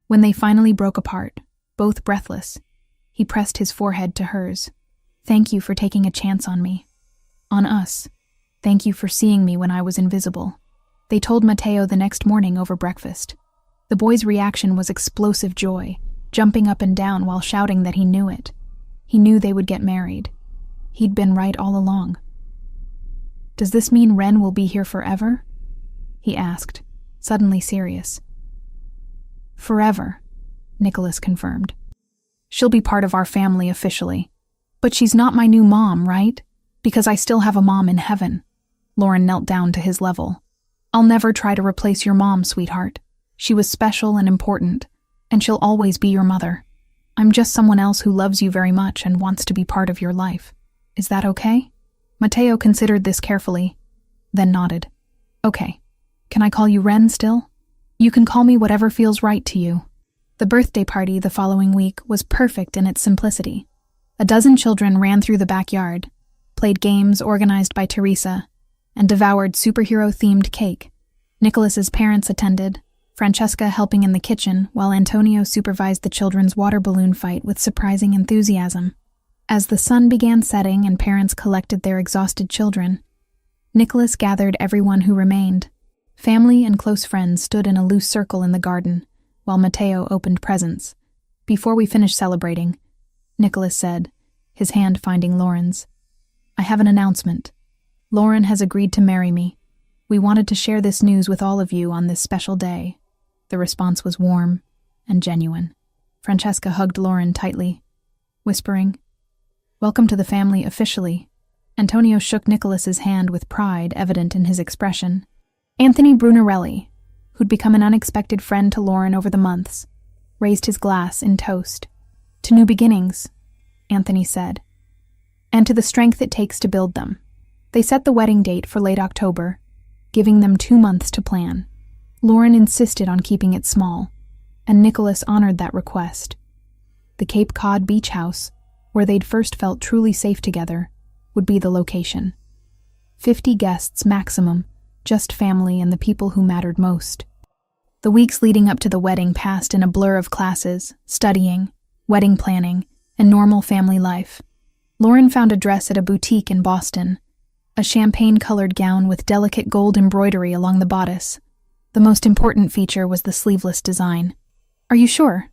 When they finally broke apart, both breathless, he pressed his forehead to hers. "Thank you for taking a chance on me. On us. Thank you for seeing me when I was invisible." They told Matteo the next morning over breakfast. The boy's reaction was explosive joy, jumping up and down while shouting that he knew it. He knew they would get married. He'd been right all along. "Does this mean Ren will be here forever?" he asked, suddenly serious. "Forever," Nicholas confirmed. "She'll be part of our family officially. But she's not my new mom, right? Because I still have a mom in heaven." Lauren knelt down to his level. "I'll never try to replace your mom, sweetheart. She was special and important, and she'll always be your mother. I'm just someone else who loves you very much and wants to be part of your life. Is that okay?" Matteo considered this carefully, then nodded. "Okay. Can I call you Ren still?" "You can call me whatever feels right to you." The birthday party the following week was perfect in its simplicity. A dozen children ran through the backyard, played games organized by Teresa, and devoured superhero-themed cake. Nicholas's parents attended, Francesca helping in the kitchen, while Antonio supervised the children's water balloon fight with surprising enthusiasm. As the sun began setting and parents collected their exhausted children, Nicholas gathered everyone who remained. Family and close friends stood in a loose circle in the garden, while Matteo opened presents. "Before we finish celebrating," Nicholas said, his hand finding Lauren's, "I have an announcement. Lauren has agreed to marry me. "We wanted to share this news with all of you on this special day." The response was warm and genuine. Francesca hugged Lauren tightly, whispering, "Welcome to the family officially." Antonio shook Nicholas's hand with pride evident in his expression. Anthony Brunarelli, who'd become an unexpected friend to Lauren over the months, raised his glass in toast. "To new beginnings," Anthony said, "and to the strength it takes to build them." They set the wedding date for late October, giving them 2 months to plan. Lauren insisted on keeping it small, and Nicholas honored that request. The Cape Cod beach house, where they'd first felt truly safe together, would be the location. 50 guests maximum, just family and the people who mattered most. The weeks leading up to the wedding passed in a blur of classes, studying, wedding planning, and normal family life. Lauren found a dress at a boutique in Boston, a champagne-colored gown with delicate gold embroidery along the bodice. The most important feature was the sleeveless design. "Are you sure?"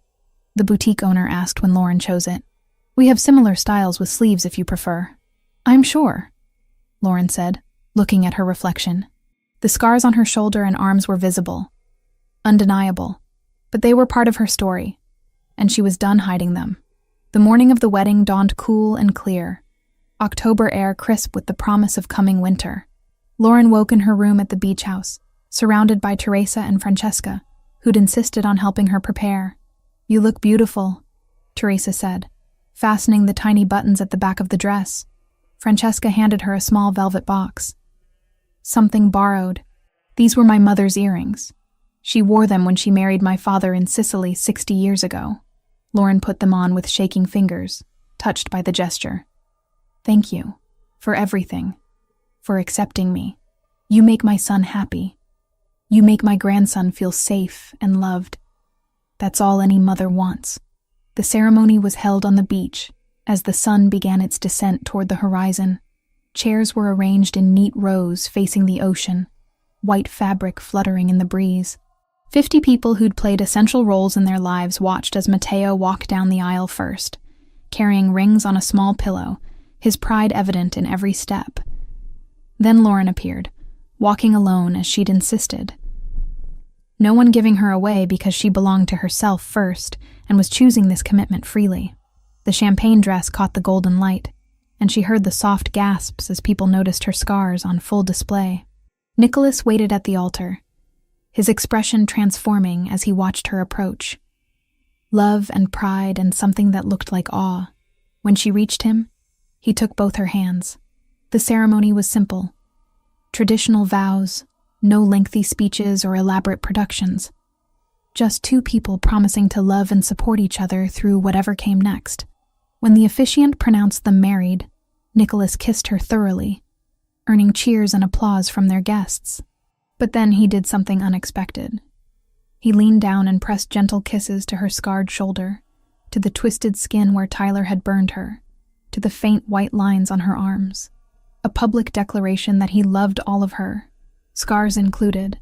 the boutique owner asked when Lauren chose it. "We have similar styles with sleeves if you prefer." "I'm sure," Lauren said, looking at her reflection. The scars on her shoulder and arms were visible, undeniable, but they were part of her story, and she was done hiding them. The morning of the wedding dawned cool and clear, October air crisp with the promise of coming winter. Lauren woke in her room at the beach house, surrounded by Teresa and Francesca, who'd insisted on helping her prepare. "You look beautiful," Teresa said, fastening the tiny buttons at the back of the dress. Francesca handed her a small velvet box. "Something borrowed. These were my mother's earrings. She wore them when she married my father in Sicily 60 years ago." Lauren put them on with shaking fingers, touched by the gesture. "Thank you. For everything. For accepting me. You make my son happy. You make my grandson feel safe and loved. That's all any mother wants." The ceremony was held on the beach, as the sun began its descent toward the horizon. Chairs were arranged in neat rows facing the ocean, white fabric fluttering in the breeze. 50 people who'd played essential roles in their lives watched as Matteo walked down the aisle first, carrying rings on a small pillow, his pride evident in every step. Then Lauren appeared, walking alone as she'd insisted. No one giving her away because she belonged to herself first and was choosing this commitment freely. The champagne dress caught the golden light, and she heard the soft gasps as people noticed her scars on full display. Nicholas waited at the altar, his expression transforming as he watched her approach. Love and pride and something that looked like awe. When she reached him, he took both her hands. The ceremony was simple. Traditional vows, no lengthy speeches or elaborate productions. Just 2 people promising to love and support each other through whatever came next. When the officiant pronounced them married, Nicholas kissed her thoroughly, earning cheers and applause from their guests. But then he did something unexpected. He leaned down and pressed gentle kisses to her scarred shoulder, to the twisted skin where Tyler had burned her, to the faint white lines on her arms. A public declaration that he loved all of her, scars included,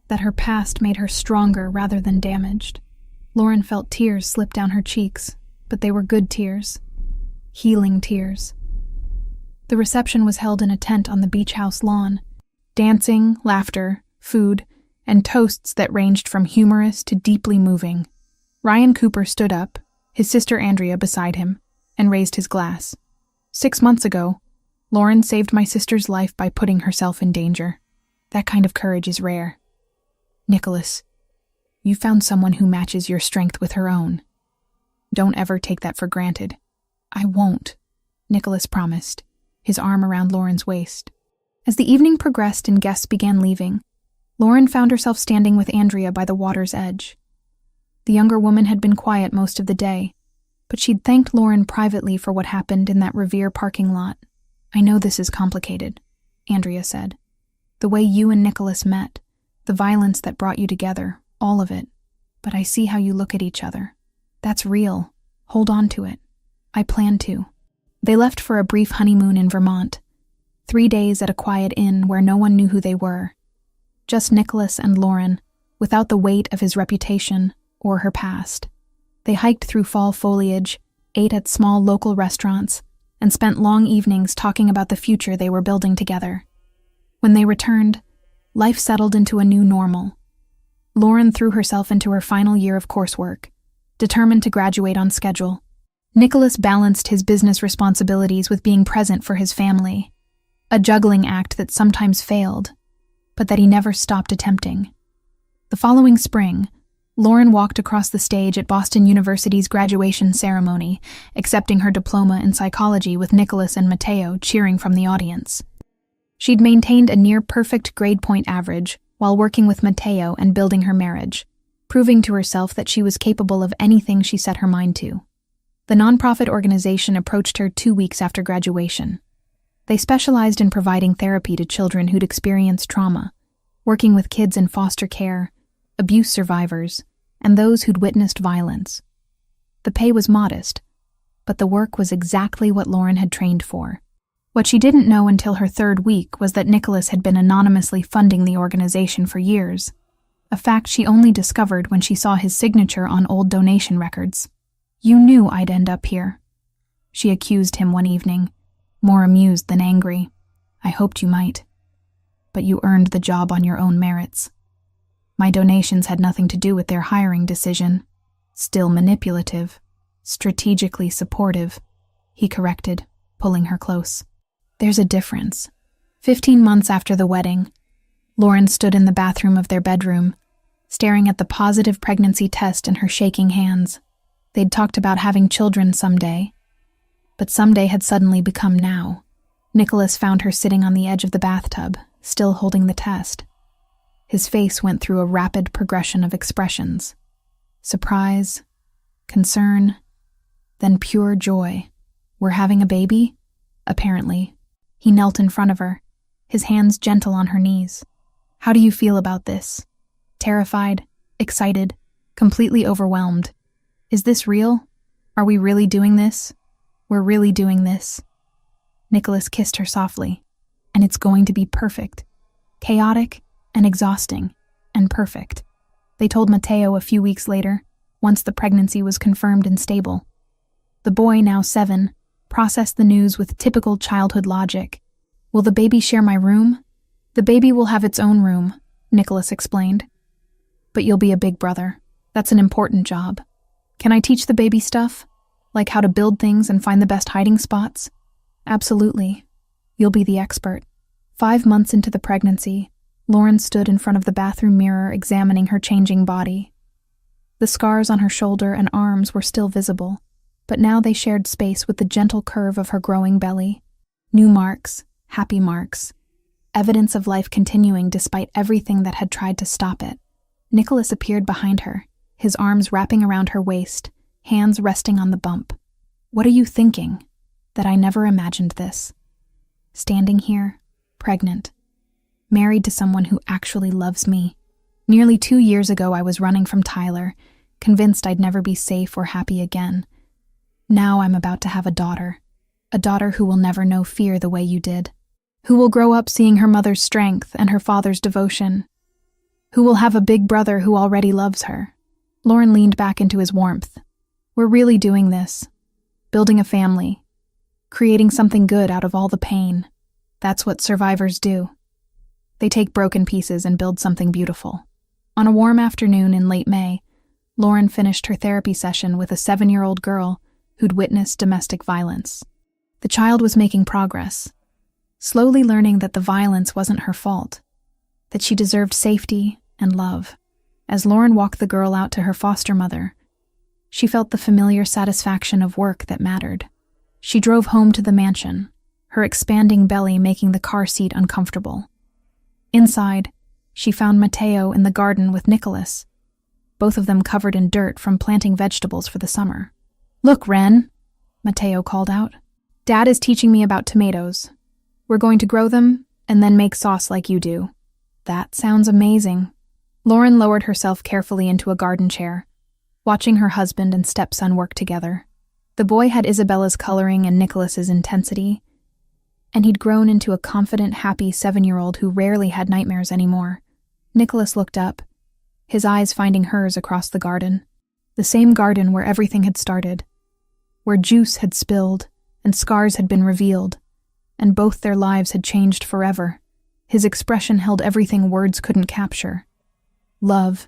that her past made her stronger rather than damaged. Lauren felt tears slip down her cheeks, but they were good tears, healing tears. The reception was held in a tent on the beach house lawn. Dancing, laughter, food, and toasts that ranged from humorous to deeply moving. Ryan Cooper stood up, his sister Andrea beside him, and raised his glass. 6 months ago, Lauren saved my sister's life by putting herself in danger. That kind of courage is rare. Nicholas, you found someone who matches your strength with her own. Don't ever take that for granted. I won't, Nicholas promised, his arm around Lauren's waist. As the evening progressed and guests began leaving, Lauren found herself standing with Andrea by the water's edge. The younger woman had been quiet most of the day, but she'd thanked Lauren privately for what happened in that Revere parking lot. "I know this is complicated," Andrea said. "The way you and Nicholas met, the violence that brought you together, all of it. But I see how you look at each other. That's real. Hold on to it. I plan to." They left for a brief honeymoon in Vermont, 3 days at a quiet inn where no one knew who they were. Just Nicholas and Lauren, without the weight of his reputation or her past. They hiked through fall foliage, ate at small local restaurants, and spent long evenings talking about the future they were building together. When they returned, Life settled into a new normal. Lauren threw herself into her final year of coursework, determined to graduate on schedule. Nicholas balanced his business responsibilities with being present for his family, a juggling act that sometimes failed, but that he never stopped attempting. The following spring, Lauren walked across the stage at Boston University's graduation ceremony, accepting her diploma in psychology with Nicholas and Mateo cheering from the audience. She'd maintained a near-perfect grade point average while working with Mateo and building her marriage, proving to herself that she was capable of anything she set her mind to. The nonprofit organization approached her 2 weeks after graduation. They specialized in providing therapy to children who'd experienced trauma, working with kids in foster care, abuse survivors, and those who'd witnessed violence. The pay was modest, but the work was exactly what Lauren had trained for. What she didn't know until her 3rd week was that Nicholas had been anonymously funding the organization for years, a fact she only discovered when she saw his signature on old donation records. "You knew I'd end up here," she accused him one evening, more amused than angry. "I hoped you might. But you earned the job on your own merits. My donations had nothing to do with their hiring decision. Still manipulative, strategically supportive," he corrected, pulling her close. "There's a difference." 15 months after the wedding, Lauren stood in the bathroom of their bedroom, staring at the positive pregnancy test in her shaking hands. They'd talked about having children someday, but someday had suddenly become now. Nicholas found her sitting on the edge of the bathtub, still holding the test. His face went through a rapid progression of expressions: surprise, concern, then pure joy. "We're having a baby?" Apparently. He knelt in front of her, his hands gentle on her knees. "How do you feel about this?" "Terrified, excited, completely overwhelmed. Is this real? Are we really doing this? We're really doing this." Nicholas kissed her softly. "And it's going to be perfect. Chaotic and exhausting and perfect," they told Mateo a few weeks later, once the pregnancy was confirmed and stable. The boy, now 7, processed the news with typical childhood logic. "Will the baby share my room?" "The baby will have its own room," Nicholas explained. "But you'll be a big brother. That's an important job. Can I teach the baby stuff? Like how to build things and find the best hiding spots?" "Absolutely. You'll be the expert." 5 months into the pregnancy, Lauren stood in front of the bathroom mirror examining her changing body. The scars on her shoulder and arms were still visible, but now they shared space with the gentle curve of her growing belly. New marks, happy marks, evidence of life continuing despite everything that had tried to stop it. Nicholas appeared behind her, his arms wrapping around her waist, hands resting on the bump. "What are you thinking? That I never imagined this. Standing here, pregnant, married to someone who actually loves me. Nearly 2 years ago I was running from Tyler, convinced I'd never be safe or happy again. Now I'm about to have a daughter who will never know fear the way you did, who will grow up seeing her mother's strength and her father's devotion, who will have a big brother who already loves her." Lauren leaned back into his warmth. "We're really doing this, building a family, creating something good out of all the pain. That's what survivors do. They take broken pieces and build something beautiful." On a warm afternoon in late May, Lauren finished her therapy session with a 7-year-old girl who'd witnessed domestic violence. The child was making progress, slowly learning that the violence wasn't her fault, that she deserved safety and love. As Lauren walked the girl out to her foster mother, she felt the familiar satisfaction of work that mattered. She drove home to the mansion, her expanding belly making the car seat uncomfortable. Inside, she found Mateo in the garden with Nicholas, both of them covered in dirt from planting vegetables for the summer. "Look, Ren," Mateo called out. "Dad is teaching me about tomatoes. We're going to grow them and then make sauce like you do." "That sounds amazing." Lauren lowered herself carefully into a garden chair, watching her husband and stepson work together. The boy had Isabella's coloring and Nicholas's intensity, and he'd grown into a confident, happy 7-year-old who rarely had nightmares anymore. Nicholas looked up, his eyes finding hers across the garden. The same garden where everything had started, where juice had spilled and scars had been revealed, and both their lives had changed forever. His expression held everything words couldn't capture. Love,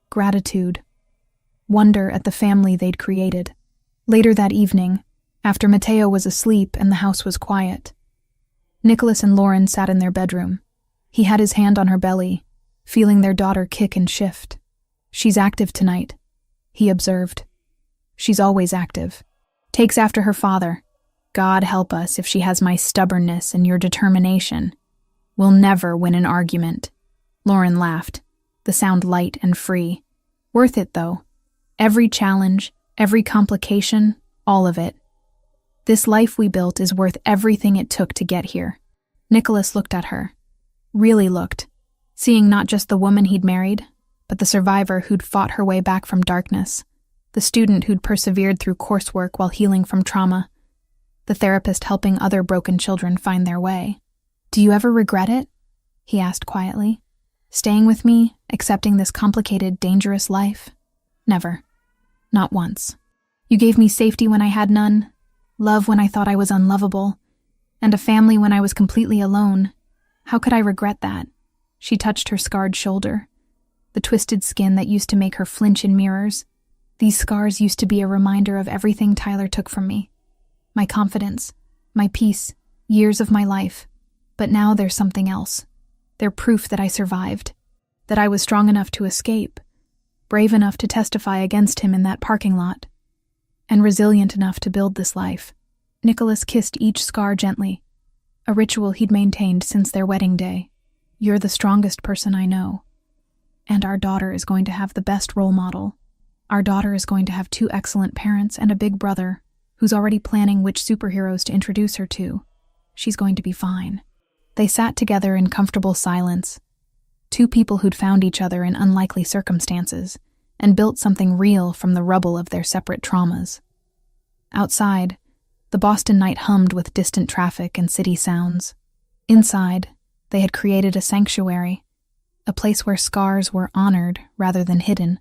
gratitude, wonder at the family they'd created. Later that evening, after Matteo was asleep and the house was quiet, Nicholas and Lauren sat in their bedroom. He had his hand on her belly, feeling their daughter kick and shift. "She's active tonight," he observed. "She's always active. Takes after her father. God help us if she has my stubbornness and your determination. We'll never win an argument." Lauren laughed, the sound light and free. "Worth it, though. Every challenge, every complication, all of it. This life we built is worth everything it took to get here." Nicholas looked at her. Really looked, seeing not just the woman he'd married, but the survivor who'd fought her way back from darkness, the student who'd persevered through coursework while healing from trauma, the therapist helping other broken children find their way. "Do you ever regret it?" he asked quietly. "Staying with me, accepting this complicated, dangerous life?" "Never. Not once. You gave me safety when I had none, love when I thought I was unlovable, and a family when I was completely alone. How could I regret that?" She touched her scarred shoulder, the twisted skin that used to make her flinch in mirrors. "These scars used to be a reminder of everything Tyler took from me. My confidence, my peace, years of my life. But now there's something else. They're proof that I survived, that I was strong enough to escape, brave enough to testify against him in that parking lot, and resilient enough to build this life." Nicholas kissed each scar gently, a ritual he'd maintained since their wedding day. "You're the strongest person I know. And our daughter is going to have the best role model. Our daughter is going to have 2 excellent parents and a big brother who's already planning which superheroes to introduce her to. She's going to be fine." They sat together in comfortable silence, 2 people who'd found each other in unlikely circumstances and built something real from the rubble of their separate traumas. Outside, the Boston night hummed with distant traffic and city sounds. Inside, they had created a sanctuary, a place where scars were honored rather than hidden,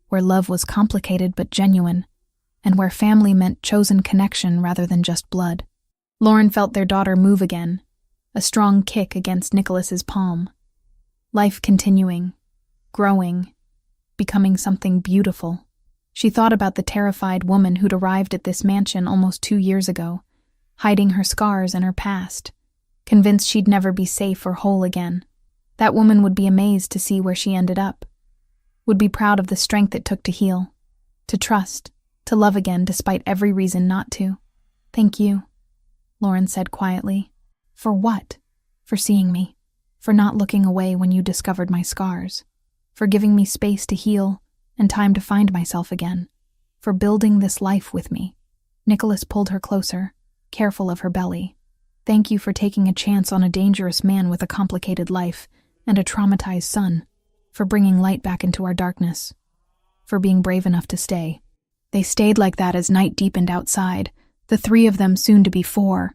where love was complicated but genuine, and where family meant chosen connection rather than just blood. Lauren felt their daughter move again, a strong kick against Nicholas's palm. Life continuing, growing, becoming something beautiful. She thought about the terrified woman who'd arrived at this mansion almost 2 years ago, hiding her scars and her past, convinced she'd never be safe or whole again. That woman would be amazed to see where she ended up, would be proud of the strength it took to heal, to trust, to love again despite every reason not to. "Thank you," Lauren said quietly. "For what?" "For seeing me, for not looking away when you discovered my scars, for giving me space to heal and time to find myself again, for building this life with me." Nicholas pulled her closer, careful of her belly. "Thank you for taking a chance on a dangerous man with a complicated life and a traumatized son, for bringing light back into our darkness, for being brave enough to stay." They stayed like that as night deepened outside, the 3 of them soon to be 4.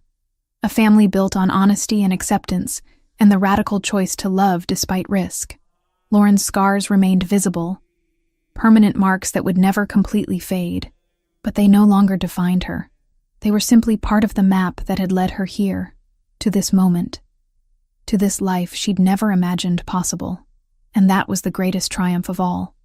A family built on honesty and acceptance, and the radical choice to love despite risk. Lauren's scars remained visible, permanent marks that would never completely fade, but they no longer defined her. They were simply part of the map that had led her here, to this moment, to this life she'd never imagined possible. And that was the greatest triumph of all.